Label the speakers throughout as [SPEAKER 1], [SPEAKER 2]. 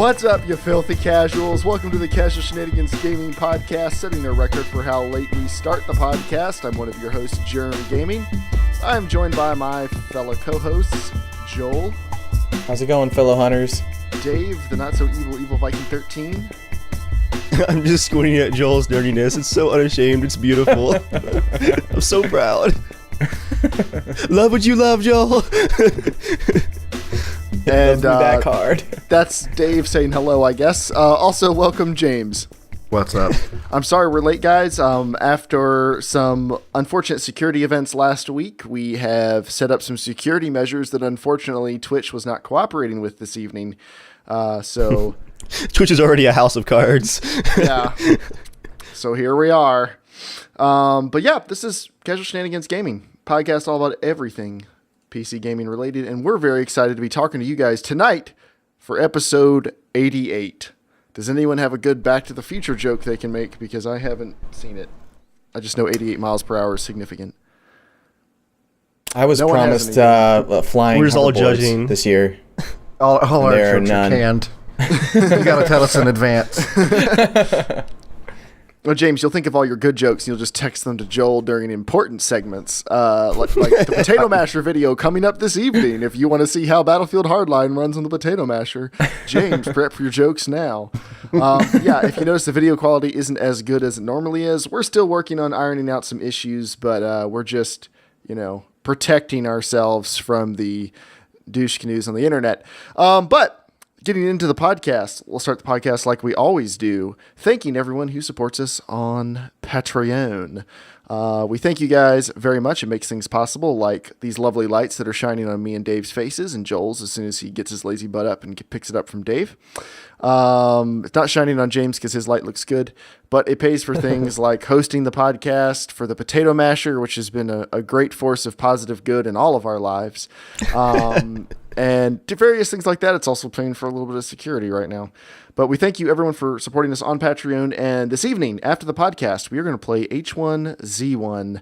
[SPEAKER 1] What's up, you filthy casuals? Welcome to the Casual Shenanigans Gaming podcast, setting a record for how late we start the podcast. I'm one of your hosts, RangerDave Gaming. I'm joined by my fellow co-hosts, Joel.
[SPEAKER 2] How's it going, fellow hunters?
[SPEAKER 1] Dave, the not-so-evil Viking 13.
[SPEAKER 3] I'm just squinting at Joel's dirtiness. It's so unashamed. It's beautiful. I'm so proud. Love what you love, Joel.
[SPEAKER 1] And
[SPEAKER 2] back hard.
[SPEAKER 1] That's Dave saying hello, I guess. Also, welcome, James.
[SPEAKER 4] What's up?
[SPEAKER 1] I'm sorry we're late, guys. After some unfortunate security events last week, we have set up some security measures that unfortunately Twitch was not cooperating with this evening. So
[SPEAKER 3] Twitch is already a house of cards.
[SPEAKER 1] yeah. So here we are. But yeah, this is Casual Shenanigans Gaming, podcast all about everything PC gaming related, and we're very excited to be talking to you guys tonight for episode 88. Does anyone have a good Back to the Future joke they can make? Because I haven't seen it. I just know 88 miles per hour is significant.
[SPEAKER 2] I was promised flying
[SPEAKER 3] We're just all
[SPEAKER 2] hoverboards
[SPEAKER 3] judging
[SPEAKER 2] this year.
[SPEAKER 4] All our
[SPEAKER 2] There are
[SPEAKER 4] jokes are
[SPEAKER 2] none.
[SPEAKER 4] canned. You gotta tell us in advance.
[SPEAKER 1] Well, James, you'll think of all your good jokes and you'll just text them to Joel during important segments, like the Potato Masher video coming up this evening. If you want to see how Battlefield Hardline runs on the Potato Masher, James, prep for your jokes now. Yeah, if you notice the video quality isn't as good as it normally is, we're still working on ironing out some issues, but we're just, protecting ourselves from the douche canoes on the internet. But getting into the podcast, we'll start the podcast like we always do, thanking everyone who supports us on Patreon. We thank you guys very much. It makes things possible, like these lovely lights that are shining on me and Dave's faces and Joel's as soon as he gets his lazy butt up and picks it up from Dave. It's not shining on James because his light looks good, but it pays for things like hosting the podcast, for the Potato Masher, which has been a great force of positive good in all of our lives. And various things like that. It's also paying for a little bit of security right now. But we thank you, everyone, for supporting us on Patreon. And this evening, after the podcast, we are going to play H1Z1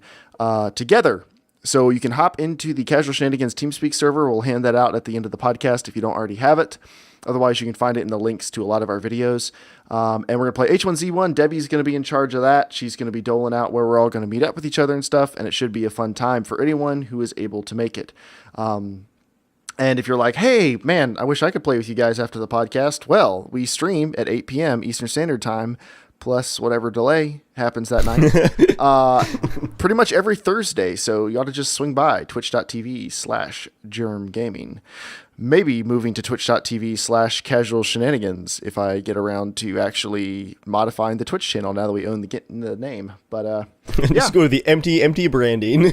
[SPEAKER 1] together. So you can hop into the Casual Shenanigans Teamspeak server. We'll hand that out at the end of the podcast if you don't already have it. Otherwise, you can find it in the links to a lot of our videos. And we're going to play H1Z1. Debbie's going to be in charge of that. She's going to be doling out where we're all going to meet up with each other and stuff. And it should be a fun time for anyone who is able to make it. And if you're like, hey, man, I wish I could play with you guys after the podcast. Well, we stream at 8 p.m. Eastern Standard Time, plus whatever delay happens that night, pretty much every Thursday. So you ought to just swing by twitch.tv/germgaming. Maybe moving to twitch.tv/casual shenanigans if I get around to actually modifying the Twitch channel now that we own the name. But yeah.
[SPEAKER 3] Just go to the empty branding.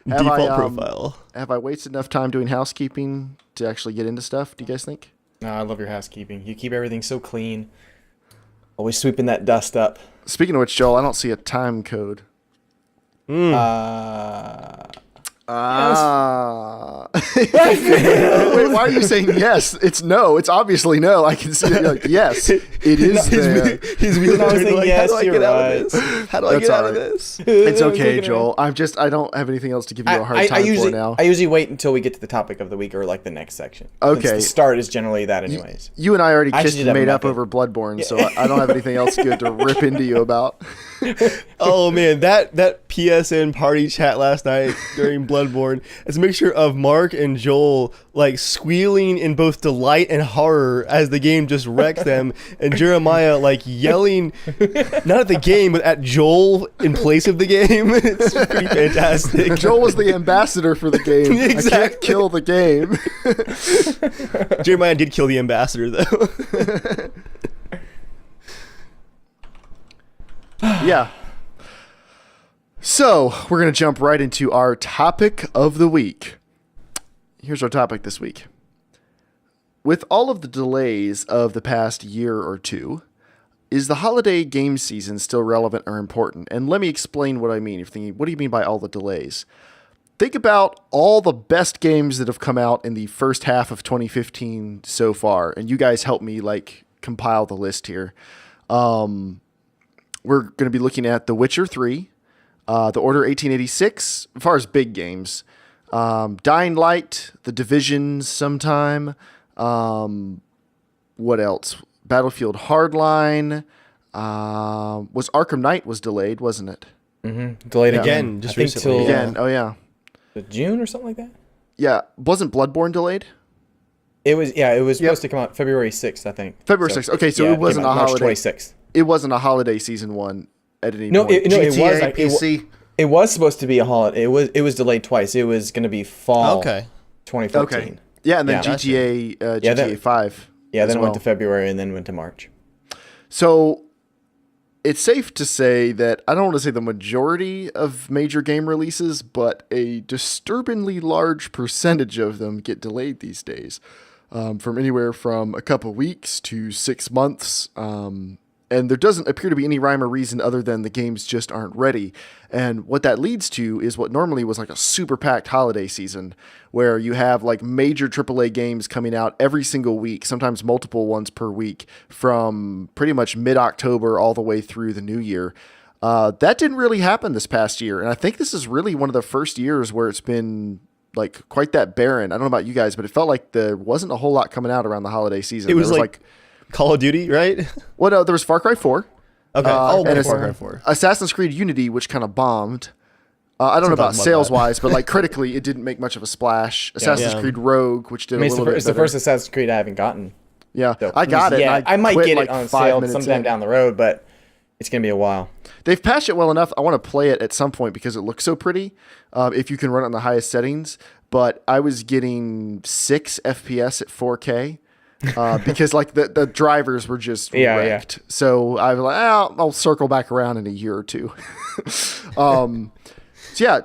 [SPEAKER 3] Default profile.
[SPEAKER 1] Have I wasted enough time doing housekeeping to actually get into stuff, do you guys think?
[SPEAKER 2] No, I love your housekeeping. You keep everything so clean. Always sweeping that dust up.
[SPEAKER 1] Speaking of which, Joel, I don't see a time code.
[SPEAKER 2] Wait,
[SPEAKER 1] Wait, why are you saying yes? It's no. It's obviously no. I can see that you're like, yes, it is there.
[SPEAKER 3] He's really
[SPEAKER 2] I was
[SPEAKER 3] like,
[SPEAKER 2] thinking, yes,
[SPEAKER 3] how do I
[SPEAKER 2] you're
[SPEAKER 3] get out
[SPEAKER 2] right.
[SPEAKER 3] of this? How do I
[SPEAKER 1] That's
[SPEAKER 3] get out
[SPEAKER 1] all
[SPEAKER 3] of
[SPEAKER 1] right.
[SPEAKER 3] this?
[SPEAKER 1] It's okay, Joel. I don't have anything else to give you a hard time for now.
[SPEAKER 2] I usually wait until we get to the topic of the week or like the next section.
[SPEAKER 1] Okay.
[SPEAKER 2] Since the start is generally that anyways.
[SPEAKER 1] You and I already
[SPEAKER 2] I
[SPEAKER 1] kissed
[SPEAKER 2] actually
[SPEAKER 1] and
[SPEAKER 2] did have
[SPEAKER 1] made
[SPEAKER 2] a
[SPEAKER 1] up
[SPEAKER 2] method.
[SPEAKER 1] over Bloodborne, so I don't have anything else good to rip into you about.
[SPEAKER 3] Oh man, that PSN party chat last night during Bloodborne is a mixture of Mark and Joel like squealing in both delight and horror as the game just wrecks them, and Jeremiah like yelling not at the game but at Joel in place of the game. It's pretty fantastic.
[SPEAKER 1] Joel was the ambassador for the game. I can't
[SPEAKER 3] Exactly.
[SPEAKER 1] kill the game.
[SPEAKER 3] Jeremiah did kill the ambassador though.
[SPEAKER 1] Yeah. So, we're going to jump right into our topic of the week. Here's our topic this week. With all of the delays of the past year or two, is the holiday game season still relevant or important? And let me explain what I mean. If you're thinking, what do you mean by all the delays? Think about all the best games that have come out in the first half of 2015 so far. And you guys help me compile the list here. We're going to be looking at The Witcher 3, The Order 1886, as far as big games, Dying Light, The Division sometime, What else? Battlefield Hardline. Was Arkham Knight was delayed, wasn't it?
[SPEAKER 2] Delayed
[SPEAKER 3] Again,
[SPEAKER 2] again.
[SPEAKER 3] just
[SPEAKER 2] I think
[SPEAKER 3] recently.
[SPEAKER 2] till
[SPEAKER 1] Again. Oh yeah.
[SPEAKER 2] June or something like that.
[SPEAKER 1] Yeah. Wasn't Bloodborne delayed?
[SPEAKER 2] It was supposed to come out February 6th, I think.
[SPEAKER 1] February 6th. Okay, so
[SPEAKER 2] yeah,
[SPEAKER 1] it wasn't
[SPEAKER 2] came
[SPEAKER 1] a
[SPEAKER 2] out March
[SPEAKER 1] holiday.
[SPEAKER 2] 26th.
[SPEAKER 1] It wasn't a holiday season one at any
[SPEAKER 2] No,
[SPEAKER 1] point.
[SPEAKER 2] it was
[SPEAKER 4] GTA,
[SPEAKER 2] like,
[SPEAKER 4] PC.
[SPEAKER 2] it was supposed to be a holiday. It was delayed twice. It was going to be fall
[SPEAKER 3] Okay.
[SPEAKER 2] 2014.
[SPEAKER 1] Okay. Yeah, and then
[SPEAKER 2] Yeah.
[SPEAKER 1] GTA 5.
[SPEAKER 2] Yeah,
[SPEAKER 1] as
[SPEAKER 2] then it
[SPEAKER 1] well.
[SPEAKER 2] went to February and then went to March.
[SPEAKER 1] So it's safe to say that I don't want to say the majority of major game releases, but a disturbingly large percentage of them get delayed these days, from anywhere from a couple weeks to 6 months. And there doesn't appear to be any rhyme or reason other than the games just aren't ready. And what that leads to is what normally was like a super packed holiday season where you have like major AAA games coming out every single week, sometimes multiple ones per week from pretty much mid-October all the way through the new year. That didn't really happen this past year. And I think this is really one of the first years where it's been like quite that barren. I don't know about you guys, but it felt like there wasn't a whole lot coming out around the holiday season.
[SPEAKER 3] It was
[SPEAKER 1] There
[SPEAKER 3] like Call of Duty, right?
[SPEAKER 1] well, no, there was Far Cry 4.
[SPEAKER 3] Okay.
[SPEAKER 1] And
[SPEAKER 3] Far Cry 4.
[SPEAKER 1] Assassin's Creed Unity, which kind of bombed. I don't know about
[SPEAKER 3] about
[SPEAKER 1] sales-wise, but like critically, it didn't make much of a splash. Assassin's
[SPEAKER 3] Yeah.
[SPEAKER 1] Creed Rogue, which did
[SPEAKER 2] I mean,
[SPEAKER 1] a little bit
[SPEAKER 2] it's the
[SPEAKER 1] better.
[SPEAKER 2] first Assassin's Creed I haven't gotten.
[SPEAKER 1] Yeah,
[SPEAKER 2] So,
[SPEAKER 1] I got it.
[SPEAKER 2] Yeah,
[SPEAKER 1] and
[SPEAKER 2] I might
[SPEAKER 1] quit,
[SPEAKER 2] get
[SPEAKER 1] like,
[SPEAKER 2] it on
[SPEAKER 1] 5
[SPEAKER 2] sale
[SPEAKER 1] minutes
[SPEAKER 2] sometime
[SPEAKER 1] in.
[SPEAKER 2] down the road, but it's going to be a while.
[SPEAKER 1] They've patched it well enough. I want to play it at some point because it looks so pretty. If you can run it on the highest settings, but I was getting 6 FPS at 4K. Because like the drivers were just wrecked. So I was like, I'll circle back around in a year or two. So yeah,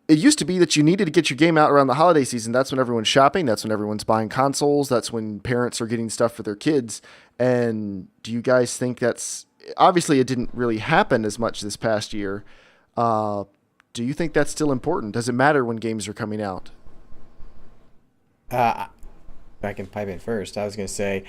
[SPEAKER 1] it used to be that you needed to get your game out around the holiday season. That's when everyone's shopping. That's when everyone's buying consoles. That's when parents are getting stuff for their kids. And do you guys think that's obviously it didn't really happen as much this past year? Do you think that's still important? Does it matter when games are coming out?
[SPEAKER 2] I can pipe in first. I was going to say,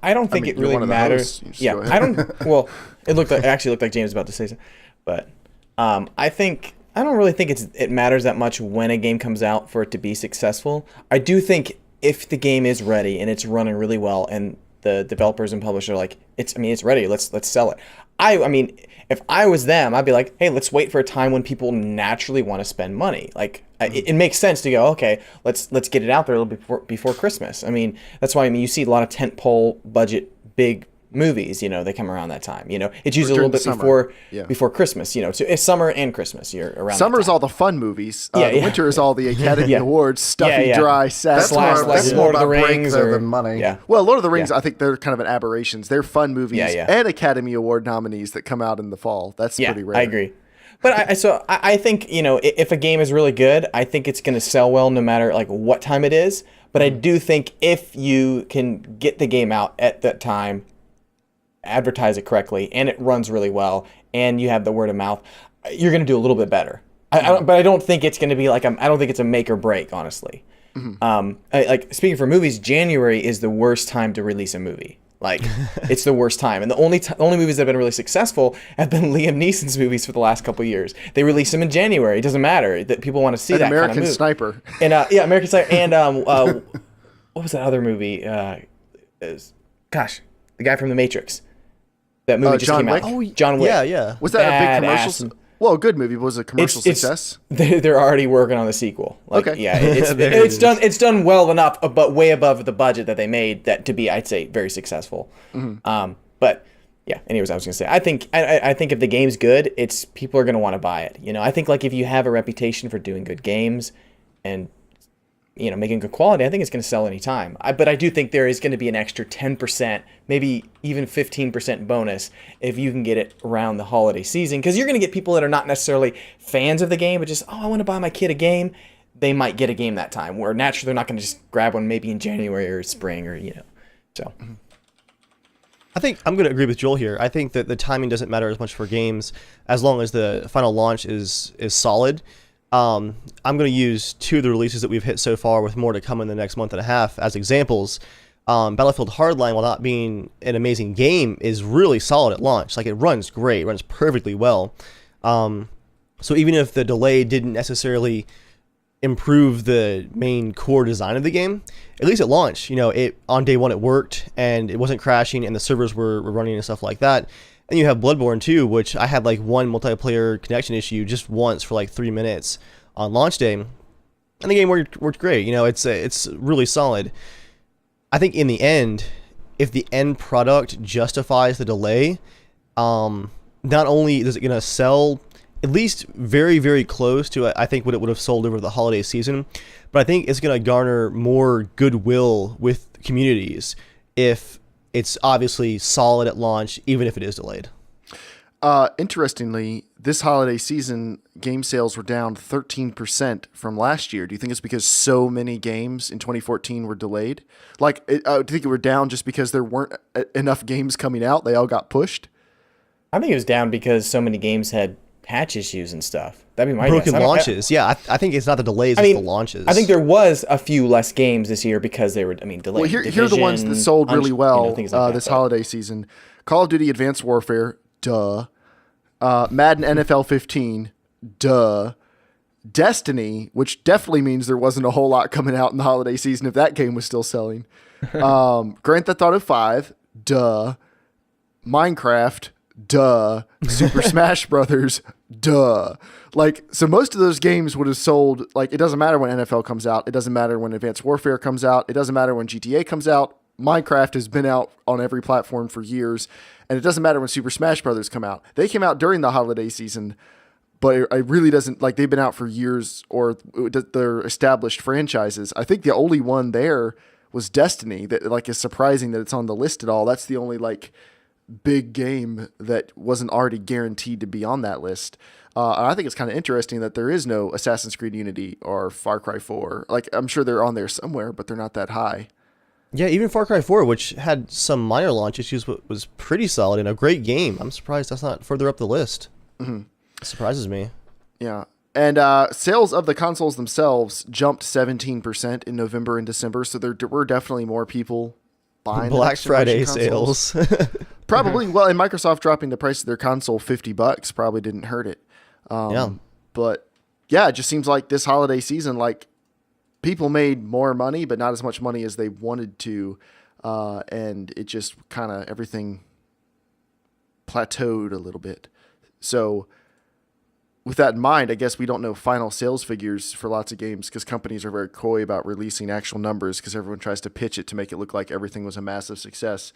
[SPEAKER 2] I don't think
[SPEAKER 1] mean,
[SPEAKER 2] it
[SPEAKER 1] you're
[SPEAKER 2] really
[SPEAKER 1] one of the
[SPEAKER 2] matters.
[SPEAKER 1] hosts. You just
[SPEAKER 2] Yeah,
[SPEAKER 1] go ahead.
[SPEAKER 2] I don't. Well, it actually looked like James was about to say something, but I don't really think it matters that much when a game comes out for it to be successful. I do think if the game is ready and it's running really well, and the developers and publishers are like, it's ready. Let's sell it. I mean, if I was them, I'd be like, hey, let's wait for a time when people naturally want to spend money. Like, it makes sense to go, okay, let's get it out there a little before Christmas. I mean, that's why you see a lot of tentpole budget big movies. They come around that time. It's usually a little bit before Christmas. So it's summer and Christmas. You're around.
[SPEAKER 1] Summer's all the fun movies.
[SPEAKER 2] Yeah,
[SPEAKER 1] the winter is all the Academy
[SPEAKER 2] Yeah.
[SPEAKER 1] Awards, stuffy,
[SPEAKER 2] Yeah.
[SPEAKER 1] dry, sad.
[SPEAKER 4] That's more, that's more
[SPEAKER 2] Lord of the
[SPEAKER 4] about break
[SPEAKER 2] Rings
[SPEAKER 4] than money.
[SPEAKER 2] Yeah.
[SPEAKER 1] Well, Lord of the Rings, I think they're kind of an aberrations. They're fun movies
[SPEAKER 2] Yeah.
[SPEAKER 1] and Academy Award nominees that come out in the fall. That's pretty rare.
[SPEAKER 2] I agree. But I think, if a game is really good, I think it's going to sell well no matter like what time it is. But I do think if you can get the game out at that time, advertise it correctly, and it runs really well, and you have the word of mouth, you're going to do a little bit better. But I don't think it's going to be like I don't think it's a make or break, honestly. Like speaking for movies, January is the worst time to release a movie. Like, it's the worst time. And the only movies that have been really successful have been Liam Neeson's movies for the last couple of years. They release them in January. It doesn't matter that people want to see that
[SPEAKER 1] American
[SPEAKER 2] kind of movie.
[SPEAKER 1] Sniper.
[SPEAKER 2] And American Sniper. And what was that other movie? The guy from The Matrix. That movie just
[SPEAKER 1] John
[SPEAKER 2] came
[SPEAKER 1] Wick?
[SPEAKER 2] out. John Wick.
[SPEAKER 3] Yeah.
[SPEAKER 1] Was that a big
[SPEAKER 2] Badass.
[SPEAKER 1] commercial? Well, a good movie. Was it a commercial success?
[SPEAKER 2] They're already working on the sequel. Like,
[SPEAKER 1] Okay.
[SPEAKER 2] Yeah, it's done well enough, but way above the budget that they made that to be, I'd say, very successful. But yeah. Anyways, I was gonna say, I think if the game's good, people are gonna want to buy it. I think like if you have a reputation for doing good games and making good quality, I think it's going to sell anytime. But I do think there is going to be an extra 10%, maybe even 15% bonus if you can get it around the holiday season. Because you're going to get people that are not necessarily fans of the game, but just, I want to buy my kid a game. They might get a game that time, where naturally they're not going to just grab one maybe in January or spring or, so.
[SPEAKER 3] I think I'm going to agree with Joel here. I think that the timing doesn't matter as much for games as long as the final launch is solid. I'm going to use 2 of the releases that we've hit so far, with more to come in the next month and a half, as examples. Battlefield Hardline, while not being an amazing game, is really solid at launch. Like, it runs great, runs perfectly well. So even if the delay didn't necessarily improve the main core design of the game. At least at launch, it on day one it worked and it wasn't crashing and the servers were running and stuff like that. And you have Bloodborne 2, which I had like one multiplayer connection issue just once for like 3 minutes on launch day, and the game worked great. It's really solid. I think in the end, if the end product justifies the delay, not only is it going to sell at least very, very close to, I think, what it would have sold over the holiday season, but I think it's going to garner more goodwill with communities if it's obviously solid at launch, even if it is delayed.
[SPEAKER 1] Interestingly, this holiday season, game sales were down 13% from last year. Do you think it's because so many games in 2014 were delayed? Do you think it were down just because there weren't enough games coming out? They all got pushed?
[SPEAKER 2] I think it was down because so many games had patch issues and stuff. That'd be my
[SPEAKER 3] Broken
[SPEAKER 2] guess.
[SPEAKER 3] launches. I think it's not the delays, it's the launches.
[SPEAKER 2] I think there was a few less games this year because they were, delayed.
[SPEAKER 1] Well, here are the ones that sold really well this holiday season. Call of Duty Advanced Warfare, duh. Madden NFL 15, duh. Destiny, which definitely means there wasn't a whole lot coming out in the holiday season if that game was still selling. Grand Theft Auto 5, duh. Minecraft, duh. Super Smash Brothers, duh. So most of those games would have sold, it doesn't matter when NFL comes out. It doesn't matter when Advanced Warfare comes out. It doesn't matter when GTA comes out. Minecraft has been out on every platform for years. And it doesn't matter when Super Smash Brothers come out. They came out during the holiday season, but it really doesn't, they've been out for years, or they're established franchises. I think the only one there was Destiny that is surprising that it's on the list at all. That's the only big game that wasn't already guaranteed to be on that list. And I think it's kind of interesting that there is no Assassin's Creed Unity or Far Cry 4. I'm sure they're on there somewhere, but they're not that high.
[SPEAKER 3] Yeah, even Far Cry 4, which had some minor launch issues, but was pretty solid and a great game. I'm surprised that's not further up the list. Mm-hmm. It surprises me.
[SPEAKER 1] Yeah. And sales of the consoles themselves jumped 17% in November and December, so there were definitely more people buying
[SPEAKER 3] Black Friday sales.
[SPEAKER 1] Probably. Well, and Microsoft dropping the price of their console $50 probably didn't hurt it.
[SPEAKER 3] Yeah.
[SPEAKER 1] But yeah, it just seems like this holiday season, people made more money, but not as much money as they wanted to. And it just kind of everything plateaued a little bit. So with that in mind, I guess we don't know final sales figures for lots of games because companies are very coy about releasing actual numbers because everyone tries to pitch it to make it look like everything was a massive success.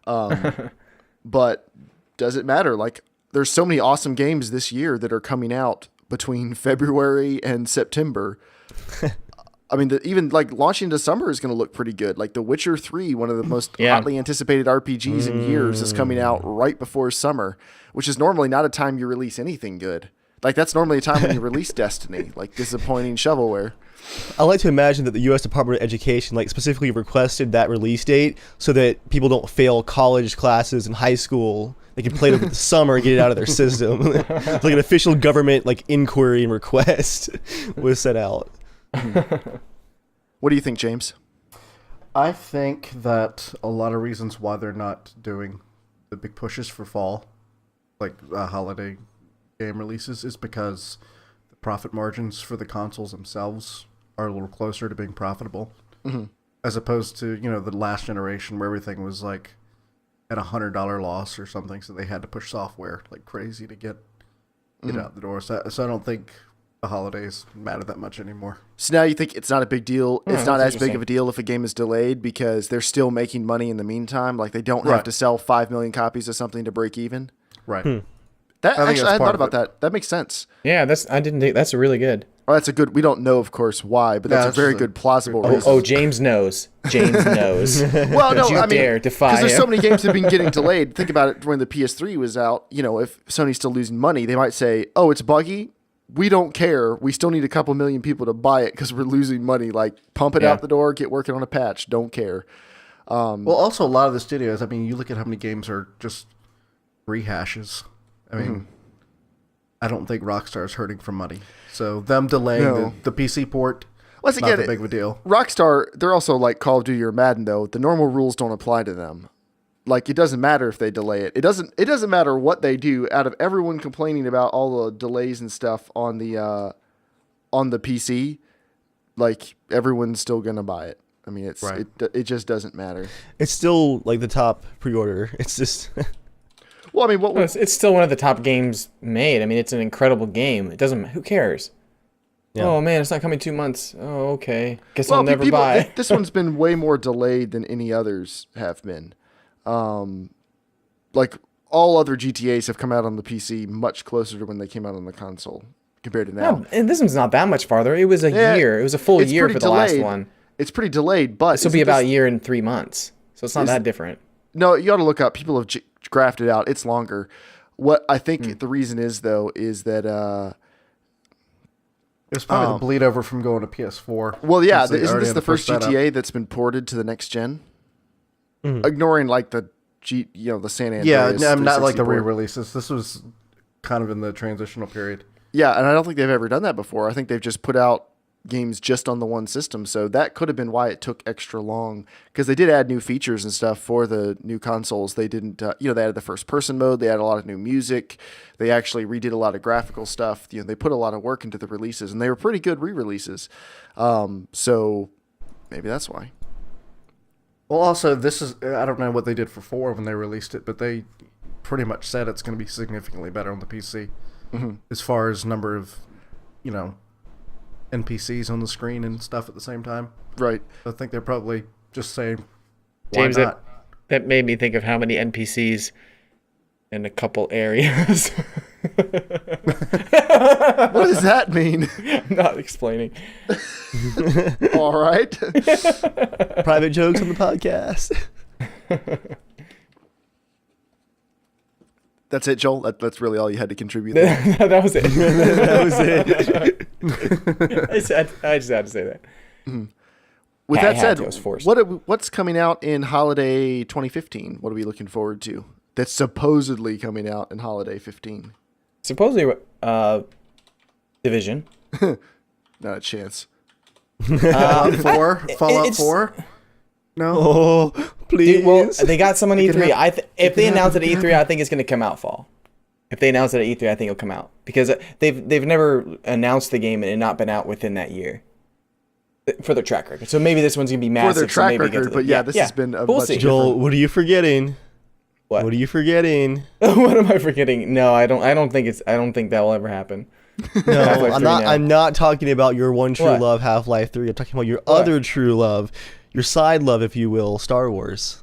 [SPEAKER 1] But does it matter? There's so many awesome games this year that are coming out between February and September. I mean, even launching into summer is going to look pretty good. The Witcher 3, one of the most hotly anticipated RPGs in years, is coming out right before summer, which is normally not a time you release anything good. That's normally a time when you release Destiny, disappointing shovelware.
[SPEAKER 3] I like to imagine that the U.S. Department of Education specifically requested that release date so that people don't fail college classes in high school. They can play it over the summer and get it out of their system. It's an official government inquiry and request was set out.
[SPEAKER 1] What do you think, James?
[SPEAKER 4] I think that a lot of reasons why they're not doing the big pushes for fall, holiday game releases, is because the profit margins for the consoles themselves are a little closer to being profitable, as opposed to the last generation where everything was at $100 loss or something, so they had to push software like crazy to get out the door. So I don't think the holidays matter that much anymore.
[SPEAKER 1] So now you think it's not a big deal. It's not as big of a deal if a game is delayed because they're still making money in the meantime. They don't have to sell 5 million copies of something to break even.
[SPEAKER 4] Right.
[SPEAKER 1] That I hadn't thought about that. That makes sense.
[SPEAKER 2] Yeah, that's a really good.
[SPEAKER 1] Oh, that's a good. We don't know, of course, why, but that's a very good plausible reason.
[SPEAKER 2] Oh, James knows. James knows.
[SPEAKER 1] Well, no, I mean,
[SPEAKER 2] dare defy
[SPEAKER 1] because there's
[SPEAKER 2] him.
[SPEAKER 1] so many games that have been getting delayed. Think about it when the PS3 was out. If Sony's still losing money, they might say, "Oh, it's buggy. We don't care. We still need a couple million people to buy it because we're losing money. Pump it out the door, get working on a patch. Don't care."
[SPEAKER 4] Well, also a lot of the studios. I mean, you look at how many games are just rehashes. I mean, I don't think Rockstar's hurting from money. So them delaying the PC port,
[SPEAKER 1] Once
[SPEAKER 4] not
[SPEAKER 1] again,
[SPEAKER 4] that big of a deal.
[SPEAKER 1] Rockstar, they're also like Call of Duty or Madden, though. The normal rules don't apply to them. It doesn't matter if they delay it. It doesn't matter what they do. Out of everyone complaining about all the delays and stuff on the PC, like everyone's still gonna buy it. I mean,
[SPEAKER 4] Right.
[SPEAKER 1] it just doesn't matter.
[SPEAKER 3] It's still like the top pre-order. It's just
[SPEAKER 1] Well, I mean, what
[SPEAKER 2] It's still one of the top games made. I mean, it's an incredible game. It doesn't. Who cares?
[SPEAKER 3] Yeah.
[SPEAKER 2] Oh man, it's not coming 2 months. Oh, okay. Guess
[SPEAKER 1] well,
[SPEAKER 2] I'll never
[SPEAKER 1] people,
[SPEAKER 2] buy.
[SPEAKER 1] this one's been way more delayed than any others have been. Like all other GTAs have come out on the PC much closer to when they came out on the console compared to now.
[SPEAKER 2] No, and this one's not that much farther. It was a year. It was a full
[SPEAKER 1] it's
[SPEAKER 2] year
[SPEAKER 1] pretty
[SPEAKER 2] for the last
[SPEAKER 1] delayed.
[SPEAKER 2] one.
[SPEAKER 1] It's pretty delayed, but
[SPEAKER 2] This will be about a year and 3 months. So it's not that different.
[SPEAKER 1] No, you ought to look up. People have graphed it out. It's longer. What I think the reason is though is that
[SPEAKER 4] It's probably the bleed over from going to PS4.
[SPEAKER 1] well, yeah,
[SPEAKER 4] since they
[SPEAKER 1] isn't
[SPEAKER 4] already
[SPEAKER 1] this
[SPEAKER 4] had
[SPEAKER 1] the
[SPEAKER 4] to push
[SPEAKER 1] first
[SPEAKER 4] that up.
[SPEAKER 1] GTA that's been ported to the next gen? Ignoring like the the San Andreas.
[SPEAKER 4] Yeah, not like
[SPEAKER 1] 360
[SPEAKER 4] the
[SPEAKER 1] port.
[SPEAKER 4] re-releases. This was kind of in the transitional period.
[SPEAKER 1] Yeah, and I don't think they've ever done that before. I think they've just put out games just on the one system. So that could have been why it took extra long, because they did add new features and stuff for the new consoles. They didn't, they added the first person mode. They added a lot of new music. They actually redid a lot of graphical stuff. They put a lot of work into the releases, and they were pretty good re-releases. So maybe that's why.
[SPEAKER 4] Well, also, this is, I don't know what they did for 4 when they released it, but they pretty much said it's going to be significantly better on the PC as far as number of, NPCs on the screen and stuff at the same time.
[SPEAKER 1] Right.
[SPEAKER 4] I think they're probably just saying, why
[SPEAKER 2] James,
[SPEAKER 4] not?
[SPEAKER 2] that made me think of how many NPCs in a couple areas.
[SPEAKER 1] What does that mean?
[SPEAKER 2] I'm not explaining.
[SPEAKER 1] All right.
[SPEAKER 3] private jokes on the podcast.
[SPEAKER 1] That's it, Joel. That's really all you had to contribute there.
[SPEAKER 2] That was it.
[SPEAKER 3] That was it.
[SPEAKER 2] I just had to say that.
[SPEAKER 1] With
[SPEAKER 2] I
[SPEAKER 1] that
[SPEAKER 2] had
[SPEAKER 1] said,
[SPEAKER 2] to, I was forced.
[SPEAKER 1] what's coming out in holiday 2015? What are we looking forward to? That's supposedly coming out in holiday 15.
[SPEAKER 2] Supposedly, Division.
[SPEAKER 1] Not a chance.
[SPEAKER 4] Fallout 4? Fallout
[SPEAKER 2] it's-
[SPEAKER 4] 4? No?
[SPEAKER 3] Oh, please.
[SPEAKER 2] Dude, well, they got some on E3.
[SPEAKER 4] have-
[SPEAKER 2] If they
[SPEAKER 4] have-
[SPEAKER 2] announce it at
[SPEAKER 4] it can
[SPEAKER 2] E3, I think it's going to come out fall. If they announce it at E3, I think it'll come out, because they've never announced the game and it not been out within that year for their track record. So maybe this one's going to be massive.
[SPEAKER 1] For their
[SPEAKER 2] so
[SPEAKER 1] track
[SPEAKER 2] maybe it
[SPEAKER 1] record,
[SPEAKER 2] gets-
[SPEAKER 1] but yeah, this has been a
[SPEAKER 2] We'll
[SPEAKER 1] much
[SPEAKER 2] see.
[SPEAKER 3] Joel, what are you forgetting?
[SPEAKER 2] What?
[SPEAKER 3] What are you forgetting?
[SPEAKER 2] What am I forgetting? No, I don't think that will ever happen.
[SPEAKER 3] No,
[SPEAKER 2] Half-Life 3 now.
[SPEAKER 3] I'm not talking about your one true
[SPEAKER 2] What?
[SPEAKER 3] love, Half-Life 3. I'm talking about your
[SPEAKER 2] What?
[SPEAKER 3] other true love, your side love, if you will, Star Wars.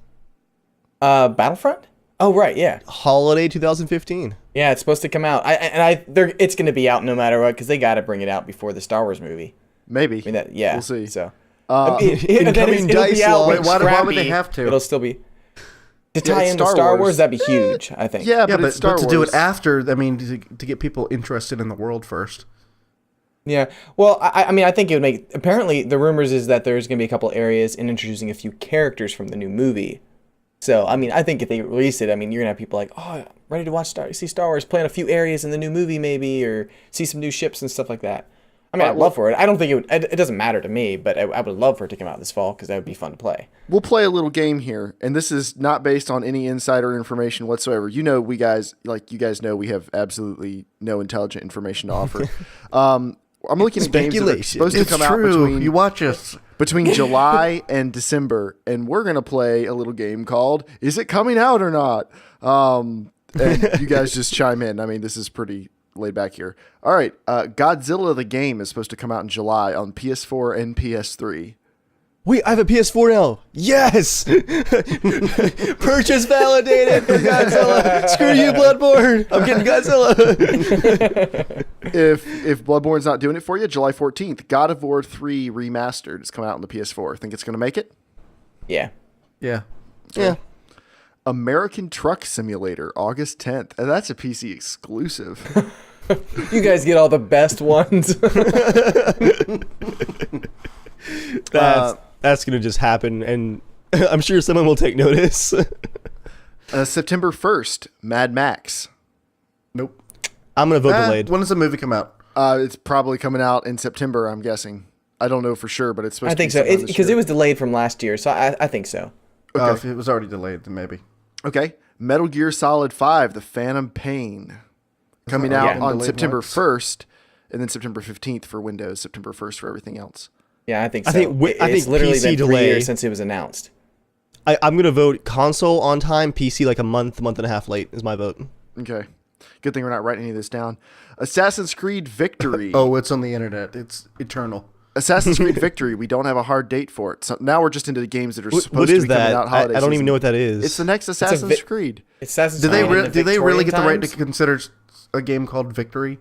[SPEAKER 2] Battlefront? Oh right, yeah.
[SPEAKER 3] Holiday 2015.
[SPEAKER 2] Yeah, it's supposed to come out. It's going to be out no matter what, because they got to bring it out before the Star Wars movie.
[SPEAKER 1] Maybe.
[SPEAKER 2] I mean, yeah.
[SPEAKER 1] We'll see.
[SPEAKER 2] So,
[SPEAKER 3] Incoming
[SPEAKER 2] it'll
[SPEAKER 3] dice
[SPEAKER 2] be out
[SPEAKER 3] launch.
[SPEAKER 2] when
[SPEAKER 4] Wait, why would they
[SPEAKER 2] scrappy.
[SPEAKER 4] have to?
[SPEAKER 2] It'll still be to tie
[SPEAKER 1] it's
[SPEAKER 2] into
[SPEAKER 1] Star
[SPEAKER 2] Star
[SPEAKER 1] Wars.
[SPEAKER 2] Wars. That'd be huge. I think.
[SPEAKER 1] Yeah,
[SPEAKER 4] Yeah,
[SPEAKER 1] but
[SPEAKER 4] but,
[SPEAKER 1] it's Star
[SPEAKER 4] to
[SPEAKER 1] Wars.
[SPEAKER 4] do it after, I mean, to get people interested in the world first.
[SPEAKER 2] Yeah. Well, I mean, I think it would make. Apparently, the rumors is that there's going to be a couple areas in introducing a few characters from the new movie. So, I mean, I think if they release it, I mean, you're gonna have people like, oh, ready to see Star Wars, plan a few areas in the new movie, maybe, or see some new ships and stuff like that. I mean, I'd love for it. I don't think it would. It doesn't matter to me, but I would love for it to come out this fall, because that would be fun to play.
[SPEAKER 1] We'll play a little game here, and this is not based on any insider information whatsoever. You guys know we have absolutely no intelligent information to offer. I'm looking at games that are
[SPEAKER 3] Speculation.
[SPEAKER 1] supposed to
[SPEAKER 4] It's
[SPEAKER 1] come out
[SPEAKER 4] true. You watch us.
[SPEAKER 1] between July and December, and we're gonna play a little game called "Is It Coming Out or Not?" And you guys just chime in. I mean, this is pretty laid back here. All right, Godzilla the game is supposed to come out in July on PS4 and PS3.
[SPEAKER 3] Wait, I have a PS4 now. Yes! Purchase validated for Godzilla. Screw you, Bloodborne. I'm getting Godzilla.
[SPEAKER 1] If Bloodborne's not doing it for you, July 14th, God of War 3 Remastered is coming out on the PS4. Think it's going to make it?
[SPEAKER 2] Yeah.
[SPEAKER 4] Yeah.
[SPEAKER 3] Yeah.
[SPEAKER 1] American Truck Simulator, August 10th. And that's a PC exclusive.
[SPEAKER 2] You guys get all the best ones.
[SPEAKER 3] That's going to just happen, and I'm sure someone will take notice.
[SPEAKER 1] September 1st, Mad Max.
[SPEAKER 4] Nope.
[SPEAKER 3] I'm going to vote delayed.
[SPEAKER 4] When does the movie come out?
[SPEAKER 1] It's probably coming out in September, I'm guessing. I don't know for sure, but it's supposed
[SPEAKER 2] I
[SPEAKER 1] to be
[SPEAKER 2] think so.
[SPEAKER 1] sometime this
[SPEAKER 2] Because
[SPEAKER 1] year.
[SPEAKER 2] it was delayed from last year, so I think so.
[SPEAKER 4] If it was already delayed, then maybe.
[SPEAKER 1] Okay. Metal Gear Solid 5, The Phantom Pain. Coming out
[SPEAKER 2] Yeah.
[SPEAKER 1] on
[SPEAKER 4] Delayed
[SPEAKER 1] September
[SPEAKER 4] once.
[SPEAKER 1] 1st, and then September 15th for Windows, September 1st for everything else.
[SPEAKER 2] Yeah, I think so.
[SPEAKER 3] I think
[SPEAKER 2] it's literally
[SPEAKER 3] PC
[SPEAKER 2] been 3
[SPEAKER 3] delay.
[SPEAKER 2] years since it was announced.
[SPEAKER 3] I'm gonna vote console on time, PC like a month and a half late is my vote.
[SPEAKER 1] Okay. Good thing we're not writing any of this down. Assassin's Creed Victory.
[SPEAKER 4] Oh, it's on the internet. It's eternal.
[SPEAKER 1] Assassin's Creed Victory. We don't have a hard date for it. So now we're just into the games that are supposed
[SPEAKER 3] What
[SPEAKER 1] to
[SPEAKER 3] is
[SPEAKER 1] be coming
[SPEAKER 3] that?
[SPEAKER 1] out holiday
[SPEAKER 3] I don't even
[SPEAKER 1] season.
[SPEAKER 3] know what that is.
[SPEAKER 1] It's the next Assassin's Creed.
[SPEAKER 2] It's Assassin's
[SPEAKER 4] Do they
[SPEAKER 2] Creed in the
[SPEAKER 4] do they really
[SPEAKER 2] Victorian
[SPEAKER 4] get the right to
[SPEAKER 2] times.
[SPEAKER 4] consider a game called Victory?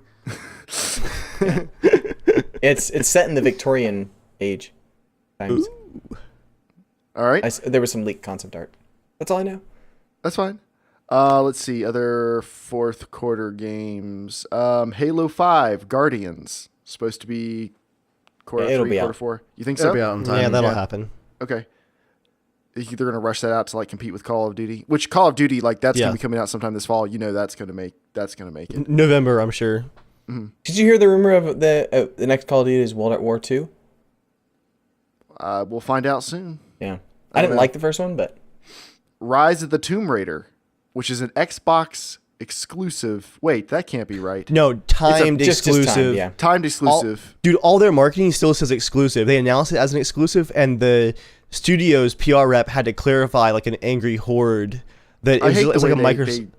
[SPEAKER 2] It's set in the Victorian age times.
[SPEAKER 1] All right.
[SPEAKER 2] There was some leaked concept art. That's all I know.
[SPEAKER 1] That's fine. Let's see. Other fourth quarter games. Halo 5 Guardians. Supposed to be quarter
[SPEAKER 2] It'll
[SPEAKER 1] 3,
[SPEAKER 2] be
[SPEAKER 1] quarter
[SPEAKER 2] out.
[SPEAKER 1] 4. You think
[SPEAKER 4] It'll
[SPEAKER 1] so?
[SPEAKER 4] be out in time.
[SPEAKER 3] yeah, that'll happen.
[SPEAKER 1] Okay. You think they're going to rush that out to like compete with Call of Duty? Which Call of Duty, like that's going to be coming out sometime this fall. You know that's going to make it.
[SPEAKER 3] November, I'm sure.
[SPEAKER 2] Did you hear the rumor of the next Call of Duty is World at War 2?
[SPEAKER 1] We'll find out soon.
[SPEAKER 2] Yeah. I didn't like the first one, but
[SPEAKER 1] Rise of the Tomb Raider, which is an Xbox exclusive. Wait, that can't be right.
[SPEAKER 3] No, timed
[SPEAKER 2] just
[SPEAKER 3] exclusive.
[SPEAKER 2] time, yeah.
[SPEAKER 1] Timed exclusive.
[SPEAKER 3] Dude, all their marketing still says exclusive. They announced it as an exclusive, and the studio's PR rep had to clarify, like an angry horde, that it
[SPEAKER 1] I hate
[SPEAKER 3] was
[SPEAKER 1] the
[SPEAKER 3] like a
[SPEAKER 1] way
[SPEAKER 3] Microsoft.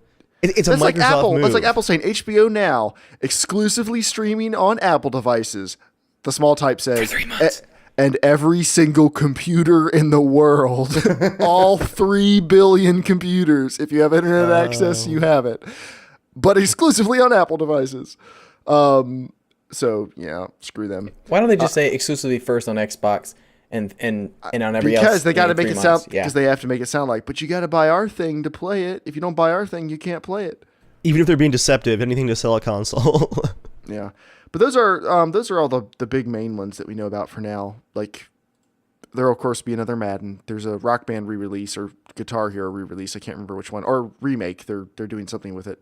[SPEAKER 3] It's a
[SPEAKER 1] That's like
[SPEAKER 3] Microsoft
[SPEAKER 1] Apple.
[SPEAKER 3] move.
[SPEAKER 1] That's like Apple saying HBO Now exclusively streaming on Apple devices. The small type says,
[SPEAKER 2] 3 months.
[SPEAKER 1] And every single computer in the world, all 3 billion computers. If you have internet access, you have it, but exclusively on Apple devices. So yeah, screw them.
[SPEAKER 2] why don't they just say exclusively first on Xbox and on every else?
[SPEAKER 1] Because they got to make
[SPEAKER 2] 3
[SPEAKER 1] it
[SPEAKER 2] months?
[SPEAKER 1] sound.
[SPEAKER 2] Yeah.
[SPEAKER 1] Because they have to make it sound like. But you got to buy our thing to play it. If you don't buy our thing, you can't play it.
[SPEAKER 3] Even if they're being deceptive, anything to sell a console.
[SPEAKER 1] Yeah, but those are all the big main ones that we know about for now. Like there'll of course be another Madden. There's a Rock Band re-release or Guitar Hero re-release. I can't remember which one, or remake. They're doing something with it.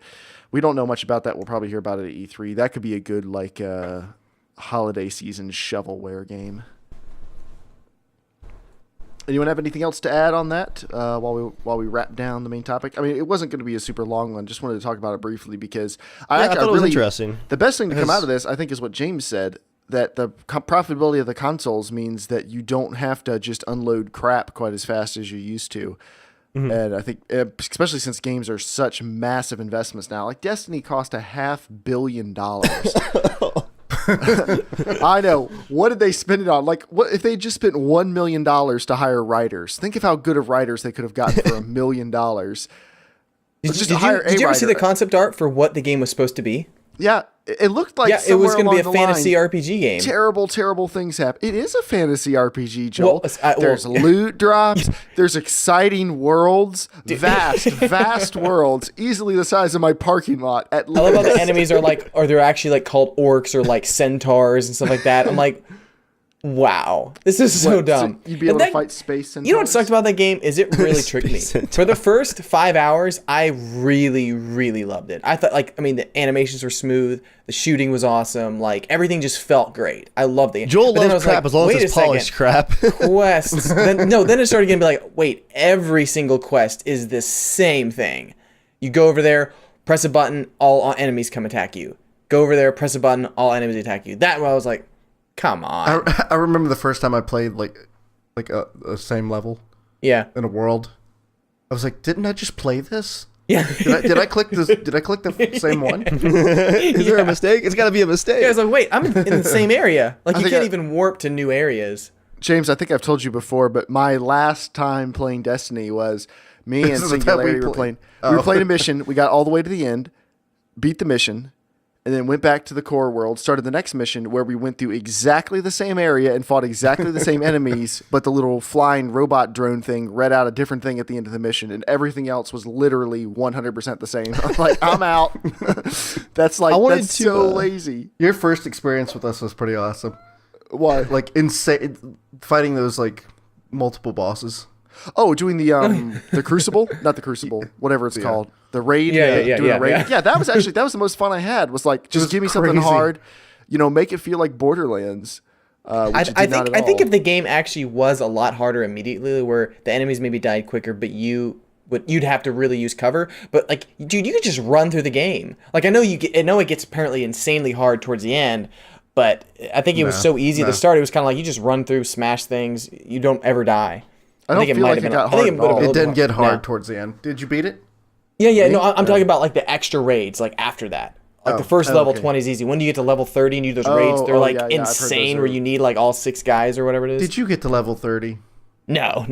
[SPEAKER 1] We don't know much about that. We'll probably hear about it at E3. That could be a good like holiday season shovelware game. Anyone have anything else to add on that while we wrap down the main topic? I mean, it wasn't going to be a super long one. Just wanted to talk about it briefly because
[SPEAKER 3] I thought it was interesting.
[SPEAKER 1] The best thing to come out of this, I think, is what James said, that the profitability of the consoles means that you don't have to just unload crap quite as fast as you used to. Mm-hmm. And I think, especially since games are such massive investments now, like Destiny cost $500 million. I know. What did they spend it on? Like, what if they just spent $1 million to hire writers? Think of how good of writers they could have gotten for $1 million.
[SPEAKER 2] Did you ever see the concept art for what the game was supposed to be?
[SPEAKER 1] Yeah, it looked like
[SPEAKER 2] it was
[SPEAKER 1] going to
[SPEAKER 2] be a fantasy RPG game.
[SPEAKER 1] Terrible things happen. It is a fantasy RPG, Joel.
[SPEAKER 2] Well,
[SPEAKER 1] there's loot drops. There's exciting worlds. Vast worlds. Easily the size of my parking lot.
[SPEAKER 2] I love how the enemies are they're actually like called orcs or like centaurs and stuff like that. I'm like, wow, this is so dumb.
[SPEAKER 1] So you'd be able to fight space centaurs?
[SPEAKER 2] You know what sucked about that game is it really tricked me. For the first 5 hours, I really, really loved it. I thought, the animations were smooth, the shooting was awesome, like everything just felt great. I loved it.
[SPEAKER 3] Joel loves crap as long as it's polished crap.
[SPEAKER 2] Quests. Then it started getting to be like, wait, every single quest is the same thing. You go over there, press a button, all enemies come attack you. Go over there, press a button, all enemies attack you. That one I was like, come on.
[SPEAKER 4] I remember the first time I played like a same level.
[SPEAKER 2] Yeah.
[SPEAKER 4] In a world. I was like, didn't I just play this?
[SPEAKER 2] Yeah.
[SPEAKER 4] Did I click this? Did I click the same one?
[SPEAKER 3] Is there a mistake? It's got to be a mistake.
[SPEAKER 2] Yeah, I was like, wait, I'm in the same area. Like, you can't even warp to new areas.
[SPEAKER 1] James, I think I've told you before, but my last time playing Destiny was me and Singularity were playing. We were playing a mission. We got all the way to the end, beat the mission, and then went back to the core world, started the next mission where we went through exactly the same area and fought exactly the same enemies, but the little flying robot drone thing read out a different thing at the end of the mission, and everything else was literally 100% the same. I'm like, I'm out. That's so lazy.
[SPEAKER 4] Your first experience with us was pretty awesome.
[SPEAKER 1] Why?
[SPEAKER 4] Like insane, fighting those like multiple bosses.
[SPEAKER 1] Oh, doing the Crucible? Not the Crucible, whatever it's called. The raid? Doing a raid. Yeah, that was the most fun I had, was like, just give me something hard, make it feel like Borderlands.
[SPEAKER 2] I think if the game actually was a lot harder immediately, where the enemies maybe died quicker, but you'd have to really use cover. But like, dude, you could just run through the game. Like, I know it gets apparently insanely hard towards the end, But I think it was so easy at the
[SPEAKER 4] no.
[SPEAKER 2] start. It was kind of like you just run through, smash things. You don't ever die.
[SPEAKER 1] I don't feel like it got hard at all.
[SPEAKER 4] It didn't get hard
[SPEAKER 2] No.
[SPEAKER 4] towards the end. Did you beat it?
[SPEAKER 2] Yeah. No, I'm talking about like the extra raids, like after that. Like the first level 20 is easy. When do you get to level 30 and you do those raids? They're like
[SPEAKER 1] yeah, I've heard those
[SPEAKER 2] insane,
[SPEAKER 1] are-
[SPEAKER 2] where you need like all 6 guys or whatever it is.
[SPEAKER 4] Did you get to level 30?
[SPEAKER 2] No.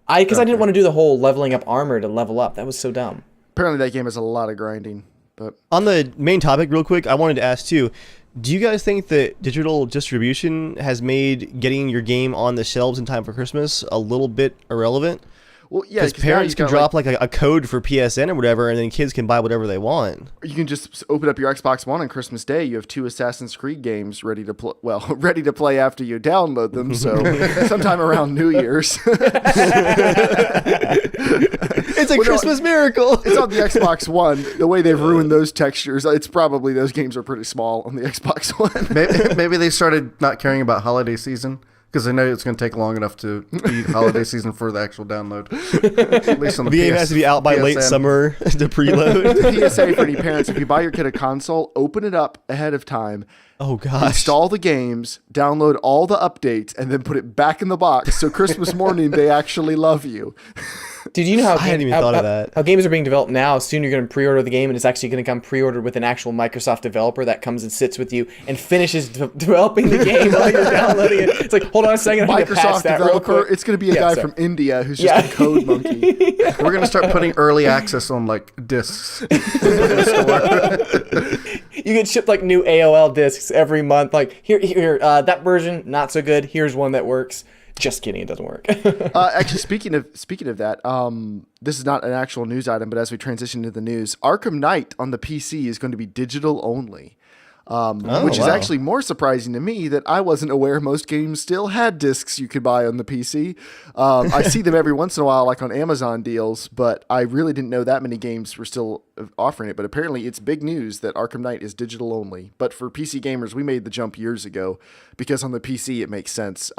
[SPEAKER 2] Because I didn't want to do the whole leveling up armor to level up. That was so dumb.
[SPEAKER 1] Apparently that game has a lot of grinding, but
[SPEAKER 3] On the main topic, real quick, I wanted to ask too, do you guys think that digital distribution has made getting your game on the shelves in time for Christmas a little bit irrelevant?
[SPEAKER 1] well, yeah,
[SPEAKER 3] Because
[SPEAKER 1] now
[SPEAKER 3] parents
[SPEAKER 1] you've
[SPEAKER 3] can
[SPEAKER 1] got,
[SPEAKER 3] drop like a code for PSN or whatever, and then kids can buy whatever they want.
[SPEAKER 1] you can just open up your Xbox One on Christmas Day. You have 2 Assassin's Creed games ready to play. Well, ready to play after you download them. So sometime around New Year's.
[SPEAKER 3] It's a Christmas miracle.
[SPEAKER 1] It's on the Xbox One. The way they've ruined those textures, it's probably those games are pretty small on the Xbox One.
[SPEAKER 4] Maybe they started not caring about holiday season because they know it's going to take long enough to be holiday season for the actual download. At least on the
[SPEAKER 3] The game
[SPEAKER 4] PS
[SPEAKER 3] has to be out by late
[SPEAKER 4] PSN.
[SPEAKER 3] summer to preload.
[SPEAKER 1] PSA for any parents: if you buy your kid a console, open it up ahead of time.
[SPEAKER 3] Oh gosh.
[SPEAKER 1] Install the games, download all the updates, and then put it back in the box. So Christmas morning, they actually love you.
[SPEAKER 2] Did you know how
[SPEAKER 3] I hadn't even thought of that.
[SPEAKER 2] How games are being developed now? Soon you're going to pre-order the game, and it's actually going to come pre-ordered with an actual Microsoft developer that comes and sits with you and finishes developing the game while you're downloading it. It's like, hold on a second, I need to patch
[SPEAKER 1] Microsoft
[SPEAKER 2] that real
[SPEAKER 1] developer.
[SPEAKER 2] quick.
[SPEAKER 1] It's going to be a
[SPEAKER 2] Yeah,
[SPEAKER 1] guy
[SPEAKER 2] sorry.
[SPEAKER 1] from India who's just a code monkey.
[SPEAKER 4] We're going to start putting early access on like discs.
[SPEAKER 2] You get shipped like new AOL discs every month. Like here, that version not so good. Here's one that works. Just kidding, it doesn't work.
[SPEAKER 1] Actually, speaking of that, this is not an actual news item, but as we transition to the news, Arkham Knight on the PC is going to be digital only. Which is
[SPEAKER 3] wow.
[SPEAKER 1] actually more surprising to me that I wasn't aware most games still had discs you could buy on the PC. I see them every once in a while, like on Amazon deals, but I really didn't know that many games were still offering it. But apparently it's big news that Arkham Knight is digital only. But for PC gamers, we made the jump years ago because on the PC it makes sense.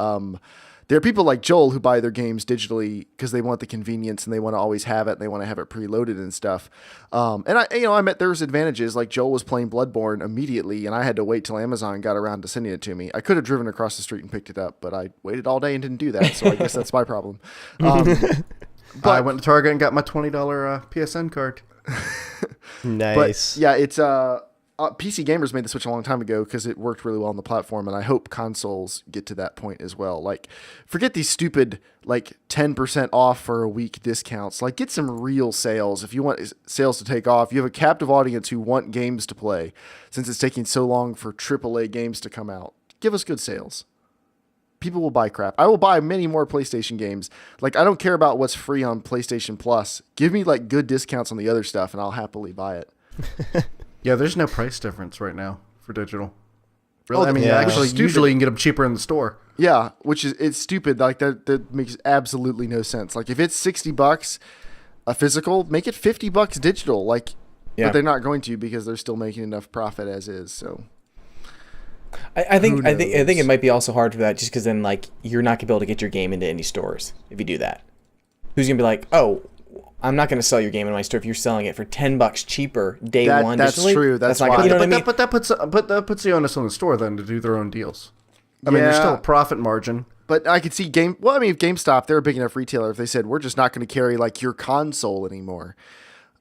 [SPEAKER 1] There are people like Joel who buy their games digitally because they want the convenience and they want to always have it and they want to have it preloaded and stuff. And I met there was advantages, like Joel was playing Bloodborne immediately and I had to wait till Amazon got around to sending it to me. I could have driven across the street and picked it up, but I waited all day and didn't do that. So I guess that's my problem.
[SPEAKER 4] But I went to Target and got my $20 PSN card.
[SPEAKER 3] Nice.
[SPEAKER 1] But yeah, it's PC gamers made the switch a long time ago because it worked really well on the platform, and I hope consoles get to that point as well. Like, forget these stupid like 10% off for a week discounts. Like, get some real sales. If you want sales to take off, you have a captive audience who want games to play. Since it's taking so long for AAA games to come out, give us good sales. People will buy crap. I will buy many more PlayStation games. Like, I don't care about what's free on PlayStation Plus. Give me like good discounts on the other stuff, and I'll happily buy it.
[SPEAKER 4] Yeah, there's no price difference right now for digital. Really?
[SPEAKER 1] Oh,
[SPEAKER 4] I mean,
[SPEAKER 3] yeah.
[SPEAKER 4] actually,
[SPEAKER 1] Stupid.
[SPEAKER 4] usually you can get them cheaper in the store.
[SPEAKER 1] Yeah, it's stupid. Like that makes absolutely no sense. Like if it's $60 a physical, make it $50 digital. Like,
[SPEAKER 2] Yeah.
[SPEAKER 1] but they're not going to because they're still making enough profit as is. So
[SPEAKER 2] I think
[SPEAKER 1] Who
[SPEAKER 2] it
[SPEAKER 1] knows?
[SPEAKER 2] might be also hard for that just because then like you're not gonna be able to get your game into any stores if you do that. Who's gonna be like, oh, I'm not gonna sell your game in my store if you're selling it for $10 cheaper day one.
[SPEAKER 1] That's
[SPEAKER 2] digitally?
[SPEAKER 1] true. That's
[SPEAKER 2] not
[SPEAKER 1] why.
[SPEAKER 2] gonna, you know
[SPEAKER 4] But
[SPEAKER 2] what I mean?
[SPEAKER 4] that puts the onus on the store then to do their own deals. I mean, there's
[SPEAKER 1] Yeah.
[SPEAKER 4] still a profit margin.
[SPEAKER 1] But I could see if GameStop, they're a big enough retailer. If they said we're just not going to carry like your console anymore,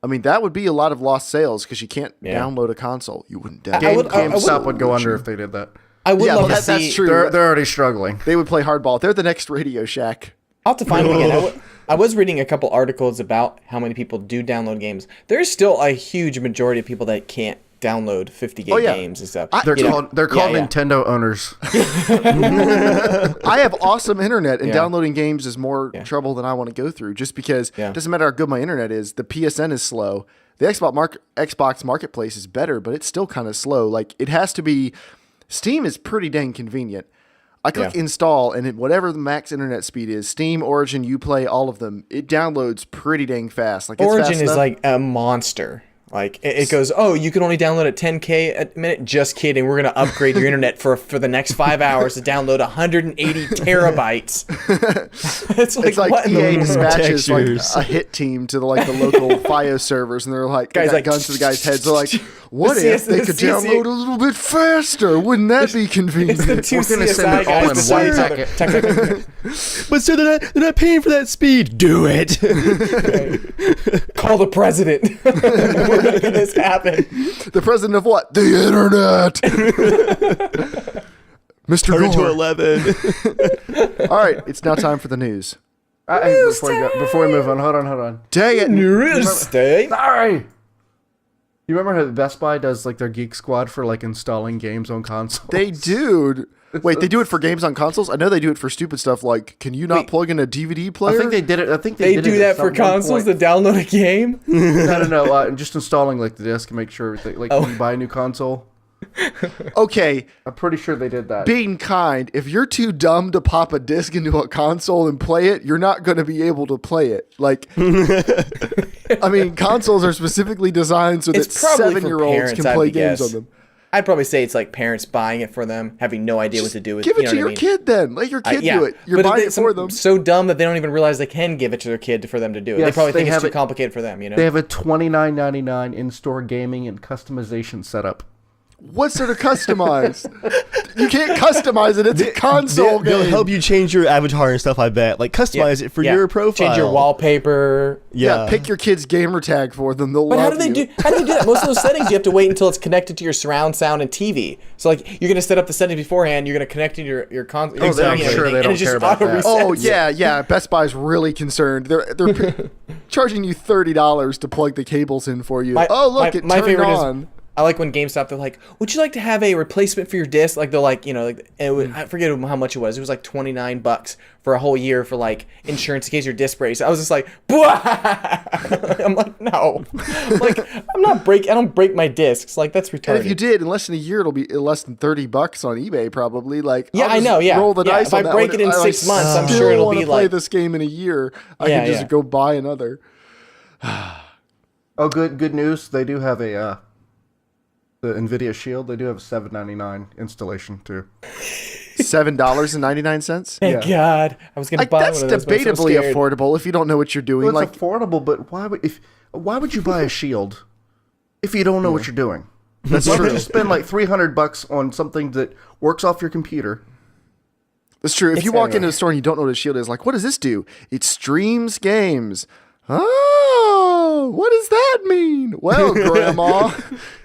[SPEAKER 1] I mean that would be a lot of lost sales because you can't download a console. You wouldn't download.
[SPEAKER 4] GameStop would go under if they did that.
[SPEAKER 2] I would
[SPEAKER 1] Yeah,
[SPEAKER 2] love
[SPEAKER 1] well,
[SPEAKER 2] to see.
[SPEAKER 1] that's true.
[SPEAKER 4] They're already struggling.
[SPEAKER 1] They would play hardball. They're the next Radio Shack.
[SPEAKER 2] I'll have to find them again. I was reading a couple articles about how many people do download games. There's still a huge majority of people that can't download 50 gig games and stuff.
[SPEAKER 4] They're
[SPEAKER 2] You know?
[SPEAKER 4] called
[SPEAKER 2] Yeah.
[SPEAKER 4] Nintendo owners.
[SPEAKER 1] I have awesome internet, and
[SPEAKER 2] Yeah.
[SPEAKER 1] downloading games is more trouble than I want to go through. Just because it doesn't matter how good my internet is, the PSN is slow. The Xbox Marketplace is better, but it's still kind of slow. Like it has to be. Steam is pretty dang convenient. I click install, and whatever the max internet speed is, Steam, Origin, Uplay, all of them, it downloads pretty dang fast. Like it's
[SPEAKER 2] Origin
[SPEAKER 1] fast
[SPEAKER 2] is
[SPEAKER 1] enough.
[SPEAKER 2] like a monster. Like it goes, oh, you can only download at 10K a minute. Just kidding. We're gonna upgrade your internet for the next 5 hours to download 180 terabytes. It's like what in the
[SPEAKER 1] EA
[SPEAKER 2] world?
[SPEAKER 1] dispatches like
[SPEAKER 3] Textures.
[SPEAKER 1] a hit team to the local FiOS servers, and they're like,
[SPEAKER 2] Guys,
[SPEAKER 1] they got
[SPEAKER 2] like,
[SPEAKER 1] guns to the guys' heads. They're like, what
[SPEAKER 2] the
[SPEAKER 1] if they
[SPEAKER 2] CS
[SPEAKER 1] could download a little bit faster? Wouldn't that be convenient?
[SPEAKER 2] It's the two
[SPEAKER 4] We're gonna send
[SPEAKER 2] CSI
[SPEAKER 4] it all
[SPEAKER 2] guys
[SPEAKER 4] in
[SPEAKER 2] beside
[SPEAKER 4] one
[SPEAKER 2] each other.
[SPEAKER 3] But so they're not paying for that speed. Do it.
[SPEAKER 2] Call the president. We're making this happen.
[SPEAKER 1] The president of what? The internet. Mr.
[SPEAKER 3] Turn it to
[SPEAKER 1] Gore.
[SPEAKER 3] 11.
[SPEAKER 1] All right, it's now time for the news.
[SPEAKER 4] Before we move on, hold on.
[SPEAKER 1] Dang it.
[SPEAKER 2] Stay.
[SPEAKER 4] Sorry. You remember how Best Buy does like their Geek Squad for like installing games on consoles?
[SPEAKER 1] They do. Wait, they do it for games on consoles? I know they do it for stupid stuff like, can you not plug in a DVD player?
[SPEAKER 4] I think they did it. I think
[SPEAKER 2] They
[SPEAKER 4] did
[SPEAKER 2] do
[SPEAKER 4] it
[SPEAKER 2] that
[SPEAKER 4] at
[SPEAKER 2] for
[SPEAKER 4] some
[SPEAKER 2] consoles to
[SPEAKER 4] point.
[SPEAKER 2] download a game?
[SPEAKER 4] No. Just installing like the disc and make sure that, like when you buy a new console.
[SPEAKER 1] Okay,
[SPEAKER 4] I'm pretty sure they did that.
[SPEAKER 1] being kind, if you're too dumb to pop a disc into a console and play it, you're not going to be able to play it. Like, I mean, consoles are specifically designed so that
[SPEAKER 2] It's probably for
[SPEAKER 1] 7-year-olds
[SPEAKER 2] parents,
[SPEAKER 1] can
[SPEAKER 2] I
[SPEAKER 1] play
[SPEAKER 2] would
[SPEAKER 1] games
[SPEAKER 2] guess.
[SPEAKER 1] on them.
[SPEAKER 2] I'd probably say it's like parents buying it for them, having no idea what to do with it.
[SPEAKER 1] Give it
[SPEAKER 2] You know
[SPEAKER 1] to
[SPEAKER 2] what I
[SPEAKER 1] your
[SPEAKER 2] mean?
[SPEAKER 1] kid then. Let your kid
[SPEAKER 2] Yeah,
[SPEAKER 1] do it. You're
[SPEAKER 2] but
[SPEAKER 1] buying it
[SPEAKER 2] it's
[SPEAKER 1] for them.
[SPEAKER 2] so dumb that they don't even realize they can give it to their kid for them to do it. They
[SPEAKER 4] Yes,
[SPEAKER 2] probably
[SPEAKER 4] they
[SPEAKER 2] think it's
[SPEAKER 4] have
[SPEAKER 2] too
[SPEAKER 4] it-
[SPEAKER 2] complicated for them, you know?
[SPEAKER 4] They have a $29.99 in-store gaming and customization setup.
[SPEAKER 1] What's there to customize? You can't customize it. It's a console
[SPEAKER 3] They'll
[SPEAKER 1] game.
[SPEAKER 3] help you change your avatar and stuff, I bet. Like, customize it for your profile.
[SPEAKER 2] Change your wallpaper.
[SPEAKER 1] Yeah, pick your kid's gamer tag for them. They'll
[SPEAKER 2] But
[SPEAKER 1] love
[SPEAKER 2] how do they
[SPEAKER 1] you.
[SPEAKER 2] do? How do they do that? Most of those settings you have to wait until it's connected to your surround sound and TV. So like you're gonna set up the settings beforehand. You're gonna connect it to your console.
[SPEAKER 4] Oh, I'm sure they don't care about that.
[SPEAKER 1] Oh yeah. Best Buy's really concerned. They're charging you $30 to plug the cables in for you. It turned on.
[SPEAKER 2] I like when GameStop, they're like, would you like to have a replacement for your disc? Like, they're like, you know, like, I forget how much it was. It was like $29 for a whole year for like insurance in case your disc breaks. I was just like, I'm like, no. I'm like, I don't break my discs. Like, that's retarded.
[SPEAKER 1] And if you did, in less than a year, it'll be less than $30 on eBay probably. Like,
[SPEAKER 2] Yeah,
[SPEAKER 1] I'll
[SPEAKER 2] I
[SPEAKER 1] just
[SPEAKER 2] know, yeah.
[SPEAKER 1] Roll the
[SPEAKER 2] Yeah,
[SPEAKER 1] dice
[SPEAKER 2] if
[SPEAKER 1] on
[SPEAKER 2] I
[SPEAKER 1] that
[SPEAKER 2] break
[SPEAKER 1] one.
[SPEAKER 2] it in
[SPEAKER 1] I,
[SPEAKER 2] 6 months, I'm
[SPEAKER 1] still
[SPEAKER 2] sure it'll
[SPEAKER 1] wanna
[SPEAKER 2] be
[SPEAKER 1] play
[SPEAKER 2] like-
[SPEAKER 1] this game in a year. I
[SPEAKER 2] Yeah,
[SPEAKER 1] can just
[SPEAKER 2] yeah.
[SPEAKER 1] go buy another.
[SPEAKER 4] Oh, good news. They do have a the NVIDIA Shield. They do have a $7.99 installation too.
[SPEAKER 1] $7.99.
[SPEAKER 2] Thank God. I was going to
[SPEAKER 1] Like,
[SPEAKER 2] buy
[SPEAKER 1] that's
[SPEAKER 2] one of those, but I'm so
[SPEAKER 1] debatably
[SPEAKER 2] scared.
[SPEAKER 1] affordable if you don't know what you're doing.
[SPEAKER 4] Well,
[SPEAKER 1] Like,
[SPEAKER 4] it's affordable, but why would you buy a Shield if you don't know what you're doing?
[SPEAKER 1] that's
[SPEAKER 4] Why
[SPEAKER 1] true.
[SPEAKER 4] would you spend like $300 on something that works off your computer?
[SPEAKER 1] That's true. If you walk
[SPEAKER 2] anyway.
[SPEAKER 1] into a store and you don't know what a Shield is, like, what does this do? It streams games. Oh, what does that mean? Well, Grandma,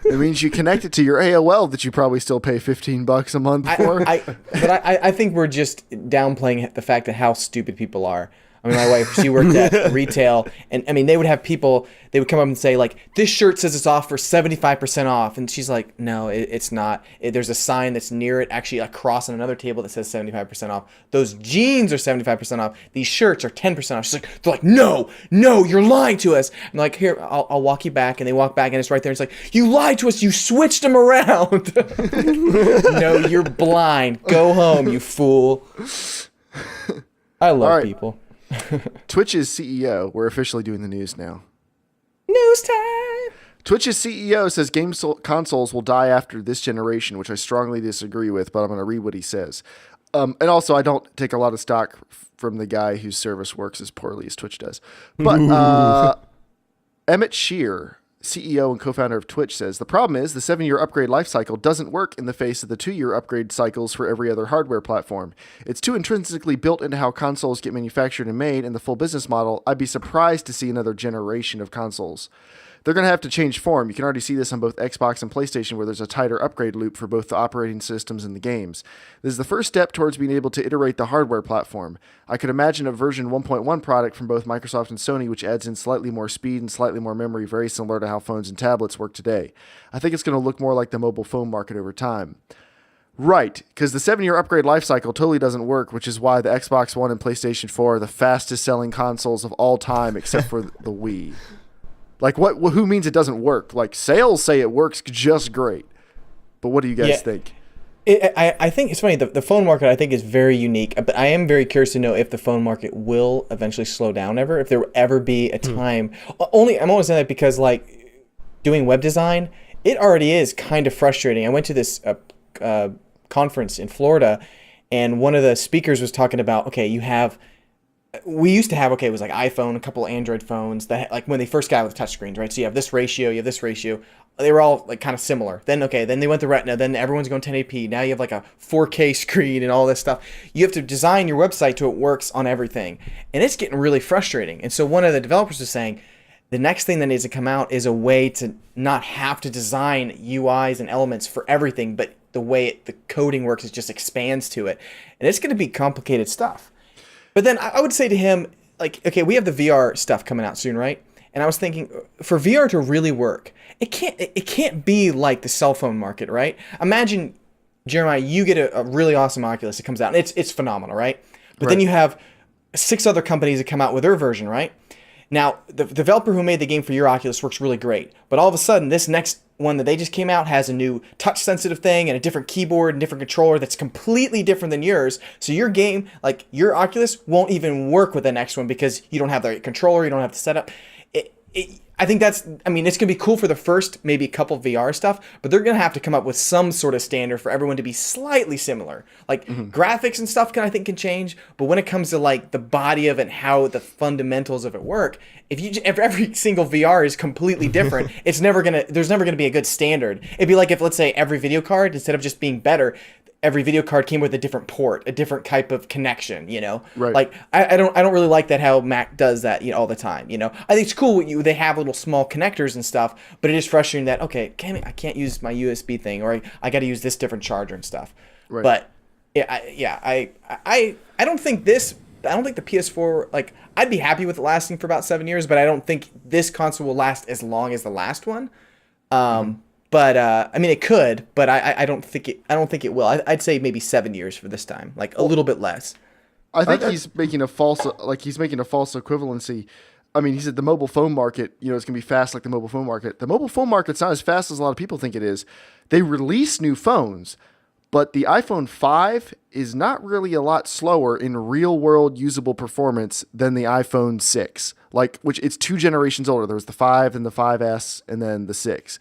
[SPEAKER 1] it means you connect it to your AOL that you probably still pay $15 a month for.
[SPEAKER 2] I think we're just downplaying the fact that how stupid people are. I mean, my wife, she worked at retail, and I mean, they would have people, they would come up and say, like, this shirt says it's off for 75% off. And she's like, no, it's not. There's a sign that's near it, actually across on another table that says 75% off. Those jeans are 75% off. These shirts are 10% off. They're like, no, you're lying to us. I'm like, here, I'll walk you back. And they walk back, and it's right there. It's like, you lied to us. You switched them around. No, you're blind. Go home, you fool. I love
[SPEAKER 1] right.
[SPEAKER 2] people.
[SPEAKER 1] Twitch's CEO, we're officially doing the news now.
[SPEAKER 2] News time.
[SPEAKER 1] Twitch's CEO says consoles will die after this generation, which I strongly disagree with, but I'm going to read what he says. And also, I don't take a lot of stock from the guy whose service works as poorly as Twitch does. But Emmett Shear, CEO and co-founder of Twitch, says, the problem is the 7-year upgrade life cycle doesn't work in the face of the 2-year upgrade cycles for every other hardware platform. It's too intrinsically built into how consoles get manufactured and made and the full business model. I'd be surprised to see another generation of consoles. They're going to have to change form. You can already see this on both Xbox and PlayStation, where there's a tighter upgrade loop for both the operating systems and the games. This is the first step towards being able to iterate the hardware platform. I could imagine a version 1.1 product from both Microsoft and Sony, which adds in slightly more speed and slightly more memory, very similar to how phones and tablets work today. I think it's going to look more like the mobile phone market over time. Right, because the 7-year upgrade lifecycle totally doesn't work, which is why the Xbox One and PlayStation 4 are the fastest selling consoles of all time, except for the Wii. Like, who means it doesn't work? Like, sales say it works just great. But what do you guys think?
[SPEAKER 2] I think it's funny. The phone market, I think, is very unique. But I am very curious to know if the phone market will eventually slow down ever. If there will ever be a time. I'm only saying that because, like, doing web design, it already is kind of frustrating. I went to this conference in Florida, and one of the speakers was talking about, okay, we used to have, okay, it was like iPhone, a couple Android phones that, like, when they first got out with touchscreens, right? So you have this ratio, They were all like kind of similar. Then they went to Retina. Then everyone's going 1080p. Now you have like a 4K screen and all this stuff. You have to design your website so it works on everything, and it's getting really frustrating. And so one of the developers was saying, the next thing that needs to come out is a way to not have to design UIs and elements for everything, but the way the coding works, it just expands to it, and it's going to be complicated stuff. But then I would say to him, like, okay, we have the VR stuff coming out soon, right? And I was thinking, for VR to really work, it can't be like the cell phone market, right? Imagine, Jeremiah, you get a really awesome Oculus. It comes out, and it's phenomenal, right? But then you have 6 other companies that come out with their version, right? Now, the developer who made the game for your Oculus works really great. But all of a sudden, this next one that they just came out has a new touch-sensitive thing and a different keyboard and different controller that's completely different than yours. So your game, like your Oculus, won't even work with the next one because you don't have the controller, you don't have the setup. I think it's going to be cool for the first maybe a couple VR stuff, but they're going to have to come up with some sort of standard for everyone to be slightly similar. Like graphics and stuff can change, but when it comes to like the body of it and how the fundamentals of it work, if every single VR is completely different, there's never going to be a good standard. It'd be like if, let's say, every video card, instead of just being better, every video card came with a different port, a different type of connection, you know?
[SPEAKER 1] Right.
[SPEAKER 2] Like, I don't really like that how Mac does that, all the time, I think it's cool they have little small connectors and stuff, but it is frustrating that, okay, I can't use my USB thing, or I got to use this different charger and stuff.
[SPEAKER 1] Right.
[SPEAKER 2] But I don't think the PS4, like, I'd be happy with it lasting for about 7 years, but I don't think this console will last as long as the last one. But I mean, it could, but I don't think it will. I'd say maybe 7 years for this time, like a little bit less.
[SPEAKER 1] I think he's making a false equivalency. I mean, he said the mobile phone market, it's going to be fast like the mobile phone market. The mobile phone market's not as fast as a lot of people think it is. They release new phones, but the iPhone 5 is not really a lot slower in real world usable performance than the iPhone 6. Which it's 2 generations older. There was the 5 and the 5S and then the 6.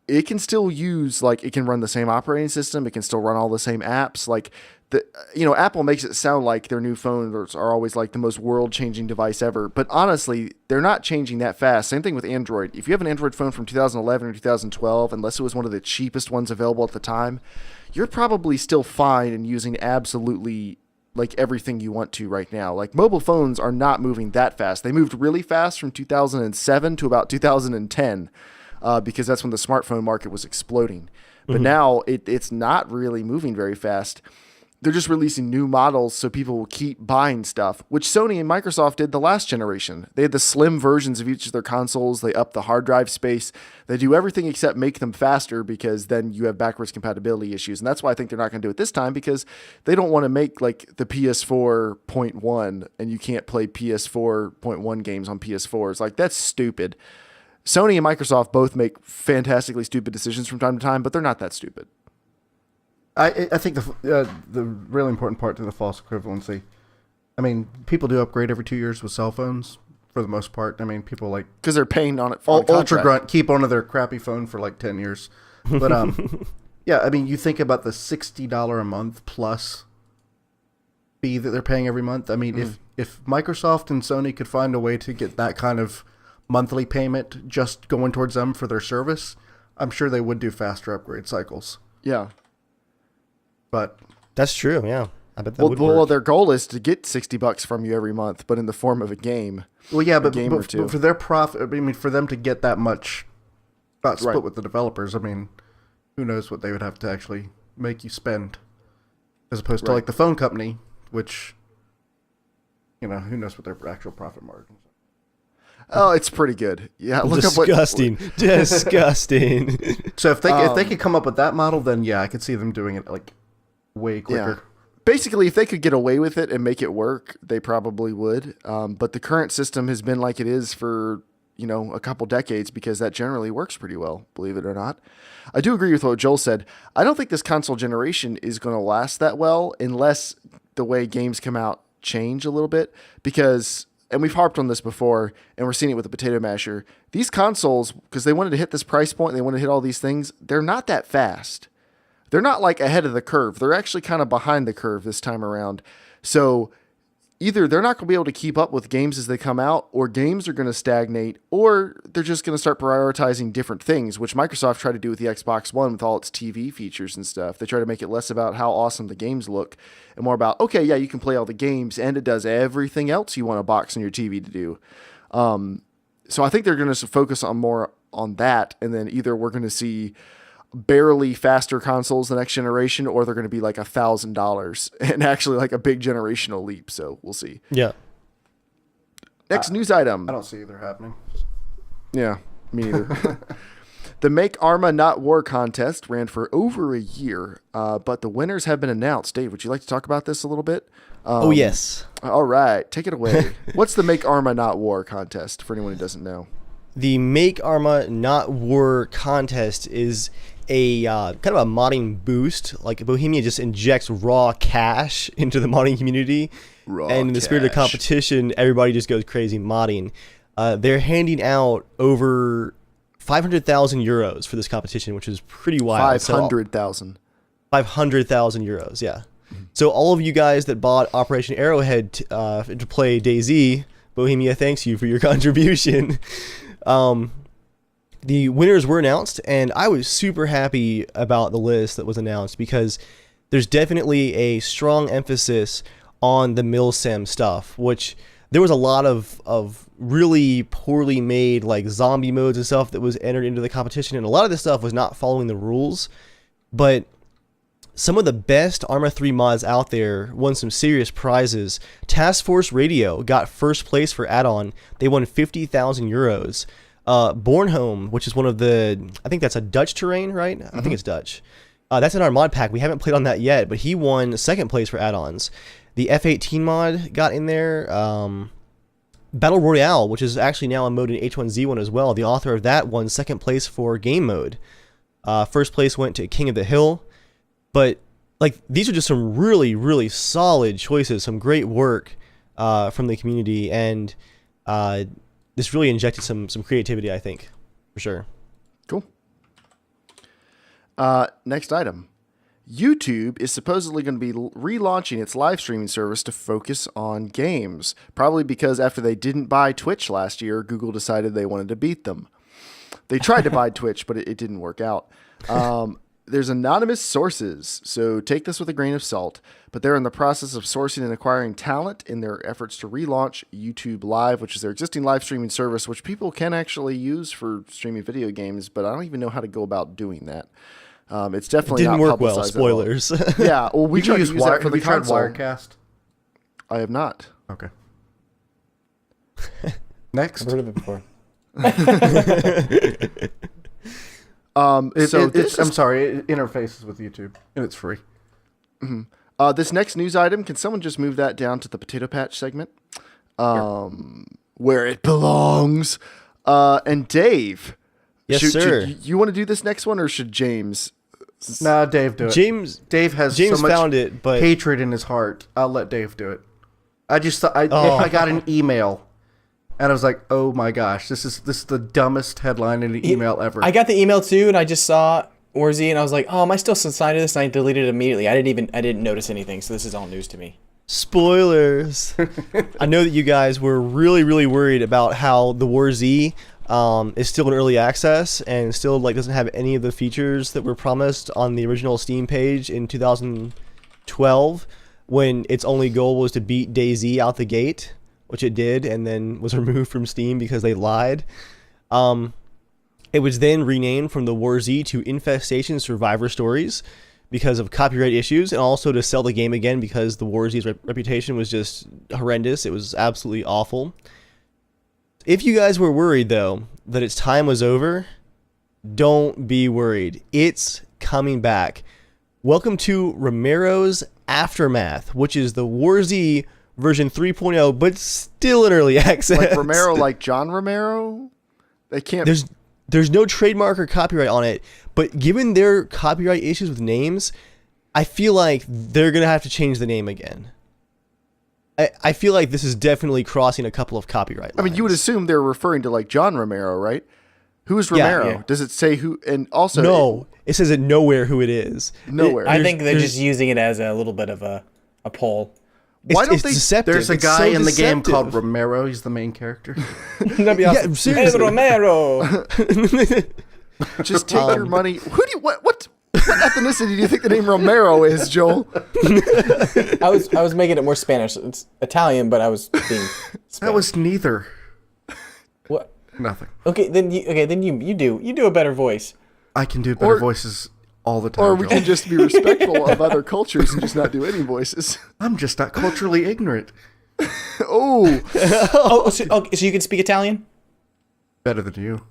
[SPEAKER 1] It can still use, it can run the same operating system. It can still run all the same apps. Apple makes it sound like their new phones are always like the most world-changing device ever. But honestly, they're not changing that fast. Same thing with Android. If you have an Android phone from 2011 or 2012, unless it was one of the cheapest ones available at the time, you're probably still fine and using absolutely everything you want to right now. Mobile phones are not moving that fast. They moved really fast from 2007 to about 2010. Because that's when the smartphone market was exploding. But now it's not really moving very fast. They're just releasing new models so people will keep buying stuff, which Sony and Microsoft did the last generation. They had the slim versions of each of their consoles. They up the hard drive space. They do everything except make them faster, because then you have backwards compatibility issues. And that's why I think they're not going to do it this time, because they don't want to make the PS4.1 and you can't play PS4.1 games on PS4s. That's stupid. Sony and Microsoft both make fantastically stupid decisions from time to time, but they're not that stupid.
[SPEAKER 4] I think the really important part to the false equivalency, I mean, people do upgrade every 2 years with cell phones for the most part. I mean, people
[SPEAKER 1] because they're paying on it for
[SPEAKER 4] Ultra Grunt keep onto their crappy phone for 10 years. But yeah, I mean, you think about the $60 a month plus fee that they're paying every month. I mean, if Microsoft and Sony could find a way to get that kind of monthly payment just going towards them for their service, I'm sure they would do faster upgrade cycles.
[SPEAKER 1] Yeah.
[SPEAKER 3] But that's true, yeah. I bet that would work.
[SPEAKER 1] Well, their goal is to get $60 from you every month, but in the form of a game.
[SPEAKER 4] Well, yeah, but
[SPEAKER 1] for
[SPEAKER 4] their profit, I mean, for them to get that much split with the developers, I mean, who knows what they would have to actually make you spend, as opposed to the phone company, which, who knows what their actual profit margins are.
[SPEAKER 1] Oh, it's pretty good. Yeah, look
[SPEAKER 3] disgusting, disgusting.
[SPEAKER 4] So if they could come up with that model, then yeah, I could see them doing it way quicker.
[SPEAKER 1] Yeah. Basically, if they could get away with it and make it work, they probably would. But the current system has been like it is for a couple decades, because that generally works pretty well, believe it or not. I do agree with what Joel said. I don't think this console generation is going to last that well unless the way games come out change a little bit, because and we've harped on this before, and we're seeing it with the Potato Masher. These consoles, because they wanted to hit this price point, and they wanted to hit all these things, they're not that fast. They're not like ahead of the curve. They're actually kind of behind the curve this time around. So either they're not going to be able to keep up with games as they come out, or games are going to stagnate, or they're just going to start prioritizing different things, which Microsoft tried to do with the Xbox One with all its TV features and stuff. They try to make it less about how awesome the games look and more about, okay, yeah, you can play all the games and it does everything else you want a box on your TV to do. So I think they're going to focus on more on that, and then either we're going to see barely faster consoles the next generation, or they're going to be like $1,000 and actually like a big generational leap. So we'll see.
[SPEAKER 3] Yeah.
[SPEAKER 1] Next news item.
[SPEAKER 4] I don't see either happening.
[SPEAKER 1] Yeah, me neither. The Make ARMA Not War contest ran for over a year, but the winners have been announced. Dave, would you like to talk about this a little bit?
[SPEAKER 3] Oh, yes.
[SPEAKER 1] All right, take it away. What's the Make ARMA Not War contest for anyone who doesn't know?
[SPEAKER 3] The Make ARMA Not War contest is a kind of a modding boost. Like Bohemia just injects raw cash into the modding community, and in the spirit of competition, everybody just goes crazy modding. They're handing out over 500,000 euros for this competition, which is pretty wild.
[SPEAKER 1] 500,000.
[SPEAKER 3] 500,000 euros, yeah. So all of you guys that bought Operation Arrowhead to play DayZ, Bohemia thanks you for your contribution. The winners were announced, and I was super happy about the list that was announced because there's definitely a strong emphasis on the milsim stuff, which there was a lot of really poorly made like zombie modes and stuff that was entered into the competition, and a lot of this stuff was not following the rules, but some of the best Arma 3 mods out there won some serious prizes. Task Force Radio got first place for add-on. They won 50,000 euros. Bornholm, which is one of the, I think that's a Dutch terrain, right? I think it's Dutch. That's in our mod pack. We haven't played on that yet, but he won second place for add-ons. The F-18 mod got in there. Battle Royale, which is actually now a mode in H1Z1 as well. The author of that won second place for game mode. First place went to King of the Hill. But like these are just some really, really solid choices, some great work from the community, and this really injected some creativity, I think, for sure.
[SPEAKER 1] Cool. Next item. YouTube is supposedly going to be relaunching its live streaming service to focus on games. Probably because after they didn't buy Twitch last year, Google decided they wanted to beat them. They tried to buy Twitch, but it didn't work out. There's anonymous sources, so take this with a grain of salt, but they're in the process of sourcing and acquiring talent in their efforts to relaunch YouTube Live, which is their existing live streaming service, which people can actually use for streaming video games, but I don't even know how to go about doing that. It's definitely
[SPEAKER 3] Didn't
[SPEAKER 1] not
[SPEAKER 3] work well.
[SPEAKER 1] publicized at all.
[SPEAKER 3] Spoilers.
[SPEAKER 1] Yeah, well, we tried to use that for the
[SPEAKER 4] tried
[SPEAKER 1] console.
[SPEAKER 4] Wirecast?
[SPEAKER 1] I have not.
[SPEAKER 4] Okay. Next.
[SPEAKER 2] I've heard of it before.
[SPEAKER 4] I'm sorry, it interfaces with YouTube, and it's free.
[SPEAKER 1] Mm-hmm. This next news item, can someone just move that down to the Potato Patch segment? Where it belongs. And Dave.
[SPEAKER 3] Yes, sir.
[SPEAKER 1] Should you want to do this next one, or should James?
[SPEAKER 4] Nah, Dave, do it. Dave has so much
[SPEAKER 3] found it, but
[SPEAKER 4] hatred in his heart. I'll let Dave do it. I just thought I got an email, and I was like, "Oh my gosh, this is the dumbest headline in an email ever."
[SPEAKER 2] I got the email too, and I just saw WarZ, and I was like, "Oh, am I still signed to this?" And I deleted it immediately. I didn't notice anything, so this is all news to me.
[SPEAKER 3] Spoilers. I know that you guys were really, really worried about how the WarZ is still in early access and still doesn't have any of the features that were promised on the original Steam page in 2012, when its only goal was to beat DayZ out the gate, which it did, and then was removed from Steam because they lied. It was then renamed from the WarZ to Infestation Survivor Stories because of copyright issues, and also to sell the game again because the WarZ's reputation was just horrendous. It was absolutely awful. If you guys were worried, though, that its time was over, don't be worried. It's coming back. Welcome to Romero's Aftermath, which is the WarZ version 3.0, but still in early access.
[SPEAKER 1] Like Romero, like John Romero? They can't...
[SPEAKER 3] There's no trademark or copyright on it, but given their copyright issues with names, I feel like they're going to have to change the name again. I feel like this is definitely crossing a couple of copyright lines.
[SPEAKER 1] I mean, you would assume they're referring to like John Romero, right? Who is Romero?
[SPEAKER 2] Yeah.
[SPEAKER 1] Does it say who? And also,
[SPEAKER 3] no, it says it nowhere who it is.
[SPEAKER 1] Nowhere.
[SPEAKER 2] I think they're just using it as a little bit of a poll.
[SPEAKER 1] Why don't
[SPEAKER 3] It's
[SPEAKER 1] they?
[SPEAKER 3] deceptive.
[SPEAKER 4] There's a
[SPEAKER 3] It's
[SPEAKER 4] guy
[SPEAKER 3] so
[SPEAKER 4] in the game
[SPEAKER 3] deceptive.
[SPEAKER 4] called Romero. He's the main character.
[SPEAKER 2] That'd be awesome.
[SPEAKER 3] Yeah, seriously.
[SPEAKER 2] Hey, Romero.
[SPEAKER 1] Just take your money. Who do you? What ethnicity do you think the name Romero is, Joel?
[SPEAKER 2] I was making it more Spanish. It's Italian, but I was being Spanish.
[SPEAKER 4] That was neither.
[SPEAKER 2] What?
[SPEAKER 4] Nothing.
[SPEAKER 2] Okay, then you do a better voice.
[SPEAKER 4] I can do better
[SPEAKER 1] Or-
[SPEAKER 4] voices all the time.
[SPEAKER 1] Or we
[SPEAKER 4] Joel.
[SPEAKER 1] can just be respectful of other cultures and just not do any voices.
[SPEAKER 4] I'm just not culturally ignorant.
[SPEAKER 1] Oh,
[SPEAKER 2] So you can speak Italian?
[SPEAKER 4] Better than you.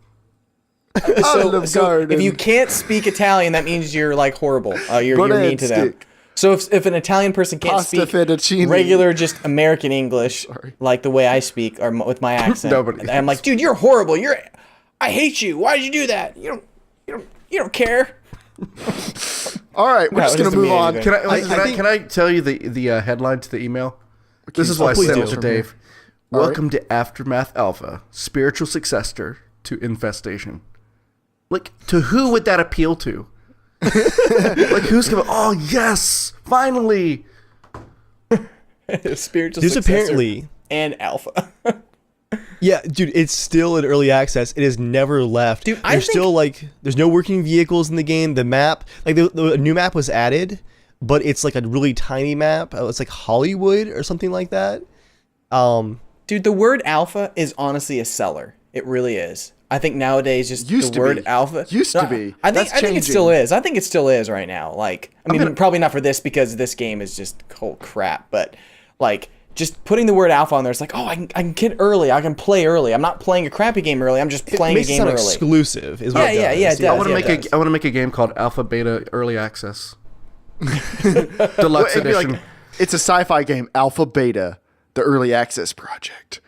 [SPEAKER 2] So if you can't speak Italian, that means you're like horrible. You're mean to them.
[SPEAKER 1] Breadstick.
[SPEAKER 2] So if an Italian person can't
[SPEAKER 1] Pasta
[SPEAKER 2] speak
[SPEAKER 1] fettuccine.
[SPEAKER 2] regular, just American English, like the way I speak or with my accent,
[SPEAKER 4] Nobody
[SPEAKER 2] I'm like, dude, you're horrible. I hate you. Why did you do that? You don't care.
[SPEAKER 1] All right, we're
[SPEAKER 2] No,
[SPEAKER 1] just
[SPEAKER 2] it
[SPEAKER 1] gonna
[SPEAKER 2] doesn't
[SPEAKER 1] move
[SPEAKER 2] mean
[SPEAKER 1] on.
[SPEAKER 2] anything.
[SPEAKER 4] Can I tell you the headline to the email? This is
[SPEAKER 1] Oh,
[SPEAKER 4] what I
[SPEAKER 1] please
[SPEAKER 4] sent
[SPEAKER 1] do.
[SPEAKER 4] it to Dave. Welcome to Aftermath Alpha, spiritual successor to Infestation. Like, to who would that appeal to? Like, who's gonna? Oh yes, finally.
[SPEAKER 2] Spiritual
[SPEAKER 3] There's
[SPEAKER 2] successor
[SPEAKER 3] apparently
[SPEAKER 2] and alpha.
[SPEAKER 3] Yeah, dude, it's still in early access. It has never left.
[SPEAKER 2] Dude, I
[SPEAKER 3] there's
[SPEAKER 2] think-
[SPEAKER 3] still like there's no working vehicles in the game. The map, like the new map was added, but it's like a really tiny map. It's like Hollywood or something like that.
[SPEAKER 2] Dude, the word alpha is honestly a seller. It really is. I think nowadays just
[SPEAKER 1] Used
[SPEAKER 2] the
[SPEAKER 1] to
[SPEAKER 2] word
[SPEAKER 1] be.
[SPEAKER 2] alpha
[SPEAKER 1] Used to be.
[SPEAKER 2] I
[SPEAKER 1] That's
[SPEAKER 2] think it
[SPEAKER 1] changing.
[SPEAKER 2] still is. I think it still is right now. Like, I mean, probably not for this because this game is just cold crap. But like, just putting the word alpha on there, it's like, oh, I can get early. I can play early. I'm not playing a crappy game early. I'm just playing a
[SPEAKER 3] Makes it
[SPEAKER 2] game
[SPEAKER 3] sound
[SPEAKER 2] early.
[SPEAKER 3] exclusive. Is what
[SPEAKER 2] Yeah,
[SPEAKER 3] it
[SPEAKER 2] yeah,
[SPEAKER 3] does.
[SPEAKER 2] it does.
[SPEAKER 4] I want to
[SPEAKER 2] Yeah,
[SPEAKER 4] make
[SPEAKER 2] it
[SPEAKER 4] I want to make a game called Alpha Beta Early Access, Deluxe
[SPEAKER 1] It'd be
[SPEAKER 4] Edition.
[SPEAKER 1] like, it's a sci-fi game, Alpha Beta, the early access project.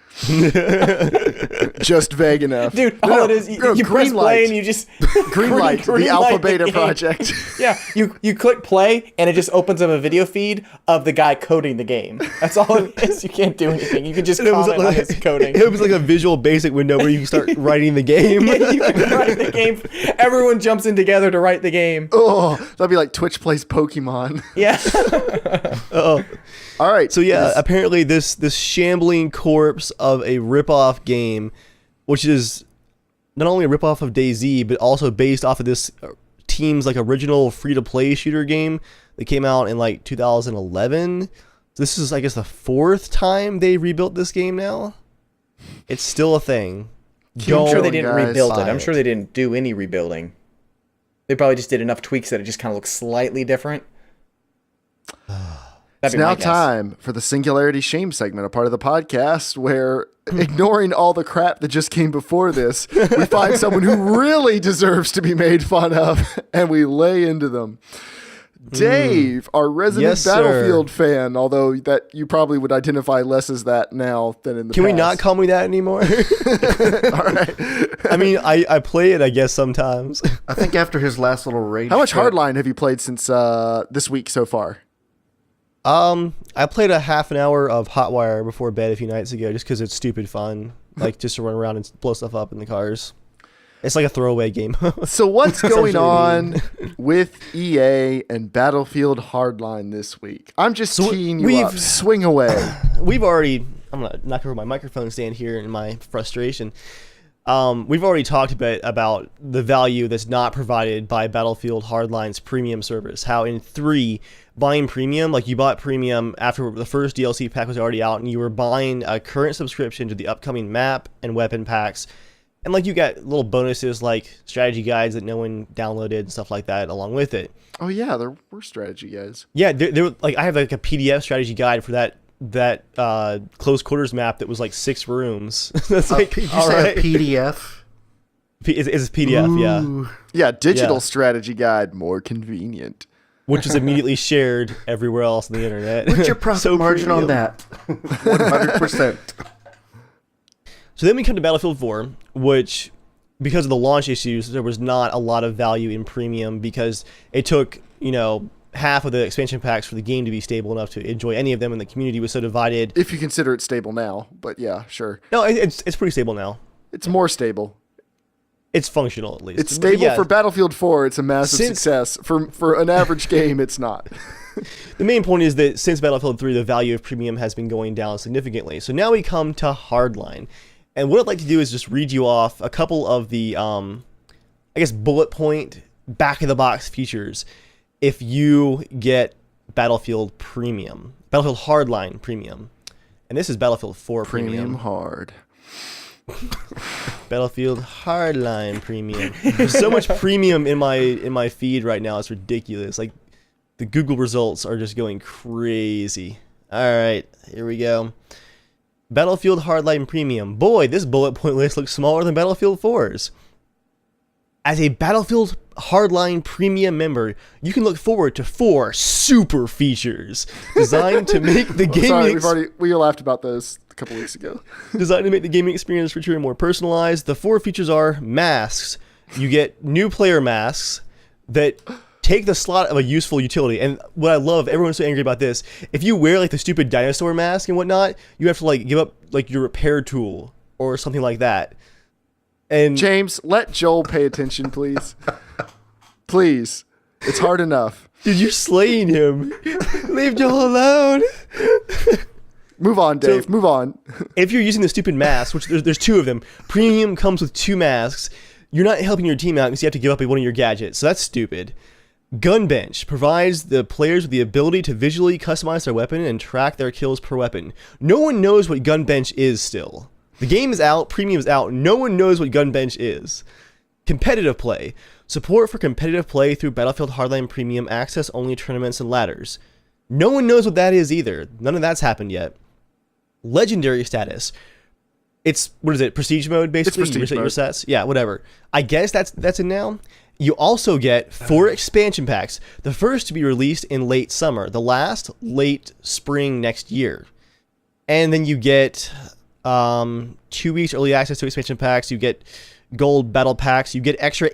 [SPEAKER 1] Just vague enough.
[SPEAKER 2] Dude, all it is, you press play and you just
[SPEAKER 1] green light, the Alpha
[SPEAKER 2] light
[SPEAKER 1] Beta
[SPEAKER 2] game.
[SPEAKER 1] project.
[SPEAKER 2] Yeah, you click play and it just opens up a video feed of the guy coding the game. That's all it is. You can't do anything. You can just
[SPEAKER 3] It was
[SPEAKER 2] comment on
[SPEAKER 3] like,
[SPEAKER 2] his coding.
[SPEAKER 3] it was like a Visual Basic window where you can start writing the game.
[SPEAKER 2] Yeah, you can write the game. Everyone jumps in together to write the game.
[SPEAKER 1] Oh, that'd be like Twitch plays Pokemon.
[SPEAKER 2] Yeah.
[SPEAKER 1] All right.
[SPEAKER 3] So yeah, apparently this shambling corpse of a rip-off game, which is not only a rip-off of DayZ, but also based off of this team's like original free-to-play shooter game that came out in like 2011. So this is, I guess, the fourth time they rebuilt this game now. It's still a thing.
[SPEAKER 2] I'm sure they
[SPEAKER 1] going,
[SPEAKER 2] didn't
[SPEAKER 1] guys.
[SPEAKER 2] rebuild it.
[SPEAKER 3] Buy
[SPEAKER 2] I'm
[SPEAKER 3] it.
[SPEAKER 2] sure they didn't do any rebuilding. They probably just did enough tweaks that it just kind of looks slightly different.
[SPEAKER 1] It's now time for the Singularity Shame segment, a part of the podcast where, ignoring all the crap that just came before this, we find someone who really deserves to be made fun of, and we lay into them. Dave, our resident
[SPEAKER 3] Yes, sir.
[SPEAKER 1] Battlefield fan, although that you probably would identify less as that now than in the
[SPEAKER 3] Can
[SPEAKER 1] past.
[SPEAKER 3] we not call me that anymore?
[SPEAKER 1] All right.
[SPEAKER 3] I mean, I play it, I guess, sometimes.
[SPEAKER 4] I think after his last little rage.
[SPEAKER 1] How much
[SPEAKER 4] fit-
[SPEAKER 1] Hardline have you played since this week so far?
[SPEAKER 3] I played a half an hour of Hotwire before bed a few nights ago just because it's stupid fun. Like, just to run around and blow stuff up in the cars. It's like a throwaway game.
[SPEAKER 1] So what's going
[SPEAKER 3] Essentially
[SPEAKER 1] on with EA and Battlefield Hardline this week? I'm just
[SPEAKER 3] So
[SPEAKER 1] teeing you
[SPEAKER 3] we've-
[SPEAKER 1] up. Swing away.
[SPEAKER 3] We've already... I'm going to knock over my microphone stand here in my frustration. We've already talked a bit about the value that's not provided by Battlefield Hardline's premium service. How in 3, buying premium, like you bought premium after the first DLC pack was already out, and you were buying a current subscription to the upcoming map and weapon packs. And like you got little bonuses like strategy guides that no one downloaded and stuff like that along with it.
[SPEAKER 1] Oh yeah, there were strategy guys.
[SPEAKER 3] Yeah, there like I have like a PDF strategy guide for that close quarters map that was like 6 rooms. That's like
[SPEAKER 4] Did you
[SPEAKER 3] all
[SPEAKER 4] say
[SPEAKER 3] right.
[SPEAKER 4] a PDF?
[SPEAKER 3] It's a PDF, yeah.
[SPEAKER 4] Ooh.
[SPEAKER 1] Yeah, digital
[SPEAKER 3] Yeah.
[SPEAKER 1] strategy guide, more convenient.
[SPEAKER 3] Which is immediately shared everywhere else on the internet.
[SPEAKER 4] What's your profit
[SPEAKER 3] So
[SPEAKER 4] margin on
[SPEAKER 3] premium.
[SPEAKER 4] that? 100%.
[SPEAKER 3] So then we come to Battlefield 4, which, because of the launch issues, there was not a lot of value in premium because it took, half of the expansion packs for the game to be stable enough to enjoy any of them, and the community was so divided.
[SPEAKER 1] If you consider it stable now, but yeah, sure.
[SPEAKER 3] No, it's pretty stable now.
[SPEAKER 1] It's more stable.
[SPEAKER 3] It's functional, at least.
[SPEAKER 1] It's stable
[SPEAKER 3] yeah,
[SPEAKER 1] for Battlefield 4. It's a massive success. For an average game, it's not.
[SPEAKER 3] The main point is that since Battlefield 3, the value of premium has been going down significantly. So now we come to Hardline. And what I'd like to do is just read you off a couple of the, I guess, bullet point, back-of-the-box features if you get Battlefield Premium. Battlefield Hardline Premium. And this is Battlefield 4 Premium.
[SPEAKER 1] Hard.
[SPEAKER 3] Battlefield Hardline Premium. There's so much premium in my feed right now. It's ridiculous. Like, the Google results are just going crazy. All right, here we go. Battlefield Hardline Premium. Boy, this bullet point list looks smaller than Battlefield 4's. As a Battlefield Hardline Premium member, you can look forward to 4 super features designed to make the gaming.
[SPEAKER 1] Sorry, we laughed about those a couple weeks ago.
[SPEAKER 3] Designed to make the gaming experience richer and more personalized. The 4 features are masks. You get new player masks that take the slot of a useful utility. And what I love, everyone's so angry about this. If you wear like the stupid dinosaur mask and whatnot, you have to like give up like your repair tool or something like that. And
[SPEAKER 1] James, let Joel pay attention, please. Please. It's hard enough.
[SPEAKER 3] Dude, you're slaying him. Leave Joel alone.
[SPEAKER 1] Move on, Dave.
[SPEAKER 3] So,
[SPEAKER 1] move on.
[SPEAKER 3] If you're using the stupid mask, which there's 2 of them, Premium comes with 2 masks, you're not helping your team out because you have to give up one of your gadgets. So that's stupid. Gun Bench provides the players with the ability to visually customize their weapon and track their kills per weapon. No one knows what Gun Bench is still. The game is out, Premium is out, no one knows what Gun Bench is. Competitive play. Support for competitive play through Battlefield Hardline Premium, access only tournaments and ladders. No one knows what that is either. None of that's happened yet. Legendary status. It's, what is it, prestige mode basically?
[SPEAKER 1] It's prestige
[SPEAKER 3] you reset
[SPEAKER 1] mode.
[SPEAKER 3] your sets? Yeah, whatever. I guess that's in now. You also get 4 expansion packs. The first to be released in late summer. The last, late spring next year. And then you get 2 weeks early access to expansion packs. You get gold battle packs. You get extra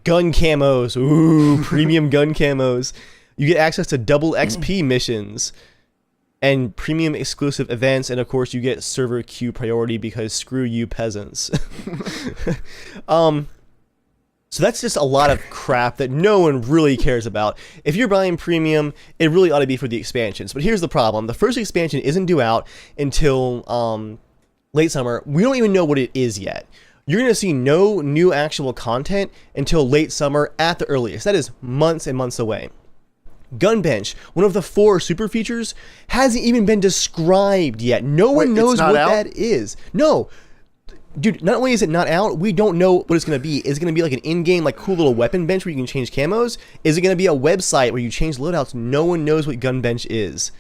[SPEAKER 3] gun camos. Ooh, premium gun camos. You get access to double XP missions and premium exclusive events. And of course, you get server queue priority because screw you peasants. So that's just a lot of crap that no one really cares about. If you're buying Premium, it really ought to be for the expansions. But here's the problem. The first expansion isn't due out until late summer. We don't even know what it is yet. You're going to see no new actual content until late summer at the earliest. That is months and months away. Gun Bench, one of the 4 super features, hasn't even been described yet. No one knows what that is. No. Dude, not only is it not out, we don't know what it's going to be. Is it going to be like an in-game, like cool little weapon bench where you can change camos? Is it going to be a website where you change loadouts? No one knows what Gun Bench is.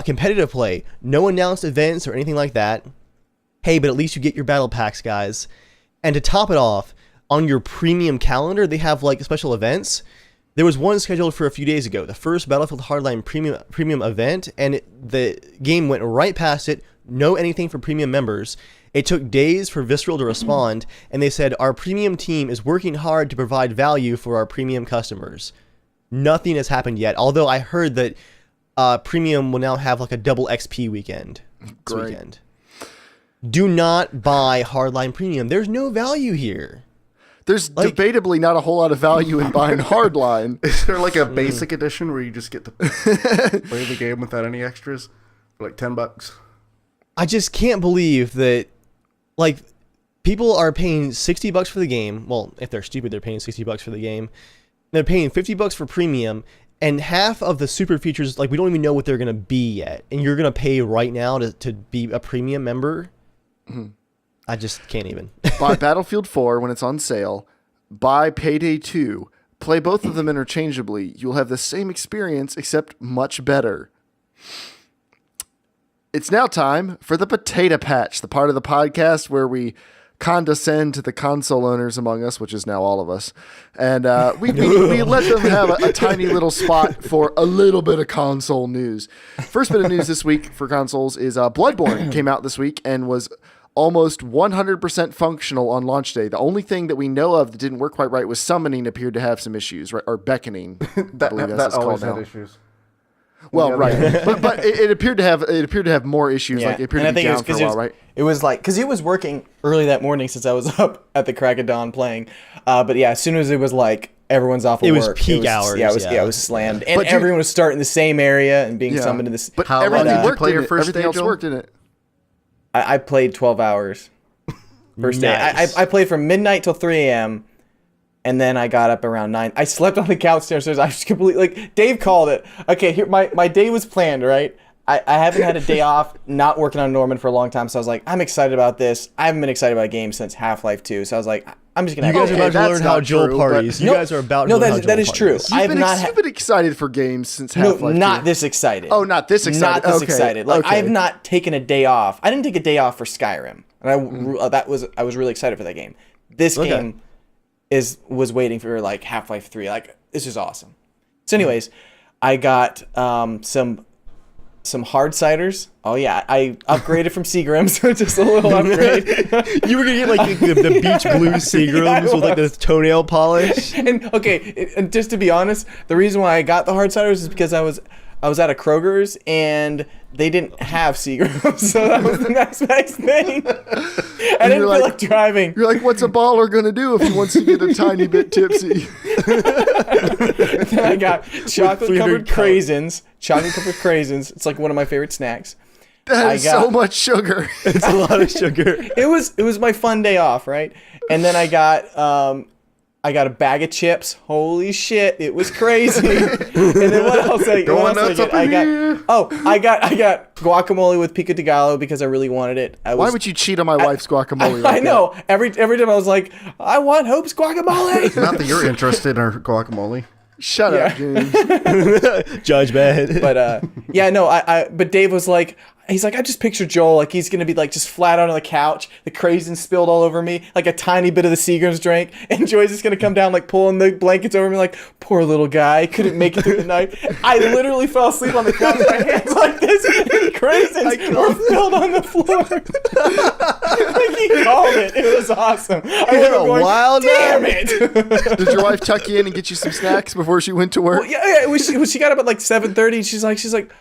[SPEAKER 3] Competitive play, no announced events or anything like that. Hey, but at least you get your battle packs, guys. And to top it off, on your Premium calendar, they have like special events. There was one scheduled for a few days ago, the first Battlefield Hardline Premium event, and the game went right past it. No anything for Premium members. It took days for Visceral to respond, and they said, our Premium team is working hard to provide value for our Premium customers. Nothing has happened yet, although I heard that Premium will now have like a double XP weekend this weekend. Do not buy Hardline Premium. There's no value here.
[SPEAKER 1] There's debatably not a whole lot of value in buying Hardline.
[SPEAKER 4] Is there like a basic edition where you just get to play the game without any extras for like $10?
[SPEAKER 3] I just can't believe that, like, people are paying $60 for the game. Well, if they're stupid, they're paying $60 for the game. They're paying $50 for Premium, and half of the super features, like, we don't even know what they're going to be yet. And you're going to pay right now to be a Premium member? Mm-hmm. I just can't even.
[SPEAKER 1] Buy Battlefield 4 when it's on sale. Buy Payday 2. Play both of them interchangeably. You'll have the same experience, except much better. It's now time for the Potato Patch, the part of the podcast where we condescend to the console owners among us, which is now all of us. And we let them have a tiny little spot for a little bit of console news. First bit of news this week for consoles is Bloodborne came out this week and was almost 100% functional on launch day. The only thing that we know of that didn't work quite right was summoning appeared to have some issues, right? Or beckoning. I believe that's
[SPEAKER 4] that
[SPEAKER 1] it's called
[SPEAKER 4] always
[SPEAKER 1] now.
[SPEAKER 4] had issues.
[SPEAKER 1] Well,
[SPEAKER 4] Yeah,
[SPEAKER 1] right, but it appeared to have more issues. Like it appeared to be down for a while, right?
[SPEAKER 2] It was like because it was working early that morning since I was up at the crack of dawn playing. But yeah, as soon as it was like everyone's off of
[SPEAKER 3] It was
[SPEAKER 2] work,
[SPEAKER 3] peak hours,
[SPEAKER 2] Yeah,
[SPEAKER 3] yeah.
[SPEAKER 2] it was slammed, and
[SPEAKER 1] But dude-
[SPEAKER 2] everyone was starting the same area and being summoned to this.
[SPEAKER 1] But
[SPEAKER 4] How long
[SPEAKER 1] everything
[SPEAKER 4] did you
[SPEAKER 1] worked
[SPEAKER 4] play
[SPEAKER 1] in
[SPEAKER 4] your
[SPEAKER 1] it.
[SPEAKER 4] first
[SPEAKER 1] Everything
[SPEAKER 4] day,
[SPEAKER 1] else
[SPEAKER 4] Joel?
[SPEAKER 1] worked in it.
[SPEAKER 2] I played 12 hours. First day,
[SPEAKER 3] Nice.
[SPEAKER 2] I played from midnight till 3 a.m. And then I got up around 9. I slept on the couch downstairs. I was completely like Dave called it. Okay, here my day was planned, right? I haven't had a day off not working on Norman for a long time, so I was like, I'm excited about this. I haven't been excited about a game since Half-Life 2, so I was like, I'm just gonna.
[SPEAKER 3] You guys are
[SPEAKER 1] Okay,
[SPEAKER 3] about to
[SPEAKER 1] that's
[SPEAKER 3] learn how
[SPEAKER 1] not
[SPEAKER 3] Joel
[SPEAKER 1] true,
[SPEAKER 3] parties.
[SPEAKER 1] but-
[SPEAKER 3] You guys are about to
[SPEAKER 2] No,
[SPEAKER 3] learn how Joel
[SPEAKER 2] that is true.
[SPEAKER 3] parties.
[SPEAKER 2] I have not
[SPEAKER 1] You've been excited for games since Half-Life 2.
[SPEAKER 2] not this excited.
[SPEAKER 1] Oh, not this excited.
[SPEAKER 2] Not this
[SPEAKER 1] Okay,
[SPEAKER 2] excited. Like I have
[SPEAKER 1] okay.
[SPEAKER 2] not taken a day off. I didn't take a day off for Skyrim, and I was really excited for that game. This game was waiting for like Half-Life 3. Like this is awesome. So, anyways, I got some hard ciders. Oh yeah, I upgraded from Seagrams, so just a little upgrade.
[SPEAKER 3] You were gonna get like the beach blue Seagrams with like the toenail polish.
[SPEAKER 2] And okay, and just to be honest, the reason why I got the hard ciders is because I was at a Kroger's and they didn't have Seagrams, so that was the next thing. I didn't feel like driving.
[SPEAKER 1] You're like, what's a baller gonna do if he wants to get a tiny bit tipsy?
[SPEAKER 2] Then I got chocolate
[SPEAKER 3] 300
[SPEAKER 2] covered craisins. Chocolate covered craisins. It's like one of my favorite snacks.
[SPEAKER 1] That is so much sugar.
[SPEAKER 3] It's a lot of sugar.
[SPEAKER 2] It was my fun day off, right? And then I got a bag of chips. Holy shit, it was crazy. And then what else? I got guacamole with pico de gallo because I really wanted it.
[SPEAKER 1] Why would you cheat on my wife's guacamole?
[SPEAKER 2] I
[SPEAKER 1] like
[SPEAKER 2] know. Every time I was like, I want Hope's guacamole.
[SPEAKER 4] Not that you're interested in her guacamole.
[SPEAKER 1] that? Shut up, James.
[SPEAKER 3] Judge bad.
[SPEAKER 2] But yeah, no, but Dave was like, he's like, I just picture Joel like he's gonna be like just flat out on the couch, the craisins spilled all over me, like a tiny bit of the Seagram's drink, and Joy's just gonna come down like pulling the blankets over me, like poor little guy, couldn't make it through the night. I literally fell asleep on the couch with my hands like this, and the craisins were filled on the floor. Like he called it. It was awesome. I
[SPEAKER 3] had
[SPEAKER 2] was
[SPEAKER 3] a
[SPEAKER 2] going,
[SPEAKER 3] wild
[SPEAKER 2] damn
[SPEAKER 3] night."
[SPEAKER 2] it.
[SPEAKER 1] Did your wife tuck you in and get you some snacks before she went to work?
[SPEAKER 2] Well, yeah. When she got up at like 7:30, she's like,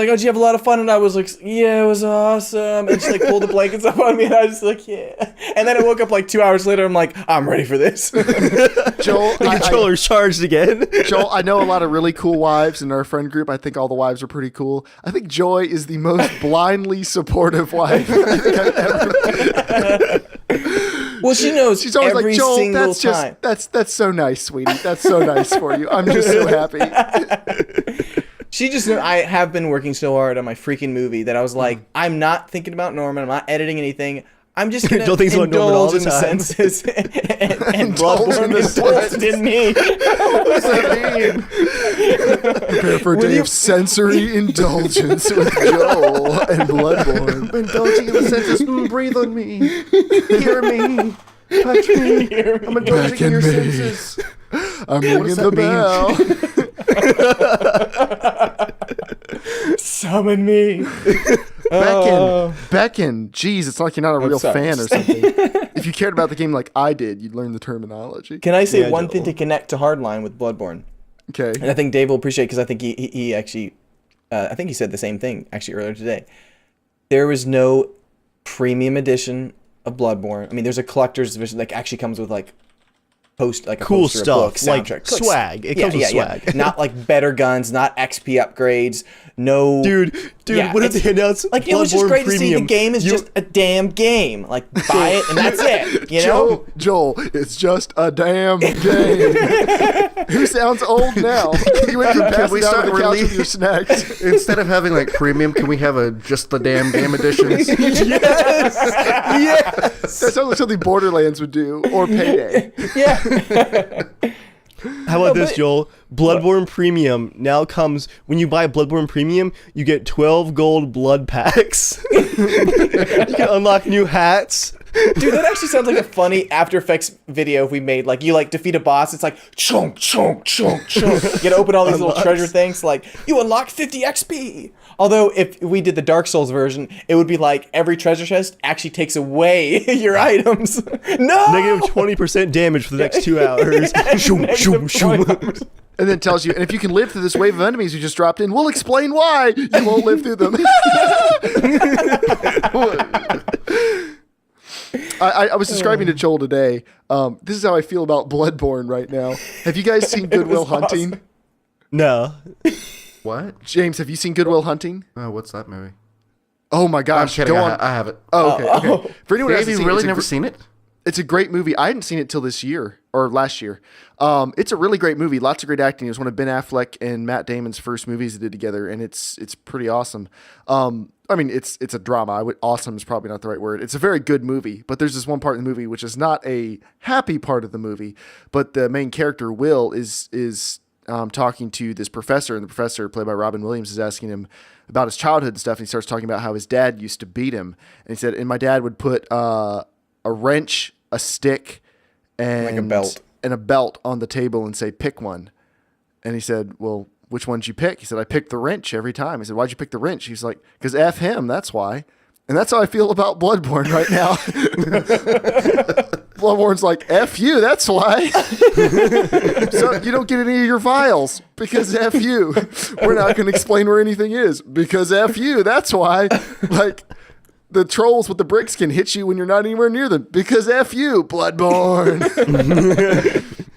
[SPEAKER 2] oh, did you have a lot of fun? And I was like, yeah, it was awesome. And she like pulled the blankets up on me, and I was just like, yeah. And then I woke up like 2 hours later. I'm like, I'm ready for this.
[SPEAKER 1] Joel,
[SPEAKER 3] The controller's charged again.
[SPEAKER 1] Joel, I know a lot of really cool wives in our friend group. I think all the wives are pretty cool. I think Joy is the most blindly supportive wife I think I've ever.
[SPEAKER 2] Well, she knows
[SPEAKER 1] She's always
[SPEAKER 2] every
[SPEAKER 1] like, Joel,
[SPEAKER 2] single
[SPEAKER 1] that's
[SPEAKER 2] time.
[SPEAKER 1] that's so nice, sweetie. That's so nice for you. I'm just so happy.
[SPEAKER 2] She just knew I have been working so hard on my freaking movie that I was like, I'm not thinking about Norman. I'm not editing anything. I'm just gonna
[SPEAKER 3] Don't think about Norman all
[SPEAKER 2] indulge
[SPEAKER 3] the
[SPEAKER 2] in the
[SPEAKER 3] time.
[SPEAKER 2] senses and
[SPEAKER 1] Indulge in
[SPEAKER 2] Bloodborne
[SPEAKER 1] the
[SPEAKER 2] indulged in me.
[SPEAKER 1] What does that mean? Prepare for a day of sensory indulgence with Joel and Bloodborne.
[SPEAKER 4] Indulging in the senses. Breathe on me. Hear me. Touch me. I'm indulging in your
[SPEAKER 1] me.
[SPEAKER 4] senses.
[SPEAKER 1] I'm ringing the
[SPEAKER 4] that
[SPEAKER 1] bell.
[SPEAKER 2] Summon me.
[SPEAKER 1] Beckon. Jeez, it's like you're not a real
[SPEAKER 2] sorry.
[SPEAKER 1] fan or something. If you cared about the game like I did, you'd learn the terminology.
[SPEAKER 2] Can I say
[SPEAKER 3] Yeah,
[SPEAKER 2] one
[SPEAKER 3] Joel.
[SPEAKER 2] thing to connect to Hardline with Bloodborne?
[SPEAKER 1] Okay.
[SPEAKER 2] And I think Dave will appreciate because I think he actually, I think he said the same thing actually earlier today. There was no premium edition of Bloodborne. I mean, there's a collector's edition that actually comes with like a
[SPEAKER 3] Cool
[SPEAKER 2] poster, a
[SPEAKER 3] stuff,
[SPEAKER 2] book,
[SPEAKER 3] like
[SPEAKER 2] soundtrack,
[SPEAKER 3] swag. It comes with swag.
[SPEAKER 2] Not like better guns, not XP upgrades, no.
[SPEAKER 3] Dude,
[SPEAKER 2] Yeah,
[SPEAKER 3] what if
[SPEAKER 2] it's-
[SPEAKER 3] they announce
[SPEAKER 2] Like it was just
[SPEAKER 3] Bloodborne
[SPEAKER 2] great to see the
[SPEAKER 3] Premium?
[SPEAKER 2] game is just a damn game. Like buy it and that's it. You know.
[SPEAKER 1] Joel, it's just a damn game. Who sounds old now? You went from passing
[SPEAKER 4] we
[SPEAKER 1] out
[SPEAKER 4] start
[SPEAKER 1] on the couch with
[SPEAKER 4] releasing-
[SPEAKER 1] your snacks.
[SPEAKER 4] Instead of having like premium, can we have a just the damn game editions?
[SPEAKER 3] Yes.
[SPEAKER 1] That sounds like something Borderlands would do, or Payday.
[SPEAKER 2] Yeah.
[SPEAKER 3] How about
[SPEAKER 2] No,
[SPEAKER 3] this,
[SPEAKER 2] but-
[SPEAKER 3] Joel? Bloodborne Premium now comes when you buy Bloodborne Premium. You get 12 gold blood packs. You can unlock new hats,
[SPEAKER 2] Dude, that actually sounds like a funny After Effects video if we made. Like, you, like, defeat a boss, it's like, chunk, chunk, chunk, chunk. You gotta open all these little treasure things, like, you unlock 50 XP. Although, if we did the Dark Souls version, it would be like, every treasure chest actually takes away your items. No!
[SPEAKER 3] Negative 20% damage for the next 2 hours. Shoom, shoom, shoom.
[SPEAKER 1] And then tells you, and if you can live through this wave of enemies you just dropped in, we'll explain why you won't live through them. I was describing to Joel today. This is how I feel about Bloodborne right now. Have you guys seen Good Will Hunting?
[SPEAKER 2] Awesome.
[SPEAKER 3] No.
[SPEAKER 4] What?
[SPEAKER 1] James, have you seen Good Will Hunting?
[SPEAKER 4] Oh, what's that movie?
[SPEAKER 1] Oh my
[SPEAKER 4] I'm
[SPEAKER 1] gosh,
[SPEAKER 4] kidding.
[SPEAKER 1] go on.
[SPEAKER 4] I have it.
[SPEAKER 1] Oh, okay. For anyone who
[SPEAKER 4] Have
[SPEAKER 1] hasn't
[SPEAKER 4] you
[SPEAKER 1] seen it,
[SPEAKER 4] really
[SPEAKER 1] it's a
[SPEAKER 4] never
[SPEAKER 1] gr-
[SPEAKER 4] seen it?
[SPEAKER 1] It's a great movie. I hadn't seen it till this year or last year. It's a really great movie. Lots of great acting. It was one of Ben Affleck and Matt Damon's first movies they did together, and it's pretty awesome. I mean, it's a drama. Awesome is probably not the right word. It's a very good movie, but there's this one part in the movie which is not a happy part of the movie. But the main character Will is talking to this professor, and the professor, played by Robin Williams, is asking him about his childhood and stuff. And he starts talking about how his dad used to beat him, and he said, "And my dad would put a wrench, a stick, and
[SPEAKER 2] Like a belt.
[SPEAKER 1] and a belt on the table and say, pick one." And he said, "Well, which one did you pick?" He said, "I picked the wrench every time." He said, "Why'd you pick the wrench?" He's like, "Because F him, that's why." And that's how I feel about Bloodborne right now. Bloodborne's like, F you, that's why. So you don't get any of your vials because F you. We're not going to explain where anything is because F you, that's why. Like, the trolls with the bricks can hit you when you're not anywhere near them because F you, Bloodborne.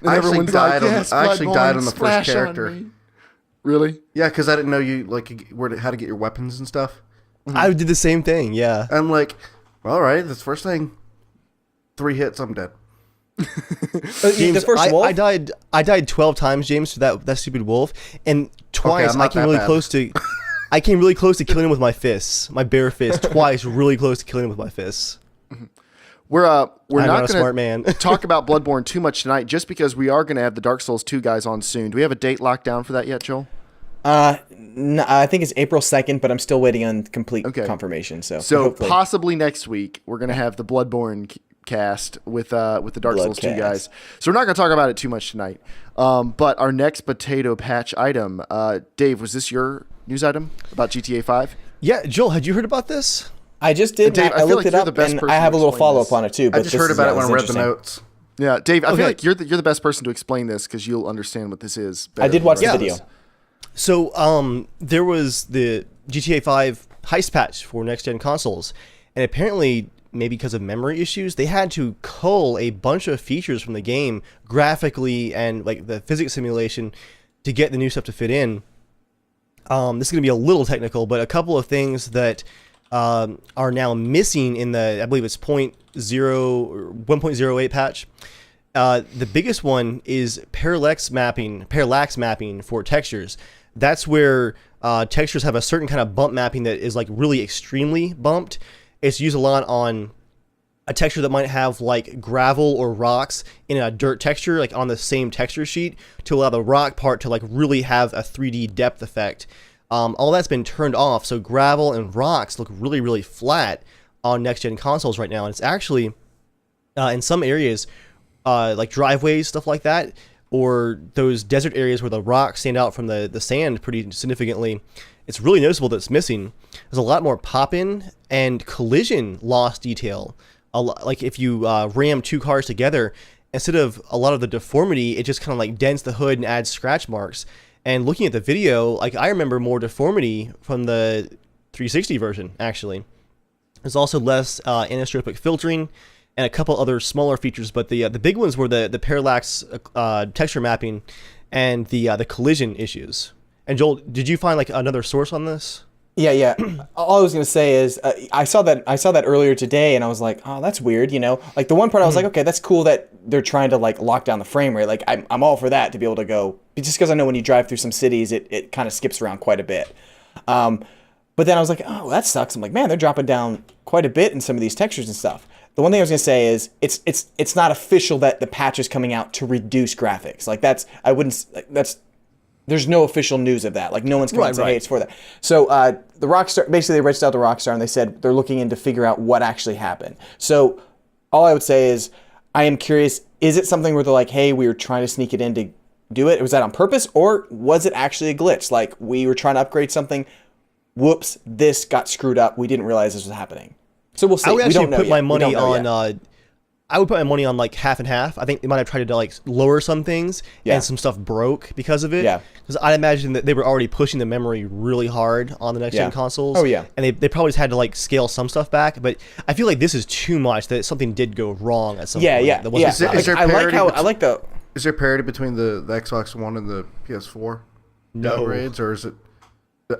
[SPEAKER 1] And everyone's like, yes,
[SPEAKER 4] I actually
[SPEAKER 1] Bloodborne,
[SPEAKER 4] died on the first
[SPEAKER 1] splash on
[SPEAKER 4] character.
[SPEAKER 1] me. Really?
[SPEAKER 4] Yeah, because I didn't know you how to get your weapons and stuff.
[SPEAKER 3] I did the same thing, yeah.
[SPEAKER 4] I'm like, all right, this first thing, 3 hits, I'm dead.
[SPEAKER 3] James,
[SPEAKER 2] the first wolf?
[SPEAKER 3] I died 12 times, James, to that stupid wolf, and twice
[SPEAKER 4] I'm not
[SPEAKER 3] I came
[SPEAKER 4] that
[SPEAKER 3] really
[SPEAKER 4] bad.
[SPEAKER 3] close to I came really close to killing him with my fists. My bare fist, twice really close to killing him with my fists.
[SPEAKER 1] We're
[SPEAKER 3] I'm
[SPEAKER 1] not
[SPEAKER 3] a smart man.
[SPEAKER 1] going to talk about Bloodborne too much tonight, just because we are going to have the Dark Souls 2 guys on soon. Do we have a date locked down for that yet, Joel?
[SPEAKER 2] No, I think it's April 2nd, but I'm still waiting on complete
[SPEAKER 1] Okay.
[SPEAKER 2] confirmation. So
[SPEAKER 1] So
[SPEAKER 2] hopefully.
[SPEAKER 1] possibly next week we're going to have the Bloodborne cast with the Dark Souls 2
[SPEAKER 2] Bloodcast.
[SPEAKER 1] guys. So we're not going to talk about it too much tonight. But our next potato patch item, Dave, was this your news item about GTA 5?
[SPEAKER 3] Yeah, Joel, had you heard about this?
[SPEAKER 2] I just did.
[SPEAKER 1] Dave,
[SPEAKER 2] I
[SPEAKER 1] I feel
[SPEAKER 2] looked
[SPEAKER 1] like
[SPEAKER 2] it
[SPEAKER 1] you're
[SPEAKER 2] up,
[SPEAKER 1] the best
[SPEAKER 2] and
[SPEAKER 1] person
[SPEAKER 2] I have
[SPEAKER 1] to
[SPEAKER 2] a little
[SPEAKER 1] explain
[SPEAKER 2] follow
[SPEAKER 1] this.
[SPEAKER 2] up on it too.
[SPEAKER 4] I
[SPEAKER 2] But
[SPEAKER 4] just
[SPEAKER 2] this
[SPEAKER 4] heard
[SPEAKER 2] is-
[SPEAKER 4] about
[SPEAKER 2] yeah,
[SPEAKER 4] it when I
[SPEAKER 2] this
[SPEAKER 4] read
[SPEAKER 2] is
[SPEAKER 4] the
[SPEAKER 2] interesting.
[SPEAKER 4] notes.
[SPEAKER 1] Yeah, Dave, I
[SPEAKER 3] Okay.
[SPEAKER 1] feel like you're the best person to explain this because you'll understand what this is.
[SPEAKER 2] I did watch the
[SPEAKER 1] better.
[SPEAKER 2] video.
[SPEAKER 3] So, there was the GTA 5 heist patch for next-gen consoles, and apparently, maybe because of memory issues, they had to cull a bunch of features from the game graphically and like the physics simulation to get the new stuff to fit in. This is going to be a little technical, but a couple of things that are now missing in the, I believe it's 1.08 patch. The biggest one is parallax mapping for textures. That's where textures have a certain kind of bump mapping that is like really extremely bumped. It's used a lot on a texture that might have like gravel or rocks in a dirt texture, like on the same texture sheet, to allow the rock part to like really have a 3D depth effect. All that's been turned off, so gravel and rocks look really, really flat on next-gen consoles right now. And it's actually, in some areas, like driveways, stuff like that, or those desert areas where the rocks stand out from the sand pretty significantly, it's really noticeable that it's missing. There's a lot more pop-in and collision loss detail. Like if you ram two cars together, instead of a lot of the deformity, it just kind of like dents the hood and adds scratch marks. And looking at the video, like I remember more deformity from the 360 version, actually. There's also less anisotropic filtering and a couple other smaller features, but the big ones were the parallax texture mapping and the collision issues. And Joel, did you find like another source on this?
[SPEAKER 2] Yeah. All I was gonna say is I saw that earlier today, and I was like, oh, that's weird. You know, like the one part I was like, okay, that's cool that they're trying to like lock down the frame rate. Like I'm all for that, to be able to go, just because I know when you drive through some cities, it kind of skips around quite a bit. But then I was like, oh, that sucks. I'm like, man, they're dropping down quite a bit in some of these textures and stuff. The one thing I was gonna say is it's not official that the patch is coming out to reduce graphics. Like there's no official news of that. Like no one's coming to say, hey, it's for that. So the Rockstar, basically they reached out to Rockstar and they said they're looking in to figure out what actually happened. So all I would say is I am curious, is it something where they're like, hey, we were trying to sneak it in to do it? Was that on purpose? Or was it actually a glitch? Like, we were trying to upgrade something. Whoops, this got screwed up. We didn't realize this was happening. So we'll see.
[SPEAKER 3] I would
[SPEAKER 2] We don't
[SPEAKER 3] actually
[SPEAKER 2] know
[SPEAKER 3] put
[SPEAKER 2] yet.
[SPEAKER 3] my
[SPEAKER 2] We
[SPEAKER 3] money
[SPEAKER 2] don't know
[SPEAKER 3] on.
[SPEAKER 2] yet.
[SPEAKER 3] I would put my money on like half and half. I think they might have tried to like lower some things,
[SPEAKER 2] Yeah.
[SPEAKER 3] and some stuff broke because of it.
[SPEAKER 2] Yeah.
[SPEAKER 3] Because I imagine that they were already pushing the memory really hard on the next
[SPEAKER 2] Yeah.
[SPEAKER 3] gen consoles.
[SPEAKER 2] Oh, yeah.
[SPEAKER 3] And they probably just had to like scale some stuff back. But I feel like this is too much. That something did go wrong at some
[SPEAKER 2] Yeah,
[SPEAKER 3] point.
[SPEAKER 2] yeah,
[SPEAKER 3] That
[SPEAKER 2] yeah.
[SPEAKER 3] wasn't
[SPEAKER 4] Is there
[SPEAKER 2] I like
[SPEAKER 4] parity
[SPEAKER 2] how
[SPEAKER 4] between-
[SPEAKER 2] I like the.
[SPEAKER 4] Is there parity between the Xbox One and the PS4 downgrades, or is it?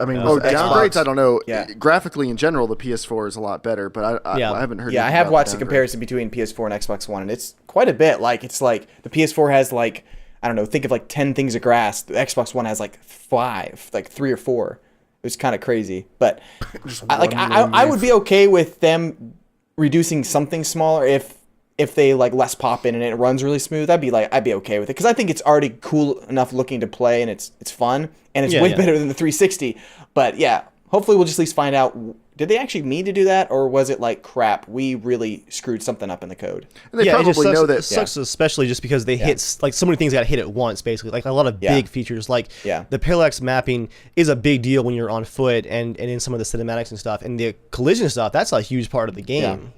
[SPEAKER 4] I mean,
[SPEAKER 1] Oh,
[SPEAKER 4] was the
[SPEAKER 1] downgrades?
[SPEAKER 4] Xbox-
[SPEAKER 1] I don't know.
[SPEAKER 2] Yeah.
[SPEAKER 1] Graphically, in general, the PS4 is a lot better, but I
[SPEAKER 3] Yeah.
[SPEAKER 1] haven't heard.
[SPEAKER 2] Yeah, I
[SPEAKER 1] anything
[SPEAKER 2] have
[SPEAKER 1] about
[SPEAKER 2] watched the
[SPEAKER 1] downgrade.
[SPEAKER 2] comparison between PS4 and Xbox One, and it's quite a bit. Like, it's like the PS4 has like, I don't know, think of like 10 things of grass. The Xbox One has like 5, like 3 or 4. It was kind of crazy, but
[SPEAKER 4] Just
[SPEAKER 2] I
[SPEAKER 4] one
[SPEAKER 2] would be okay with them reducing something smaller if they like less pop in and it runs really smooth. I'd be okay with it because I think it's already cool enough looking to play and it's fun and it's
[SPEAKER 3] Yeah,
[SPEAKER 2] way
[SPEAKER 3] yeah.
[SPEAKER 2] better than the 360. But yeah, hopefully we'll just at least find out. Did they actually mean to do that, or was it like crap? We really screwed something up in the code.
[SPEAKER 1] And they
[SPEAKER 3] it just
[SPEAKER 1] probably
[SPEAKER 3] sucks,
[SPEAKER 1] know
[SPEAKER 3] it
[SPEAKER 1] that.
[SPEAKER 3] sucks especially just because they hit like so many things got hit at once basically like a lot of
[SPEAKER 2] Yeah.
[SPEAKER 3] big features like
[SPEAKER 2] Yeah.
[SPEAKER 3] the parallax mapping is a big deal when you're on foot and in some of the cinematics and stuff, and the collision stuff, that's a huge part of the game.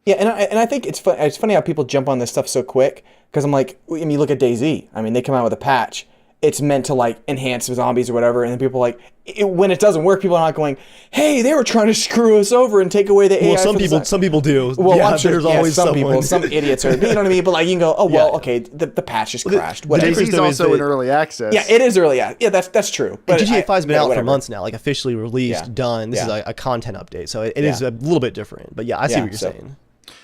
[SPEAKER 2] Yeah, and I think it's funny how people jump on this stuff so quick because I'm like, I mean, you look at DayZ. I mean, they come out with a patch. It's meant to like enhance zombies or whatever, and then people are like, when it doesn't work, people are not going, "Hey, they were trying to screw us over and take away the AI."
[SPEAKER 3] Well, some
[SPEAKER 2] from the
[SPEAKER 3] people
[SPEAKER 2] side."
[SPEAKER 3] some people do.
[SPEAKER 2] Well,
[SPEAKER 3] yeah,
[SPEAKER 2] I'm sure
[SPEAKER 3] there's
[SPEAKER 2] yeah,
[SPEAKER 3] always
[SPEAKER 2] some
[SPEAKER 3] someone.
[SPEAKER 2] people, some idiots are. You know what I mean? But like, you can go, "Oh well,
[SPEAKER 3] Yeah.
[SPEAKER 2] okay, the patch just
[SPEAKER 3] the-
[SPEAKER 2] crashed."
[SPEAKER 3] the
[SPEAKER 2] Whatever.
[SPEAKER 3] difference-
[SPEAKER 1] DayZ's
[SPEAKER 3] though is
[SPEAKER 1] also in
[SPEAKER 3] that-
[SPEAKER 1] early access.
[SPEAKER 2] Yeah, it is early. Yeah, that's true. But
[SPEAKER 3] GTA 5's been out for
[SPEAKER 2] whatever.
[SPEAKER 3] months now, like officially released,
[SPEAKER 2] Yeah.
[SPEAKER 3] done. This is
[SPEAKER 2] Yeah.
[SPEAKER 3] a content update, so it is
[SPEAKER 2] Yeah.
[SPEAKER 3] a little bit different. But yeah, I see
[SPEAKER 2] Yeah,
[SPEAKER 3] what you're
[SPEAKER 2] so-
[SPEAKER 3] saying.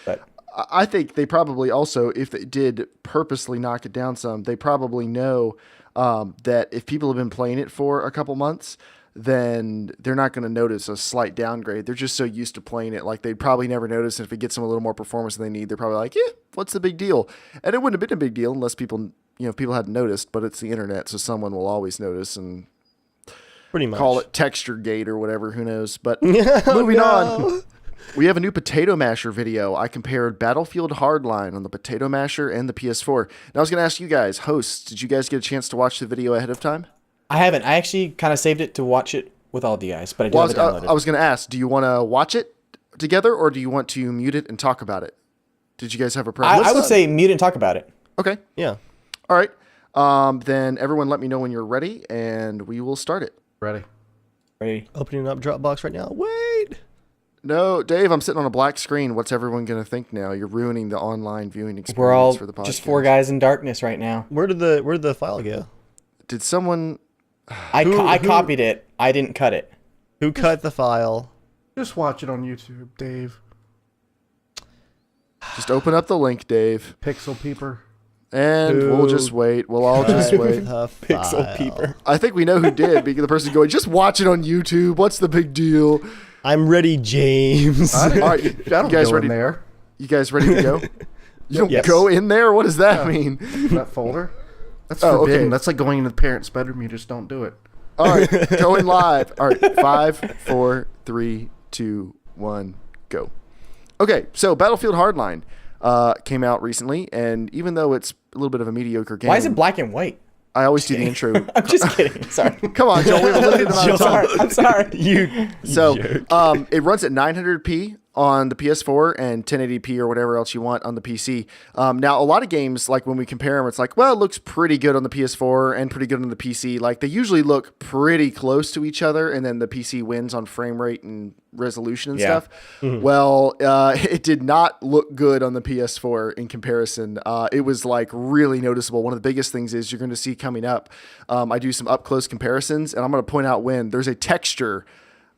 [SPEAKER 2] But
[SPEAKER 1] I think they probably also, if they did purposely knock it down some, they probably know that if people have been playing it for a couple months, then they're not going to notice a slight downgrade. They're just so used to playing it. Like, they'd probably never notice. And if it gets them a little more performance than they need, they're probably like, yeah, what's the big deal? And it wouldn't have been a big deal unless people, if people hadn't noticed, but it's the internet. So someone will always notice and
[SPEAKER 3] Pretty much.
[SPEAKER 1] call it texture gate or whatever. Who knows? But moving on. We have a new Potato Masher video. I compared Battlefield Hardline on the Potato Masher and the PS4. Now I was going to ask you guys, hosts, did you guys get a chance to watch the video ahead of time?
[SPEAKER 2] I haven't. I actually kind of saved it to watch it with all of you guys, but I do
[SPEAKER 1] Well,
[SPEAKER 2] have it downloaded.
[SPEAKER 1] I was going to ask, do you want to watch it together or do you want to mute it and talk about it? Did you guys have a preference?
[SPEAKER 2] I would say mute and talk about it.
[SPEAKER 1] Okay.
[SPEAKER 3] Yeah.
[SPEAKER 1] All right. Then everyone let me know when you're ready and we will start it.
[SPEAKER 4] Ready?
[SPEAKER 2] Ready?
[SPEAKER 3] Opening up Dropbox right now. Wait.
[SPEAKER 1] No, Dave, I'm sitting on a black screen. What's everyone going to think now? You're ruining the online viewing experience
[SPEAKER 2] We're all
[SPEAKER 1] for the podcast.
[SPEAKER 2] just 4 guys in darkness right now.
[SPEAKER 3] Where did the file go?
[SPEAKER 1] Did someone...
[SPEAKER 2] I copied it. I didn't cut it.
[SPEAKER 3] Who cut the file?
[SPEAKER 4] Just watch it on YouTube, Dave.
[SPEAKER 1] Just open up the link, Dave.
[SPEAKER 4] Pixel Peeper.
[SPEAKER 1] And
[SPEAKER 3] Who
[SPEAKER 1] we'll just wait. We'll all just wait.
[SPEAKER 3] The
[SPEAKER 2] Pixel
[SPEAKER 3] file.
[SPEAKER 2] peeper.
[SPEAKER 1] I think we know who did because the person going, just watch it on YouTube. What's the big deal?
[SPEAKER 3] I'm ready, James.
[SPEAKER 1] All right, you
[SPEAKER 4] I don't
[SPEAKER 1] guys
[SPEAKER 4] go
[SPEAKER 1] ready?
[SPEAKER 4] in there.
[SPEAKER 1] You guys ready to go? You don't
[SPEAKER 3] Yes.
[SPEAKER 1] go in there? What does that mean?
[SPEAKER 4] That folder. That's
[SPEAKER 1] Oh,
[SPEAKER 4] forbidden.
[SPEAKER 1] okay.
[SPEAKER 4] That's like going into the parents' bedroom. You just don't do it.
[SPEAKER 1] All right, going live. All right, 5, 4, 3, 2, 1, go. Okay, so Battlefield Hardline came out recently, and even though it's a little bit of a mediocre game,
[SPEAKER 2] Why is it black and white?
[SPEAKER 1] I always do the intro.
[SPEAKER 2] I'm just kidding. Sorry.
[SPEAKER 1] Come on, Joel. We have a limited amount of time.
[SPEAKER 2] I'm sorry.
[SPEAKER 3] you
[SPEAKER 1] So
[SPEAKER 3] jerk.
[SPEAKER 1] it runs at 900p on the PS4 and 1080p or whatever else you want on the PC. Now, a lot of games, like when we compare them, it's like, well, it looks pretty good on the PS4 and pretty good on the PC. Like they usually look pretty close to each other, and then the PC wins on frame rate and resolution and
[SPEAKER 2] Yeah.
[SPEAKER 1] stuff. Well, it did not look good on the PS4 in comparison. It was like really noticeable. One of the biggest things is you're going to see coming up. I do some up close comparisons, and I'm going to point out when there's a texture.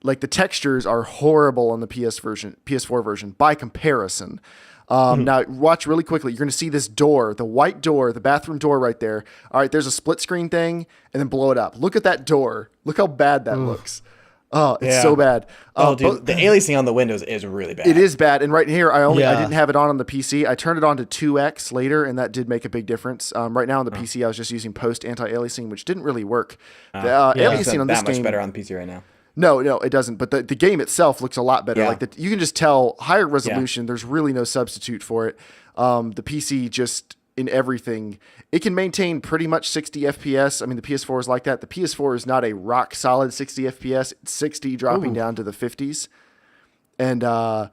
[SPEAKER 1] Like the textures are horrible on the PS4 version by comparison. Now watch really quickly. You're going to see this door, the white door, the bathroom door right there. All right, there's a split screen thing, and then blow it up. Look at that door. Look how bad that looks. Oh, it's
[SPEAKER 2] Yeah.
[SPEAKER 1] so bad.
[SPEAKER 2] Oh, dude, the aliasing on the windows is really bad.
[SPEAKER 1] It is bad. And right here, I
[SPEAKER 3] Yeah.
[SPEAKER 1] didn't have it on the PC. I turned it on to 2x later, and that did make a big difference. Right now on the PC, I was just using post anti-aliasing, which didn't really work. The
[SPEAKER 2] Yeah,
[SPEAKER 1] aliasing on
[SPEAKER 2] that
[SPEAKER 1] this
[SPEAKER 2] much
[SPEAKER 1] game,
[SPEAKER 2] better on the PC right now.
[SPEAKER 1] No, it doesn't. But the game itself looks a lot better.
[SPEAKER 2] Yeah.
[SPEAKER 1] Like you can just tell higher resolution. There's really no substitute for it. The PC just in everything, it can maintain pretty much 60 FPS. I mean, the PS4 is like that. The PS4 is not a rock solid 60 FPS. It's 60 dropping down to the 50s. And I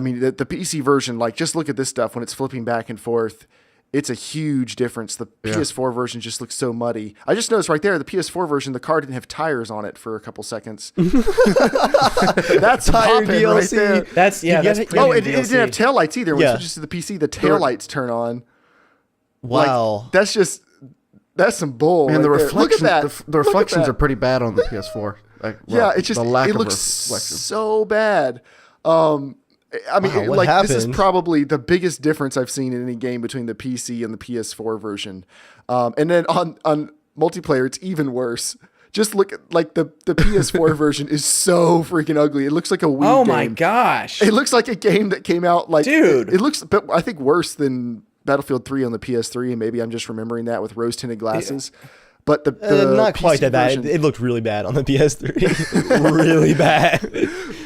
[SPEAKER 1] mean, the PC version, like just look at this stuff when it's flipping back and forth. It's a huge difference. The PS4 version just looks so muddy. I just noticed right there, the PS4 version, the car didn't have tires on it for a couple seconds. That's
[SPEAKER 3] Tire
[SPEAKER 1] popping right
[SPEAKER 3] DLC.
[SPEAKER 1] there.
[SPEAKER 2] That's
[SPEAKER 3] it
[SPEAKER 1] Oh, it
[SPEAKER 2] premium
[SPEAKER 1] didn't have
[SPEAKER 2] DLC.
[SPEAKER 1] taillights either. When it
[SPEAKER 3] Yeah.
[SPEAKER 1] switches to the PC, the taillights turn on.
[SPEAKER 3] Wow.
[SPEAKER 1] Like, that's some bull.
[SPEAKER 4] And the
[SPEAKER 1] right there. Look at
[SPEAKER 4] reflection,
[SPEAKER 1] that.
[SPEAKER 4] the
[SPEAKER 1] Look at
[SPEAKER 4] reflections
[SPEAKER 1] that.
[SPEAKER 4] are pretty bad on the PS4. Like,
[SPEAKER 1] Yeah, it's just
[SPEAKER 4] the lack
[SPEAKER 1] it
[SPEAKER 4] of
[SPEAKER 1] looks
[SPEAKER 4] reflection.
[SPEAKER 1] so bad. I mean,
[SPEAKER 3] Wow, what
[SPEAKER 1] like this is
[SPEAKER 3] happened?
[SPEAKER 1] probably the biggest difference I've seen in any game between the PC and the PS4 version. And then on multiplayer, it's even worse. Just look at like the PS4 version is so freaking ugly. It looks like a Wii
[SPEAKER 2] Oh
[SPEAKER 1] game.
[SPEAKER 2] my gosh.
[SPEAKER 1] It looks like a game that came out like
[SPEAKER 2] Dude.
[SPEAKER 1] It looks, but I think worse than Battlefield 3 on the PS3, and maybe I'm just remembering that with rose-tinted glasses. But the
[SPEAKER 3] Not quite
[SPEAKER 1] PC
[SPEAKER 3] that bad.
[SPEAKER 1] version-
[SPEAKER 3] It looked really bad on the PS3. Really bad.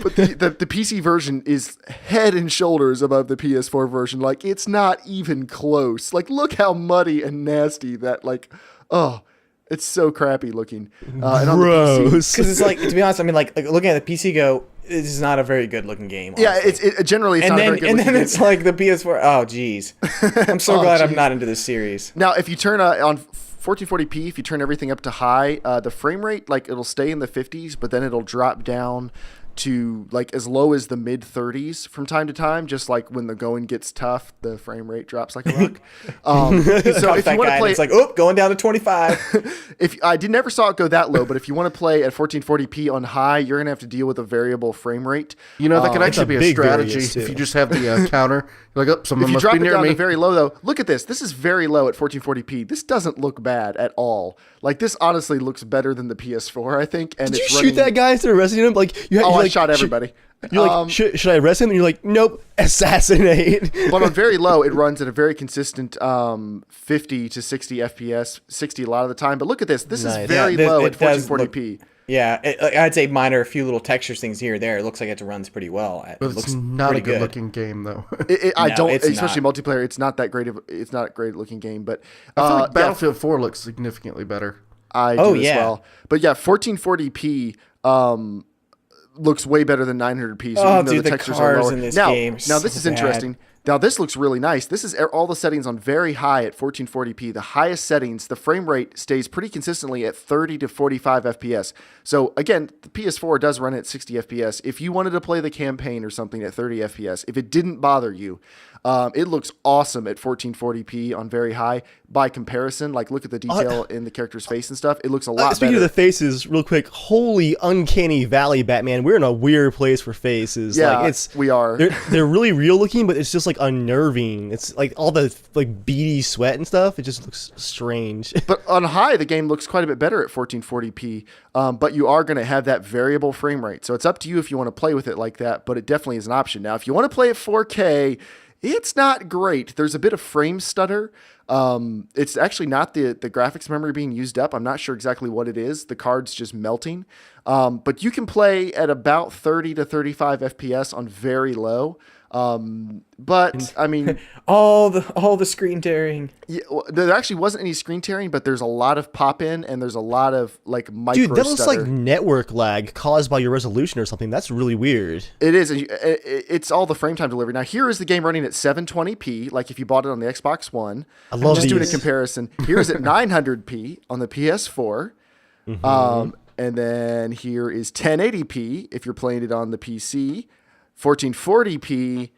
[SPEAKER 1] But the PC version is head and shoulders above the PS4 version. Like, it's not even close. Like, look how muddy and nasty that, like, it's so crappy looking. And on the PC,
[SPEAKER 3] Gross.
[SPEAKER 2] Because it's like, to be honest, I mean, like looking at the PC Go, this is not a very good looking game.
[SPEAKER 1] yeah,
[SPEAKER 2] honestly.
[SPEAKER 1] it generally it's
[SPEAKER 2] and
[SPEAKER 1] not
[SPEAKER 2] then
[SPEAKER 1] a very good
[SPEAKER 2] and then
[SPEAKER 1] looking
[SPEAKER 2] it's
[SPEAKER 1] game.
[SPEAKER 2] like the PS4. Oh, geez. I'm so glad I'm not into this series.
[SPEAKER 1] Now, if you turn on 1440p, if you turn everything up to high, the frame rate, like, it'll stay in the 50s, but then it'll drop down to like as low as the mid 30s from time to time. Just like when the going gets tough, the frame rate drops like a rock. So if you want to play,
[SPEAKER 2] it's like, going down to 25.
[SPEAKER 1] if I never saw it go that low, but if you want to play at 1440p on high, you're gonna have to deal with a variable frame rate.
[SPEAKER 4] You know, that could
[SPEAKER 3] It's a
[SPEAKER 4] actually be a
[SPEAKER 3] big
[SPEAKER 4] strategy
[SPEAKER 3] variance,
[SPEAKER 4] if
[SPEAKER 3] too.
[SPEAKER 4] you just have the counter. You're like, oh, someone
[SPEAKER 1] If you
[SPEAKER 4] must
[SPEAKER 1] drop
[SPEAKER 4] be
[SPEAKER 1] it
[SPEAKER 4] near
[SPEAKER 1] down
[SPEAKER 4] me.
[SPEAKER 1] to very low, though, look at this. This is very low at 1440p. This doesn't look bad at all. Like, this honestly looks better than the PS4, I think. And
[SPEAKER 3] Did you
[SPEAKER 1] it's
[SPEAKER 3] shoot
[SPEAKER 1] running...
[SPEAKER 3] that guy instead of arresting him? Like, you had,
[SPEAKER 1] Oh,
[SPEAKER 3] you're
[SPEAKER 1] I
[SPEAKER 3] like,
[SPEAKER 1] shot everybody.
[SPEAKER 3] You're like, should I arrest him? And you're like, nope, assassinate.
[SPEAKER 1] But on very low, it runs at a very consistent 50 to 60 FPS, 60 a lot of the time. But look at this. This is
[SPEAKER 3] Nice.
[SPEAKER 1] very
[SPEAKER 2] Yeah,
[SPEAKER 1] low
[SPEAKER 2] it
[SPEAKER 1] at
[SPEAKER 2] does
[SPEAKER 1] 1440p.
[SPEAKER 2] Yeah, I'd say minor, a few little textures things here or there. It looks like it runs pretty well. It
[SPEAKER 4] But it's
[SPEAKER 2] looks
[SPEAKER 4] not a
[SPEAKER 2] pretty
[SPEAKER 4] good looking game, though.
[SPEAKER 1] I
[SPEAKER 2] No,
[SPEAKER 1] don't,
[SPEAKER 2] it's
[SPEAKER 1] especially
[SPEAKER 2] not.
[SPEAKER 1] multiplayer. It's not that great of. It's not a great looking game, but
[SPEAKER 4] I feel like
[SPEAKER 1] yeah,
[SPEAKER 4] Battlefield 4 looks significantly better.
[SPEAKER 1] I
[SPEAKER 2] Oh,
[SPEAKER 1] do as
[SPEAKER 2] yeah.
[SPEAKER 1] well. But yeah, 1440p looks way better than 900p. So
[SPEAKER 2] Oh,
[SPEAKER 1] even though
[SPEAKER 2] dude, the
[SPEAKER 1] textures
[SPEAKER 2] cars
[SPEAKER 1] are lower.
[SPEAKER 2] in this
[SPEAKER 1] now,
[SPEAKER 2] game are
[SPEAKER 1] now this
[SPEAKER 2] so
[SPEAKER 1] is
[SPEAKER 2] bad.
[SPEAKER 1] interesting. Now this looks really nice. This is all the settings on very high at 1440p. The highest settings, the frame rate stays pretty consistently at 30 to 45 FPS. So again, the PS4 does run at 60 FPS. If you wanted to play the campaign or something at 30 FPS, if it didn't bother you, it looks awesome at 1440p on very high. By comparison, like look at the detail in the character's face and stuff. It looks a lot
[SPEAKER 3] Speaking
[SPEAKER 1] better.
[SPEAKER 3] of the faces, real quick, holy uncanny valley, Batman. We're in a weird place for faces.
[SPEAKER 1] Yeah,
[SPEAKER 3] like,
[SPEAKER 1] we are.
[SPEAKER 3] They're really real looking, but it's just like unnerving. It's like all the like beady sweat and stuff. It just looks strange.
[SPEAKER 1] But on high, the game looks quite a bit better at 1440p. But you are going to have that variable frame rate. So it's up to you if you want to play with it like that, but it definitely is an option. Now, if you want to play at 4K, it's not great. There's a bit of frame stutter. It's actually not the graphics memory being used up. I'm not sure exactly what it is. The card's just melting. But you can play at about 30 to 35 FPS on very low. But I mean,
[SPEAKER 2] all the screen tearing.
[SPEAKER 1] yeah, well, there actually wasn't any screen tearing, but there's a lot of pop in and there's a lot of like micro
[SPEAKER 3] Dude, that looks like
[SPEAKER 1] stutter.
[SPEAKER 3] network lag caused by your resolution or something. That's really weird.
[SPEAKER 1] It is. It's all the frame time delivery. Now here is the game running at 720p, like if you bought it on the Xbox One.
[SPEAKER 3] I love
[SPEAKER 1] Just doing a
[SPEAKER 3] these.
[SPEAKER 1] comparison. Here is at 900p on the PS4. And then here is 1080p if you're playing it on the PC. 1440p.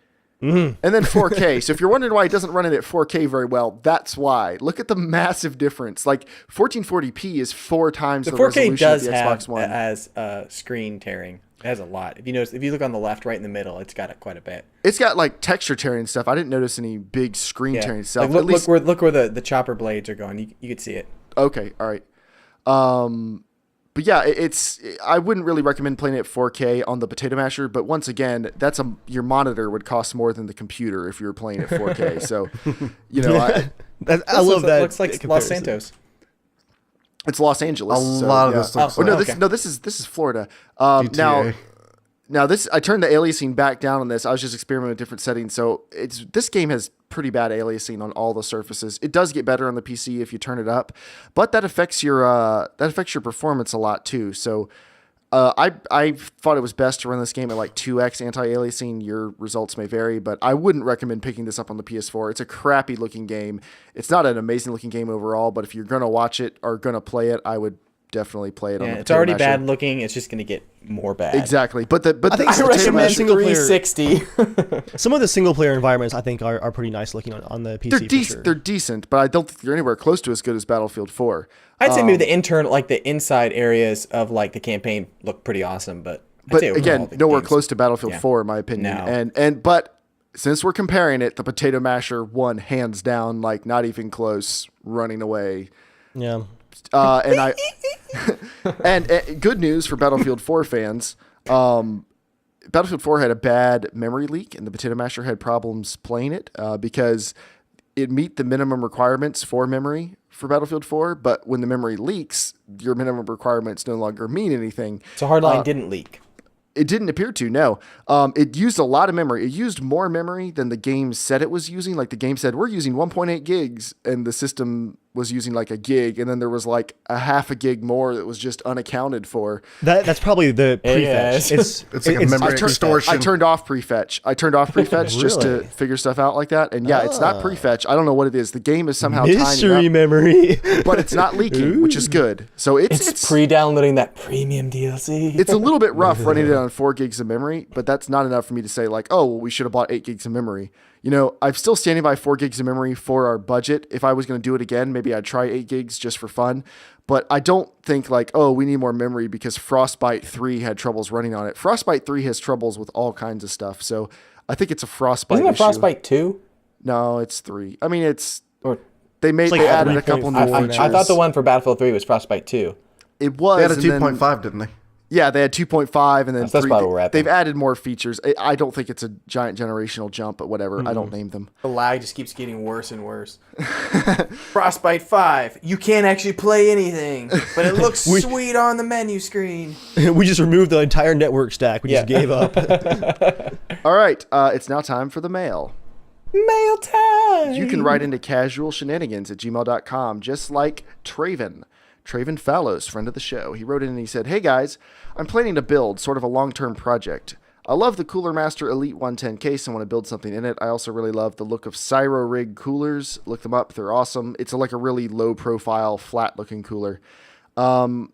[SPEAKER 1] And then 4K. So if you're wondering why it doesn't run it at 4K very well, that's why. Look at the massive difference. Like 1440p is 4 times the,
[SPEAKER 2] The 4K
[SPEAKER 1] resolution
[SPEAKER 2] does
[SPEAKER 1] of the
[SPEAKER 2] have
[SPEAKER 1] Xbox One.
[SPEAKER 2] as screen tearing. It has a lot. If you notice, if you look on the left, right in the middle, it's got quite a bit.
[SPEAKER 1] It's got like texture tearing and stuff. I didn't notice any big screen tearing stuff.
[SPEAKER 2] Like,
[SPEAKER 1] At least,
[SPEAKER 2] look where the chopper blades are going. You could see it.
[SPEAKER 1] okay, all right. But yeah, I wouldn't really recommend playing it at 4K on the Potato Masher. But once again, your monitor would cost more than the computer if you were playing at 4K. So, you know,
[SPEAKER 3] I love that.
[SPEAKER 2] Looks like Los
[SPEAKER 3] comparison.
[SPEAKER 2] Santos.
[SPEAKER 1] It's Los Angeles.
[SPEAKER 4] A lot of this looks
[SPEAKER 1] no,
[SPEAKER 2] okay.
[SPEAKER 1] this is Florida.
[SPEAKER 4] GTA.
[SPEAKER 1] Now this I turned the aliasing back down on this. I was just experimenting with different settings. So this game has pretty bad aliasing on all the surfaces. It does get better on the PC if you turn it up, but that affects your performance a lot too. So I thought it was best to run this game at like 2x anti-aliasing. Your results may vary, but I wouldn't recommend picking this up on the PS4. It's a crappy looking game. It's not an amazing looking game overall, but if you're going to watch it or going to play it, I would definitely play it on the
[SPEAKER 2] it's already
[SPEAKER 1] Potato Masher.
[SPEAKER 2] bad looking. It's just going to get more bad.
[SPEAKER 1] Exactly. But
[SPEAKER 3] I think
[SPEAKER 1] the
[SPEAKER 3] I
[SPEAKER 1] Potato
[SPEAKER 3] recommend
[SPEAKER 1] Masher,
[SPEAKER 3] single player-
[SPEAKER 2] 360.
[SPEAKER 3] Some of the single player environments I think are pretty nice looking on the PC.
[SPEAKER 1] they're
[SPEAKER 3] for
[SPEAKER 1] decent.
[SPEAKER 3] sure.
[SPEAKER 1] They're decent, but I don't think they're anywhere close to as good as Battlefield 4.
[SPEAKER 2] I'd say maybe the internal, like the inside areas of like the campaign look pretty awesome, but I'd
[SPEAKER 1] But
[SPEAKER 2] say overall,
[SPEAKER 1] again,
[SPEAKER 2] the
[SPEAKER 1] nowhere
[SPEAKER 2] game's-
[SPEAKER 1] close to Battlefield
[SPEAKER 2] yeah.
[SPEAKER 1] 4 in my opinion.
[SPEAKER 2] No.
[SPEAKER 1] But since we're comparing it, the Potato Masher won hands down, like not even close, running away.
[SPEAKER 3] Yeah.
[SPEAKER 1] And I and good news for Battlefield 4 fans. Battlefield 4 had a bad memory leak, and the Potato Masher had problems playing it because it meet the minimum requirements for memory for Battlefield 4. But when the memory leaks, your minimum requirements no longer mean anything.
[SPEAKER 2] So Hardline didn't leak.
[SPEAKER 1] It didn't appear to, no. It used a lot of memory. It used more memory than the game said it was using. Like the game said, we're using 1.8 gigs, and the system was using like a gig, and then there was like a half a gig more that was just unaccounted for.
[SPEAKER 3] That's probably the prefetch.
[SPEAKER 2] Yes.
[SPEAKER 4] It's like a memory extortion.
[SPEAKER 1] I turned off prefetch. just to
[SPEAKER 3] Really?
[SPEAKER 1] figure stuff out like that. And yeah, it's not prefetch. I don't know what it is. The game is somehow
[SPEAKER 3] mystery
[SPEAKER 1] tiny up,
[SPEAKER 3] memory.
[SPEAKER 1] but it's not leaking, which is good. So
[SPEAKER 2] It's pre-downloading that premium DLC.
[SPEAKER 1] it's a little bit rough running it on 4 gigs of memory, but that's not enough for me to say like, oh, well, we should have bought 8 gigs of memory. You know, I'm still standing by 4 gigs of memory for our budget. If I was going to do it again, maybe I'd try 8 gigs just for fun. But I don't think like, oh, we need more memory because Frostbite 3 had troubles running on it. Frostbite 3 has troubles with all kinds of stuff. So I think it's a Frostbite
[SPEAKER 2] Isn't it
[SPEAKER 1] issue.
[SPEAKER 2] Frostbite 2?
[SPEAKER 1] No, it's 3. I mean,
[SPEAKER 2] Or
[SPEAKER 1] they
[SPEAKER 3] like
[SPEAKER 1] added a
[SPEAKER 3] 3.5
[SPEAKER 1] couple new
[SPEAKER 3] now.
[SPEAKER 1] features.
[SPEAKER 2] I thought the one for Battlefield 3 was Frostbite 2.
[SPEAKER 1] It was.
[SPEAKER 4] They had a
[SPEAKER 1] and then-
[SPEAKER 4] 2.5, didn't they?
[SPEAKER 1] Yeah, they had 2.5 and then
[SPEAKER 2] That's
[SPEAKER 1] 3.
[SPEAKER 2] probably where we're at
[SPEAKER 1] They've
[SPEAKER 2] then.
[SPEAKER 1] added more features. I don't think it's a giant generational jump, but whatever. I don't name them.
[SPEAKER 2] The lag just keeps getting worse and worse. Frostbite 5. You can't actually play anything, but it looks sweet on the menu screen.
[SPEAKER 3] We just removed the entire network stack. We just gave up.
[SPEAKER 1] All right, it's now time for the mail.
[SPEAKER 2] Mail time.
[SPEAKER 1] You can write into casualshenanigans@gmail.com, just like Traven Fallows, friend of the show. He wrote in and he said, "Hey guys, I'm planning to build sort of a long-term project. I love the Cooler Master Elite 110 case and want to build something in it. I also really love the look of Cyro Rig coolers. Look them up. They're awesome. It's like a really low-profile, flat-looking cooler." And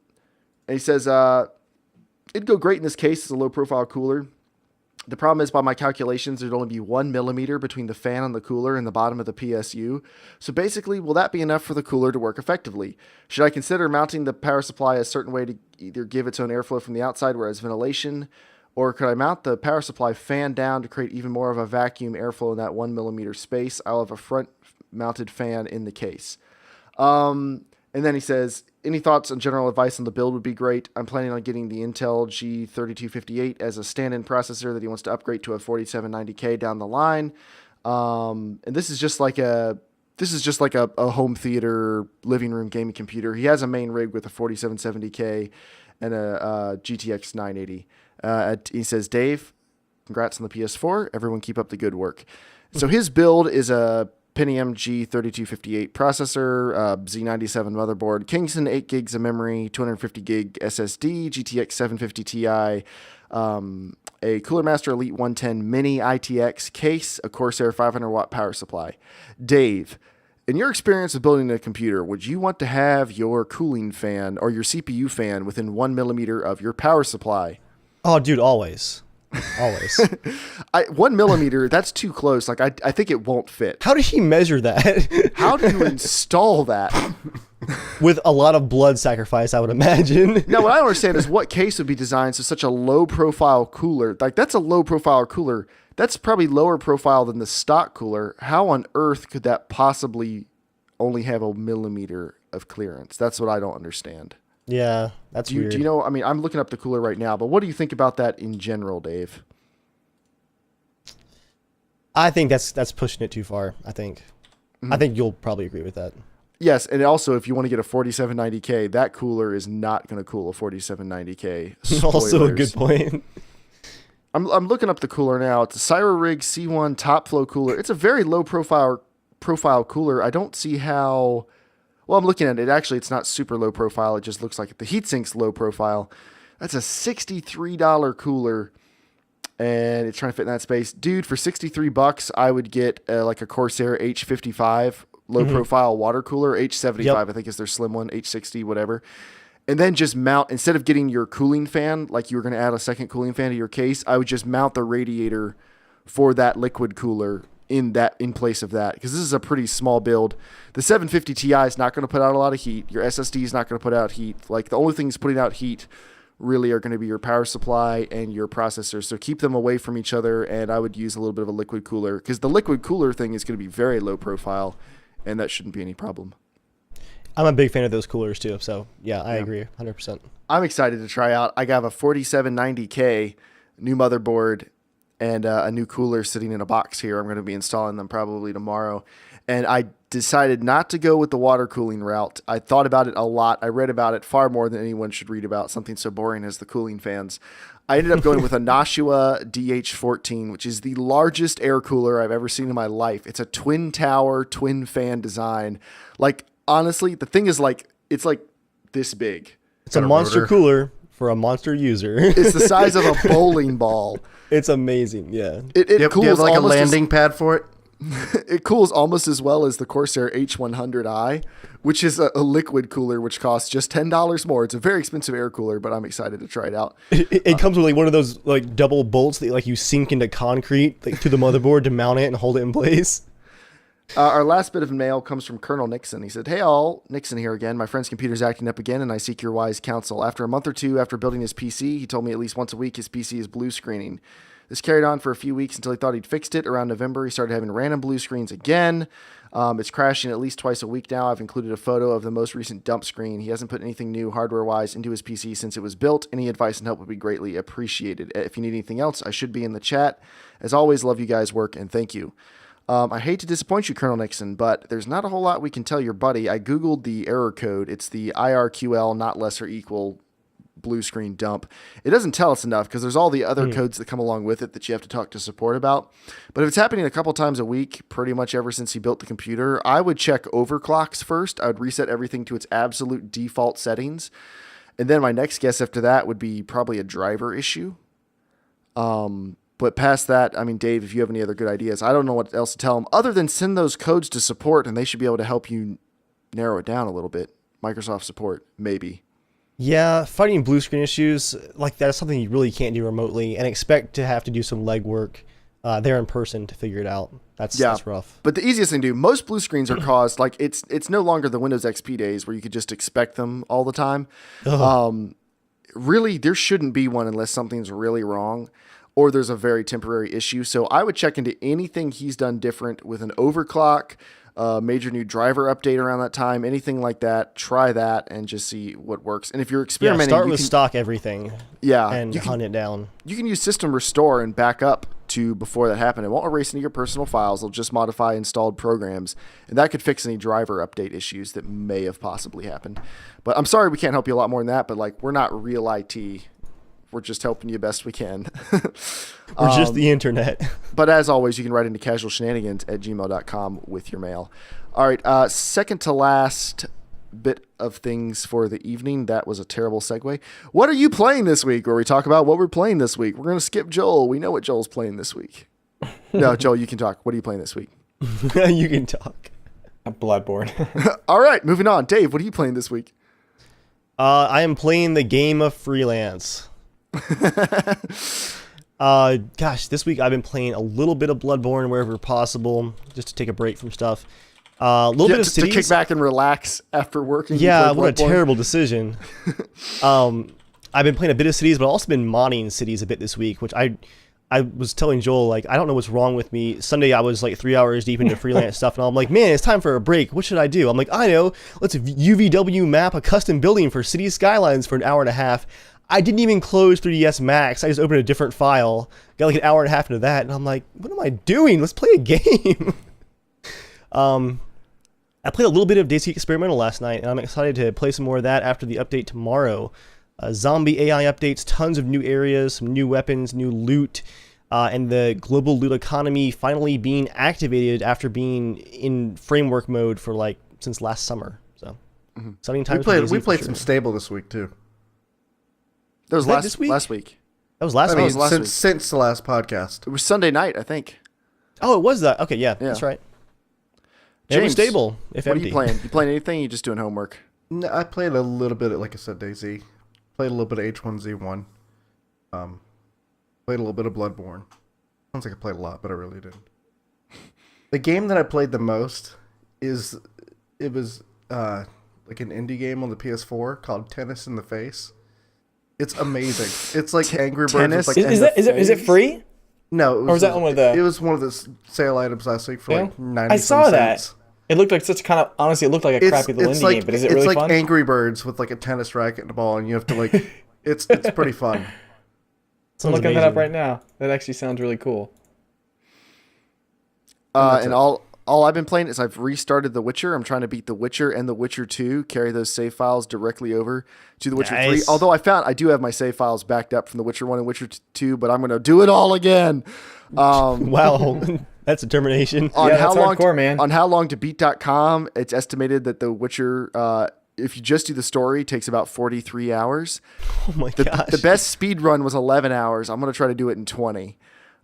[SPEAKER 1] he says, it'd go great in this case as a low-profile cooler. The problem is, by my calculations, there'd only be 1 millimeter between the fan on the cooler and the bottom of the PSU. So basically, will that be enough for the cooler to work effectively? Should I consider mounting the power supply a certain way to either give its own airflow from the outside, whereas ventilation, or could I mount the power supply fan down to create even more of a vacuum airflow in that 1 millimeter space? I'll have a front-mounted fan in the case. And then he says, any thoughts and general advice on the build would be great. I'm planning on getting the Intel G3258 as a stand-in processor that he wants to upgrade to a 4790K down the line. And this is just like a home theater living room gaming computer. He has a main rig with a 4770K and a GTX 980. He says, Dave, congrats on the PS4. Everyone keep up the good work. So his build is a Pentium G3258 processor, Z97 motherboard, Kingston 8 gigs of memory, 250 gig SSD, GTX 750 Ti, a Cooler Master Elite 110 Mini ITX case, a Corsair 500 watt power supply. Dave, in your experience of building a computer, would you want to have your cooling fan or your CPU fan within 1 millimeter of your power supply?
[SPEAKER 3] Oh, dude, always. Always.
[SPEAKER 1] 1 millimeter, that's too close. Like, I think it won't fit.
[SPEAKER 3] How did he measure that?
[SPEAKER 1] How do you install that?
[SPEAKER 3] With a lot of blood sacrifice, I would imagine.
[SPEAKER 1] Now, what I don't understand is what case would be designed so such a low-profile cooler. Like, that's a low-profile cooler. That's probably lower profile than the stock cooler. How on earth could that possibly only have a millimeter of clearance? That's what I don't understand.
[SPEAKER 3] Yeah, that's weird.
[SPEAKER 1] Do you know? I mean, I'm looking up the cooler right now, but what do you think about that in general, Dave?
[SPEAKER 3] I think that's pushing it too far. I think you'll probably agree with that.
[SPEAKER 1] Yes, and also if you want to get a 4790K, that cooler is not going to cool a 4790K.
[SPEAKER 3] Also a good point.
[SPEAKER 1] I'm looking up the cooler now. It's a CyroRig C1 top flow cooler. It's a very low profile cooler. I don't see how. Well, I'm looking at it. Actually, it's not super low profile. It just looks like the heatsink's low profile. That's a $63 cooler, and it's trying to fit in that space. Dude, for $63, I would get like a Corsair H55 low profile water cooler. H75, I think is their slim one. H60, whatever. And then just mount, instead of getting your cooling fan, like you were going to add a second cooling fan to your case, I would just mount the radiator for that liquid cooler in place of that, because this is a pretty small build. The 750 Ti is not going to put out a lot of heat. Your SSD is not going to put out heat. Like, the only things putting out heat really are going to be your power supply and your processor. So keep them away from each other, and I would use a little bit of a liquid cooler, because the liquid cooler thing is going to be very low profile, and that shouldn't be any problem.
[SPEAKER 3] I'm a big fan of those coolers too, so yeah, I agree 100%.
[SPEAKER 1] I'm excited to try out. I got a 4790K new motherboard and a new cooler sitting in a box here. I'm going to be installing them probably tomorrow. And I decided not to go with the water cooling route. I thought about it a lot. I read about it far more than anyone should read about, something so boring as the cooling fans. I ended up going with a Nashua DH14, which is the largest air cooler I've ever seen in my life. It's a twin tower, twin fan design. Like, honestly, the thing is like, it's like this big.
[SPEAKER 3] It's a monster cooler for a monster user.
[SPEAKER 1] It's the size of a bowling ball.
[SPEAKER 3] It's amazing, yeah.
[SPEAKER 1] It cools,
[SPEAKER 4] do you have like a landing pad for it?
[SPEAKER 1] It cools almost as well as the Corsair H100i, which is a liquid cooler, which costs just $10 more. It's a very expensive air cooler, but I'm excited to try it out.
[SPEAKER 3] It comes with like one of those like double bolts that like you sink into concrete like to the motherboard to mount it and hold it in place.
[SPEAKER 1] Our last bit of mail comes from Colonel Nixon. He said, "Hey all, Nixon here again. My friend's computer's acting up again, and I seek your wise counsel. After a month or two after building his PC, he told me at least once a week his PC is blue screening. This carried on for a few weeks until he thought he'd fixed it. Around November, he started having random blue screens again. It's crashing at least twice a week now. I've included a photo of the most recent dump screen. He hasn't put anything new hardware-wise into his PC since it was built. Any advice and help would be greatly appreciated. If you need anything else, I should be in the chat. As always, love you guys' work, and thank you." I hate to disappoint you, Colonel Nixon, but there's not a whole lot we can tell your buddy. I Googled the error code. It's the IRQL not less or equal blue screen dump. It doesn't tell us enough because there's all the other codes that come along with it that you have to talk to support about. But if it's happening a couple times a week, pretty much ever since he built the computer, I would check overclocks first. I would reset everything to its absolute default settings. And then my next guess after that would be probably a driver issue. But past that, I mean, Dave, if you have any other good ideas, I don't know what else to tell them other than send those codes to support, and they should be able to help you narrow it down a little bit. Microsoft support, maybe.
[SPEAKER 3] Yeah, fighting blue screen issues, like that's something you really can't do remotely and expect to have to do some legwork there in person to figure it out. That's rough.
[SPEAKER 1] But the easiest thing to do, most blue screens are caused, like it's no longer the Windows XP days where you could just expect them all the time. Really, there shouldn't be one unless something's really wrong or there's a very temporary issue. So I would check into anything he's done different with an overclock, major new driver update around that time, anything like that. Try that and just see what works. And if you're experimenting,
[SPEAKER 3] start with stock everything.
[SPEAKER 1] Yeah,
[SPEAKER 3] and hunt it down.
[SPEAKER 1] You can use System Restore and back up to before that happened. It won't erase any of your personal files. It'll just modify installed programs, and that could fix any driver update issues that may have possibly happened. But I'm sorry we can't help you a lot more than that. But like, we're not real IT. We're just helping you best we can.
[SPEAKER 3] We're just the internet.
[SPEAKER 1] But as always, you can write into casualshenanigans@gmail.com with your mail. All right, second to last bit of things for the evening. That was a terrible segue. What are you playing this week? Where we talk about what we're playing this week. We're going to skip Joel. We know what Joel's playing this week. No, Joel, you can talk. What are you playing this week?
[SPEAKER 3] You can talk.
[SPEAKER 2] Bloodborne.
[SPEAKER 1] All right, moving on. Dave, what are you playing this week?
[SPEAKER 3] I am playing the game of Freelance. Gosh, this week I've been playing a little bit of Bloodborne wherever possible, just to take a break from stuff. A little bit of
[SPEAKER 1] just
[SPEAKER 3] Cities.
[SPEAKER 1] to kick back and relax after working.
[SPEAKER 3] Yeah, what a terrible decision. I've been playing a bit of Cities, but I've also been modding Cities a bit this week, which I was telling Joel, like, I don't know what's wrong with me. Sunday I was like 3 hours deep into Freelance stuff, and I'm like, man, it's time for a break. What should I do? I'm like, I know, let's UVW map a custom building for City Skylines for an hour and a half. I didn't even close 3ds Max. I just opened a different file. Got like an hour and a half into that, and I'm like, what am I doing? Let's play a game. I played a little bit of DayZ Experimental last night, and I'm excited to play some more of that after the update tomorrow. Zombie AI updates, tons of new areas, some new weapons, new loot, and the global loot economy finally being activated after being in framework mode for since last summer. So, exciting times.
[SPEAKER 4] We played some stable this week too.
[SPEAKER 1] That was
[SPEAKER 3] this week?
[SPEAKER 1] last week.
[SPEAKER 3] That was last week.
[SPEAKER 1] last week.
[SPEAKER 4] Since the last podcast.
[SPEAKER 1] It was Sunday night, I think.
[SPEAKER 3] Oh, it was that. Okay, yeah, that's right. It was stable, if
[SPEAKER 1] what
[SPEAKER 3] empty.
[SPEAKER 1] are you playing? You playing anything? Or you just doing homework?
[SPEAKER 4] No, I played a little bit of, like I said, DayZ. Played a little bit of H1Z1. Played a little bit of Bloodborne. Sounds like I played a lot, but I really didn't. The game that I played the most was like an indie game on the PS4 called Tennis in the Face. It's amazing. It's like Angry Birds.
[SPEAKER 1] Tennis?
[SPEAKER 4] With,
[SPEAKER 2] Is it free?
[SPEAKER 4] No,
[SPEAKER 2] Or was that one of the?
[SPEAKER 4] It was one of the sale items last week for like 90
[SPEAKER 2] I saw that.
[SPEAKER 4] cents.
[SPEAKER 2] It looked like such kind of honestly, it looked like a crappy little indie game. But is it really
[SPEAKER 4] fun? It's
[SPEAKER 2] fun?
[SPEAKER 4] like Angry Birds with like a tennis racket and a ball, and you have to like. It's pretty fun.
[SPEAKER 2] I'm looking that up right now. That actually sounds really cool.
[SPEAKER 1] And all I've been playing is I've restarted The Witcher. I'm trying to beat The Witcher and The Witcher 2, carry those save files directly over to The Witcher 3. Although I do have my save files backed up from The Witcher 1 and Witcher 2, but I'm going to do it all again.
[SPEAKER 3] Wow, that's determination.
[SPEAKER 1] On
[SPEAKER 2] that's
[SPEAKER 1] how long
[SPEAKER 2] hardcore, man.
[SPEAKER 1] On howlongtobeat.com, it's estimated that The Witcher, if you just do the story, takes about 43 hours.
[SPEAKER 3] Oh my gosh.
[SPEAKER 1] The best speed run was 11 hours. I'm going to try to do it in 20.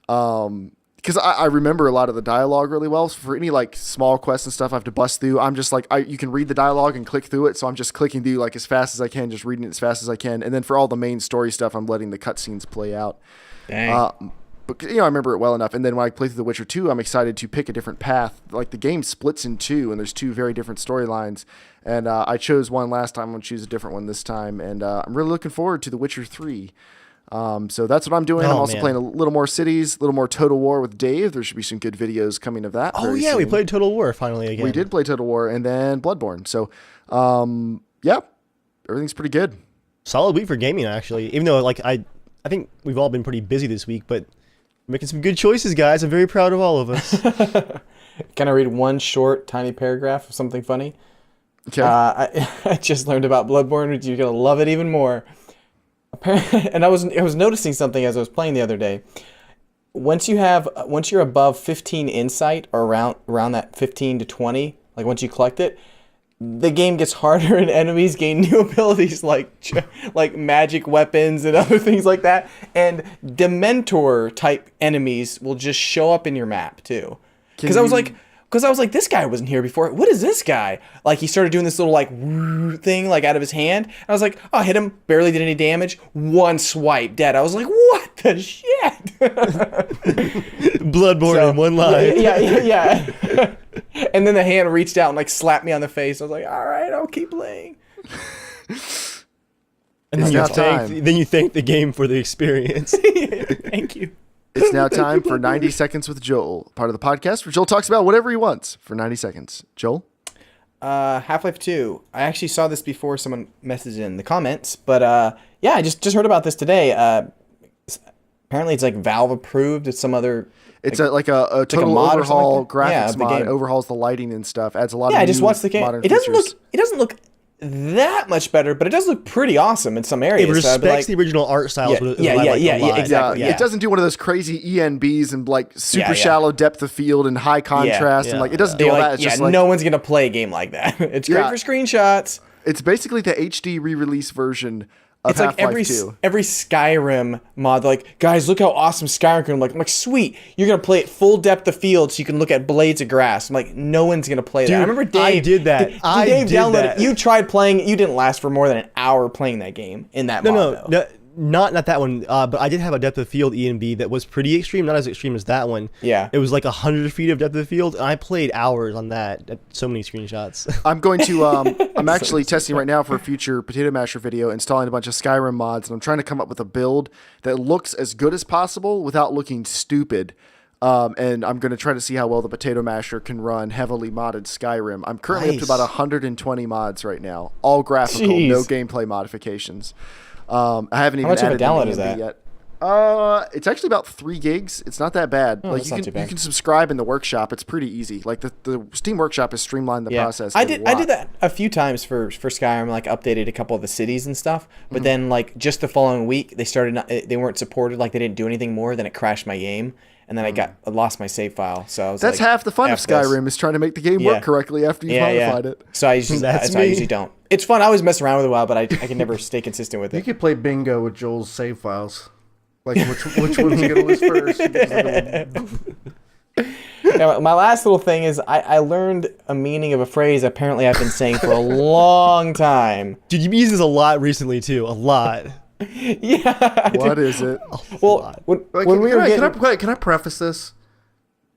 [SPEAKER 1] Because I remember a lot of the dialogue really well. So for any like small quests and stuff I have to bust through, I'm just like, you can read the dialogue and click through it. So I'm just clicking through like as fast as I can, just reading it as fast as I can. And then for all the main story stuff, I'm letting the cutscenes play out.
[SPEAKER 2] Dang.
[SPEAKER 1] But I remember it well enough. And then when I play through The Witcher 2, I'm excited to pick a different path. Like the game splits in two, and there's two very different storylines. And I chose one last time. I'm going to choose a different one this time. And I'm really looking forward to The Witcher 3. So that's what I'm doing. I'm also playing a little more Cities, a little more Total War with Dave. There should be some good videos coming of that.
[SPEAKER 3] Oh yeah,
[SPEAKER 1] soon.
[SPEAKER 3] we played Total War finally again.
[SPEAKER 1] We did play Total War and then Bloodborne. So, yeah, everything's pretty good.
[SPEAKER 3] Solid week for gaming, actually. Even though I think we've all been pretty busy this week, but making some good choices, guys. I'm very proud of all of us.
[SPEAKER 2] Can I read one short, tiny paragraph of something funny?
[SPEAKER 1] Okay.
[SPEAKER 2] I just learned about Bloodborne, which you're gonna love it even more. And I was noticing something as I was playing the other day. Once you're above 15 insight or around that 15 to 20, like once you collect it, the game gets harder and enemies gain new abilities like magic weapons and other things like that. And Dementor type enemies will just show up in your map too. Because I was like, this guy wasn't here before. What is this guy? Like, he started doing this little, like, thing, like, out of his hand. And I was like, oh, I hit him. Barely did any damage. One swipe, dead. I was like, what the shit?
[SPEAKER 3] Bloodborne in one line.
[SPEAKER 2] Yeah. And then the hand reached out and, like, slapped me on the face. I was like, all right, I'll keep playing.
[SPEAKER 3] And then you thank the game for the experience.
[SPEAKER 2] Thank you.
[SPEAKER 1] It's now time for 90 Seconds with Joel, part of the podcast where Joel talks about whatever he wants for 90 seconds. Joel?
[SPEAKER 2] Half-Life 2. I actually saw this before someone messaged in the comments, but yeah, I just heard about this today. Apparently it's like Valve approved. It's some other...
[SPEAKER 1] It's a total
[SPEAKER 2] mod
[SPEAKER 1] overhaul,
[SPEAKER 2] graphics
[SPEAKER 1] graphics
[SPEAKER 2] of the
[SPEAKER 1] mod,
[SPEAKER 2] game.
[SPEAKER 1] Overhauls the lighting and stuff, adds a lot of
[SPEAKER 2] I
[SPEAKER 1] new
[SPEAKER 2] just watched the game.
[SPEAKER 1] modern
[SPEAKER 2] It doesn't
[SPEAKER 1] features.
[SPEAKER 2] look that much better, but it does look pretty awesome in some areas.
[SPEAKER 3] It respects the original art styles.
[SPEAKER 2] Exactly.
[SPEAKER 1] It doesn't do one of those crazy ENBs and like super shallow depth of field and high contrast and like it doesn't do all that. It's just like
[SPEAKER 2] no one's gonna play a game like that. It's great for screenshots.
[SPEAKER 1] It's basically the HD re-release version of
[SPEAKER 2] It's like
[SPEAKER 1] Half-Life 2.
[SPEAKER 2] every Skyrim mod. Like, guys, look how awesome Skyrim can look. I'm like, sweet. You're gonna play it full depth of field, so you can look at blades of grass. I'm like, no one's gonna play that. I remember Dave.
[SPEAKER 3] I did that.
[SPEAKER 2] Dave downloaded it. You tried playing it. You didn't last for more than an hour playing that game in that mod.
[SPEAKER 3] No, not that one. But I did have a depth of field ENB that was pretty extreme. Not as extreme as that one.
[SPEAKER 2] Yeah.
[SPEAKER 3] It was like 100 feet of depth of field, and I played hours on that. So many screenshots.
[SPEAKER 1] I'm going to. I'm actually testing right now for a future Potato Masher video, installing a bunch of Skyrim mods, and I'm trying to come up with a build that looks as good as possible without looking stupid. And I'm going to try to see how well the Potato Masher can run heavily modded Skyrim. I'm currently up to about 120 mods right now, all graphical, no gameplay modifications. I haven't even
[SPEAKER 2] How much of a
[SPEAKER 1] added
[SPEAKER 2] download
[SPEAKER 1] the
[SPEAKER 2] is
[SPEAKER 1] ENB
[SPEAKER 2] that?
[SPEAKER 1] yet. It's actually about 3 gigs. It's not that bad.
[SPEAKER 2] Oh,
[SPEAKER 1] Like
[SPEAKER 2] that's
[SPEAKER 1] you
[SPEAKER 2] not too
[SPEAKER 1] can
[SPEAKER 2] bad.
[SPEAKER 1] subscribe in the workshop. It's pretty easy. Like the Steam Workshop has streamlined the process.
[SPEAKER 2] I
[SPEAKER 1] a
[SPEAKER 2] did
[SPEAKER 1] lot.
[SPEAKER 2] that a few times for Skyrim, like updated a couple of the cities and stuff. But
[SPEAKER 1] Mm-hmm.
[SPEAKER 2] then like just the following week they weren't supported, like they didn't do anything more, then it crashed my game. And then I lost my save file. So I was
[SPEAKER 1] That's
[SPEAKER 2] like,
[SPEAKER 1] half the fun of
[SPEAKER 2] F this.
[SPEAKER 1] Skyrim is trying to make the game
[SPEAKER 2] Yeah.
[SPEAKER 1] work correctly after you've modified it.
[SPEAKER 2] So I usually
[SPEAKER 3] That's
[SPEAKER 2] I
[SPEAKER 3] me.
[SPEAKER 2] usually don't. It's fun. I always mess around with it a while, but I can never stay consistent with
[SPEAKER 4] You
[SPEAKER 2] it.
[SPEAKER 4] could play bingo with Joel's save files. Like which one's gonna lose first?
[SPEAKER 2] Now, my last little thing is I learned a meaning of a phrase apparently I've been saying for a long time.
[SPEAKER 3] Dude, you've used this a lot recently too. A lot.
[SPEAKER 2] Yeah.
[SPEAKER 1] What is it?
[SPEAKER 2] Well, when
[SPEAKER 4] Like,
[SPEAKER 2] we were getting
[SPEAKER 4] can I preface this?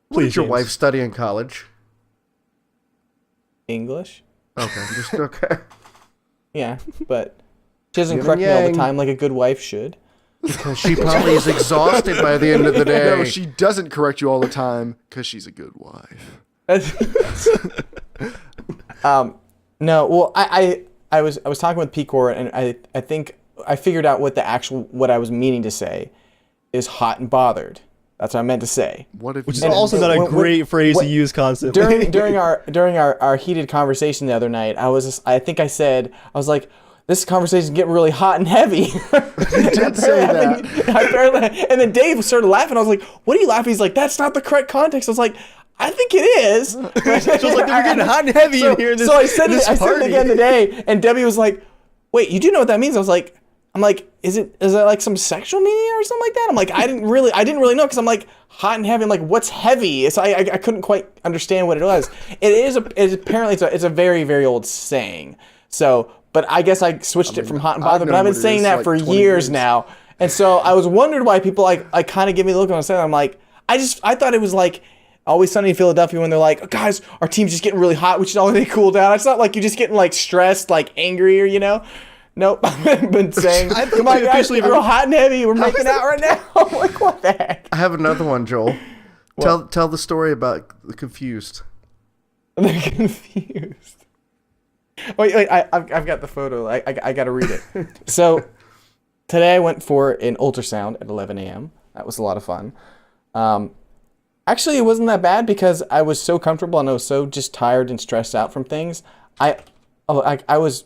[SPEAKER 4] What
[SPEAKER 3] Please,
[SPEAKER 4] did your
[SPEAKER 3] James.
[SPEAKER 4] wife study in college?
[SPEAKER 2] English,
[SPEAKER 4] Okay, just okay.
[SPEAKER 2] yeah, but she doesn't
[SPEAKER 4] Yin and
[SPEAKER 2] correct me all the
[SPEAKER 4] yang.
[SPEAKER 2] time like a good wife should.
[SPEAKER 4] Because she probably is exhausted by the end of the day.
[SPEAKER 1] No, she doesn't correct you all the time because she's a good wife.
[SPEAKER 2] No, well, I was talking with Picor, and I think I figured out what I was meaning to say is hot and bothered. That's what I meant to say.
[SPEAKER 1] What if
[SPEAKER 3] Which is
[SPEAKER 1] you
[SPEAKER 3] also not a
[SPEAKER 2] when-
[SPEAKER 3] great phrase
[SPEAKER 2] when-
[SPEAKER 3] to use constantly.
[SPEAKER 2] during our heated conversation the other night, I was like, this conversation's getting really hot and heavy.
[SPEAKER 1] You did say that.
[SPEAKER 2] And then Dave started laughing. I was like, what are you laughing? He's like, that's not the correct context. I was like, I think it is.
[SPEAKER 3] So it's like we're getting hot and heavy in here in this,
[SPEAKER 2] so I said
[SPEAKER 3] in this
[SPEAKER 2] I said it
[SPEAKER 3] party.
[SPEAKER 2] again today, and Debbie was like, wait, you do know what that means? I'm like, is it like some sexual meaning or something like that? I'm like, I didn't really know, because I'm like, hot and heavy. I'm like, what's heavy? So I couldn't quite understand what it was. Apparently it's a very, very old saying. So, but I guess I switched it from hot and bothered,
[SPEAKER 1] I've
[SPEAKER 2] but I've
[SPEAKER 1] known
[SPEAKER 2] been
[SPEAKER 1] what it
[SPEAKER 2] saying
[SPEAKER 1] is,
[SPEAKER 2] that
[SPEAKER 1] like,
[SPEAKER 2] for
[SPEAKER 1] 20
[SPEAKER 2] years
[SPEAKER 1] years.
[SPEAKER 2] now. And so I was wondering why people like kind of give me the look when I said that. I'm like, I thought it was like Always Sunny in Philadelphia when they're like, oh, guys, our team's just getting really hot. We should all cool down. It's not like you're just getting like stressed, like angry, or Nope. I've been saying,
[SPEAKER 3] I thought
[SPEAKER 2] come on,
[SPEAKER 3] you
[SPEAKER 2] guys,
[SPEAKER 3] officially-
[SPEAKER 2] we're hot and heavy. We're making out right now. I'm like, what the heck?
[SPEAKER 4] I have another one, Joel. Tell the story about the confused.
[SPEAKER 2] They're confused. Wait, I've got the photo. I got to read it. So today I went for an ultrasound at 11 a.m. That was a lot of fun. Actually, it wasn't that bad because I was so comfortable and I was so just tired and stressed out from things. I was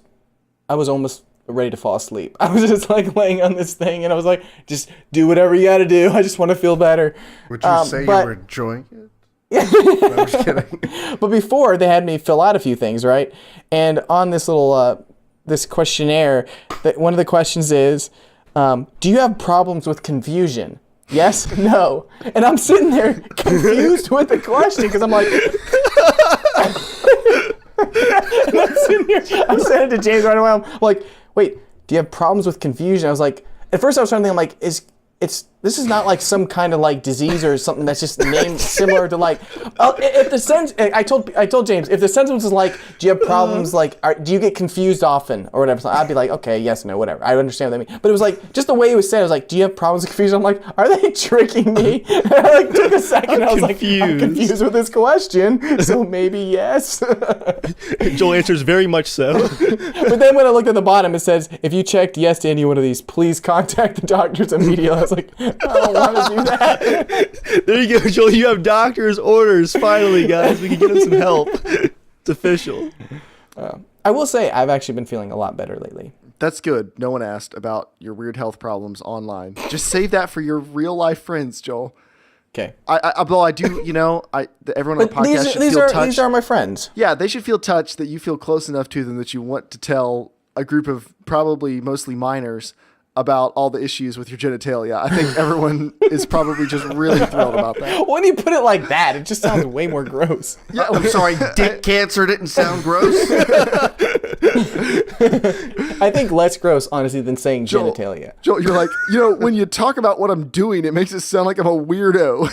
[SPEAKER 2] almost ready to fall asleep. I was just like laying on this thing and I was like, just do whatever you got to do. I just want to feel better.
[SPEAKER 4] Would you say
[SPEAKER 2] but-
[SPEAKER 4] you were enjoying it? No, I'm just kidding.
[SPEAKER 2] But before, they had me fill out a few things, right? And on this little this questionnaire, one of the questions is, do you have problems with confusion? Yes, no. And I'm sitting there confused with the question because I'm like, and I'm sitting here, I'm saying it to James right away. I'm like, wait, do you have problems with confusion? I was like, at first I was trying to think, I'm like, this is not like some kind of like disease or something that's just named similar to like, if the sentence, I told James, if the sentence was like, do you have problems, like, do you get confused often or whatever, so I'd be like, okay, yes, no, whatever. I understand what that means. But it was like, just the way it was said, it was like, do you have problems with confusion? I'm like, are they tricking me? And I like took a second, I was like, I'm confused with this question, so maybe yes.
[SPEAKER 3] Joel answers very much so.
[SPEAKER 2] But then when I looked at the bottom, it says, if you checked yes to any one of these, please contact the doctors immediately. I was like, I don't want to do that.
[SPEAKER 3] There you go, Joel. You have doctor's orders. Finally, guys, we can get him some help. It's official.
[SPEAKER 2] I will say, I've actually been feeling a lot better lately.
[SPEAKER 1] That's good. No one asked about your weird health problems online. Just save that for your real life friends, Joel.
[SPEAKER 2] Okay.
[SPEAKER 1] Although I do, everyone on the podcast should feel touched.
[SPEAKER 2] These are my friends.
[SPEAKER 1] Yeah, they should feel touched that you feel close enough to them that you want to tell a group of probably mostly minors about all the issues with your genitalia. I think everyone is probably just really thrilled about that.
[SPEAKER 2] When you put it like that, it just sounds way more gross.
[SPEAKER 4] Yeah, I'm sorry, dick cancer didn't sound gross.
[SPEAKER 2] I think less gross, honestly, than saying genitalia.
[SPEAKER 1] Joel, you're like, when you talk about what I'm doing, it makes it sound like I'm a weirdo.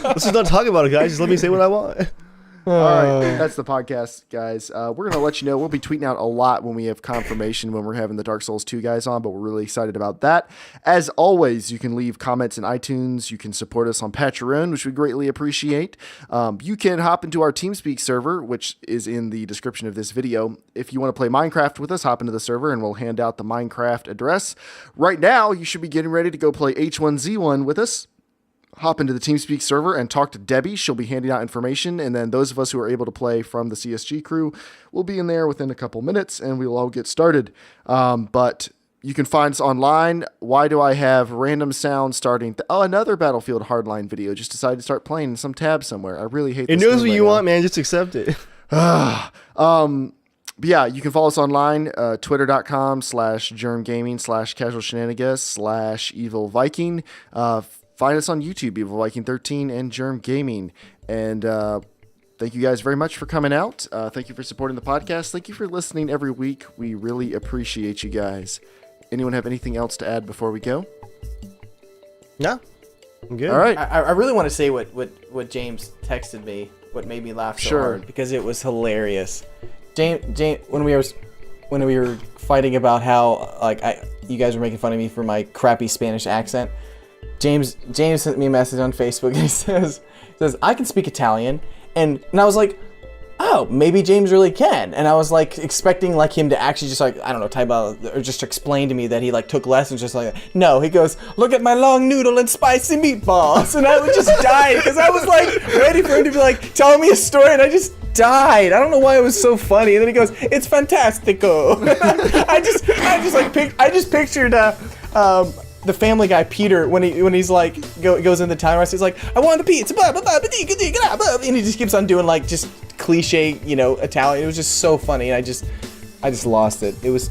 [SPEAKER 3] Let's just not talk about it, guys. Just let me say what I want.
[SPEAKER 1] All right, that's the podcast, guys. We're going to let you know. We'll be tweeting out a lot when we have confirmation when we're having the Dark Souls 2 guys on, but we're really excited about that. As always, you can leave comments in iTunes. You can support us on Patreon, which we greatly appreciate. You can hop into our Teamspeak server, which is in the description of this video. If you want to play Minecraft with us, hop into the server, and we'll hand out the Minecraft address. Right now, you should be getting ready to go play H1Z1 with us. Hop into the Teamspeak server and talk to Debbie. She'll be handing out information, and then those of us who are able to play from the CSG crew will be in there within a couple minutes, and we'll all get started. But you can find us online. Why do I have random sound starting? Another Battlefield Hardline video. Just decided to start playing in some tab somewhere. I really hate this.
[SPEAKER 3] It knows
[SPEAKER 1] game
[SPEAKER 3] what
[SPEAKER 1] right
[SPEAKER 3] you
[SPEAKER 1] now.
[SPEAKER 3] want, man. Just accept it.
[SPEAKER 1] But yeah, you can follow us online, twitter.com/germgaming/casualshenanigans/evilviking. Find us on YouTube, Evil Viking 13 and Germ Gaming. And thank you guys very much for coming out. Thank you for supporting the podcast. Thank you for listening every week. We really appreciate you guys. Anyone have anything else to add before we go?
[SPEAKER 3] No, I'm good.
[SPEAKER 1] All right.
[SPEAKER 2] I really want to say what James texted me, what made me laugh so hard, because it was hilarious. James, when we were fighting about how you guys were making fun of me for my crappy Spanish accent, James sent me a message on Facebook and he says I can speak Italian, and I was like, oh, maybe James really can. And I was like expecting like him to actually just like, I don't know, type out or just explain to me that he like took lessons just like that. No, he goes, look at my long noodle and spicy meatballs. And I would just die because I was like ready for him to be like telling me a story, and I just died. I don't know why it was so funny. And then he goes, it's fantastico. I just pictured the Family Guy Peter when he's like goes in the time rest. He's like, I want a pizza, blah, blah, blah, blah, and he just keeps on doing like just cliche, Italian. It was just so funny. And I just lost it. It was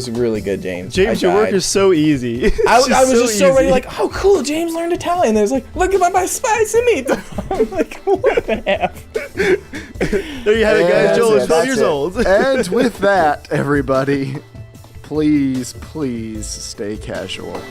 [SPEAKER 2] really good, James.
[SPEAKER 3] James, your work is so easy.
[SPEAKER 2] I was just so ready, like, oh cool, James learned Italian. And there's like, look at my spicy meat. I'm like, what the F?
[SPEAKER 3] There you have it, guys. Joel is 12 years old.
[SPEAKER 1] And with that, everybody, please stay casual.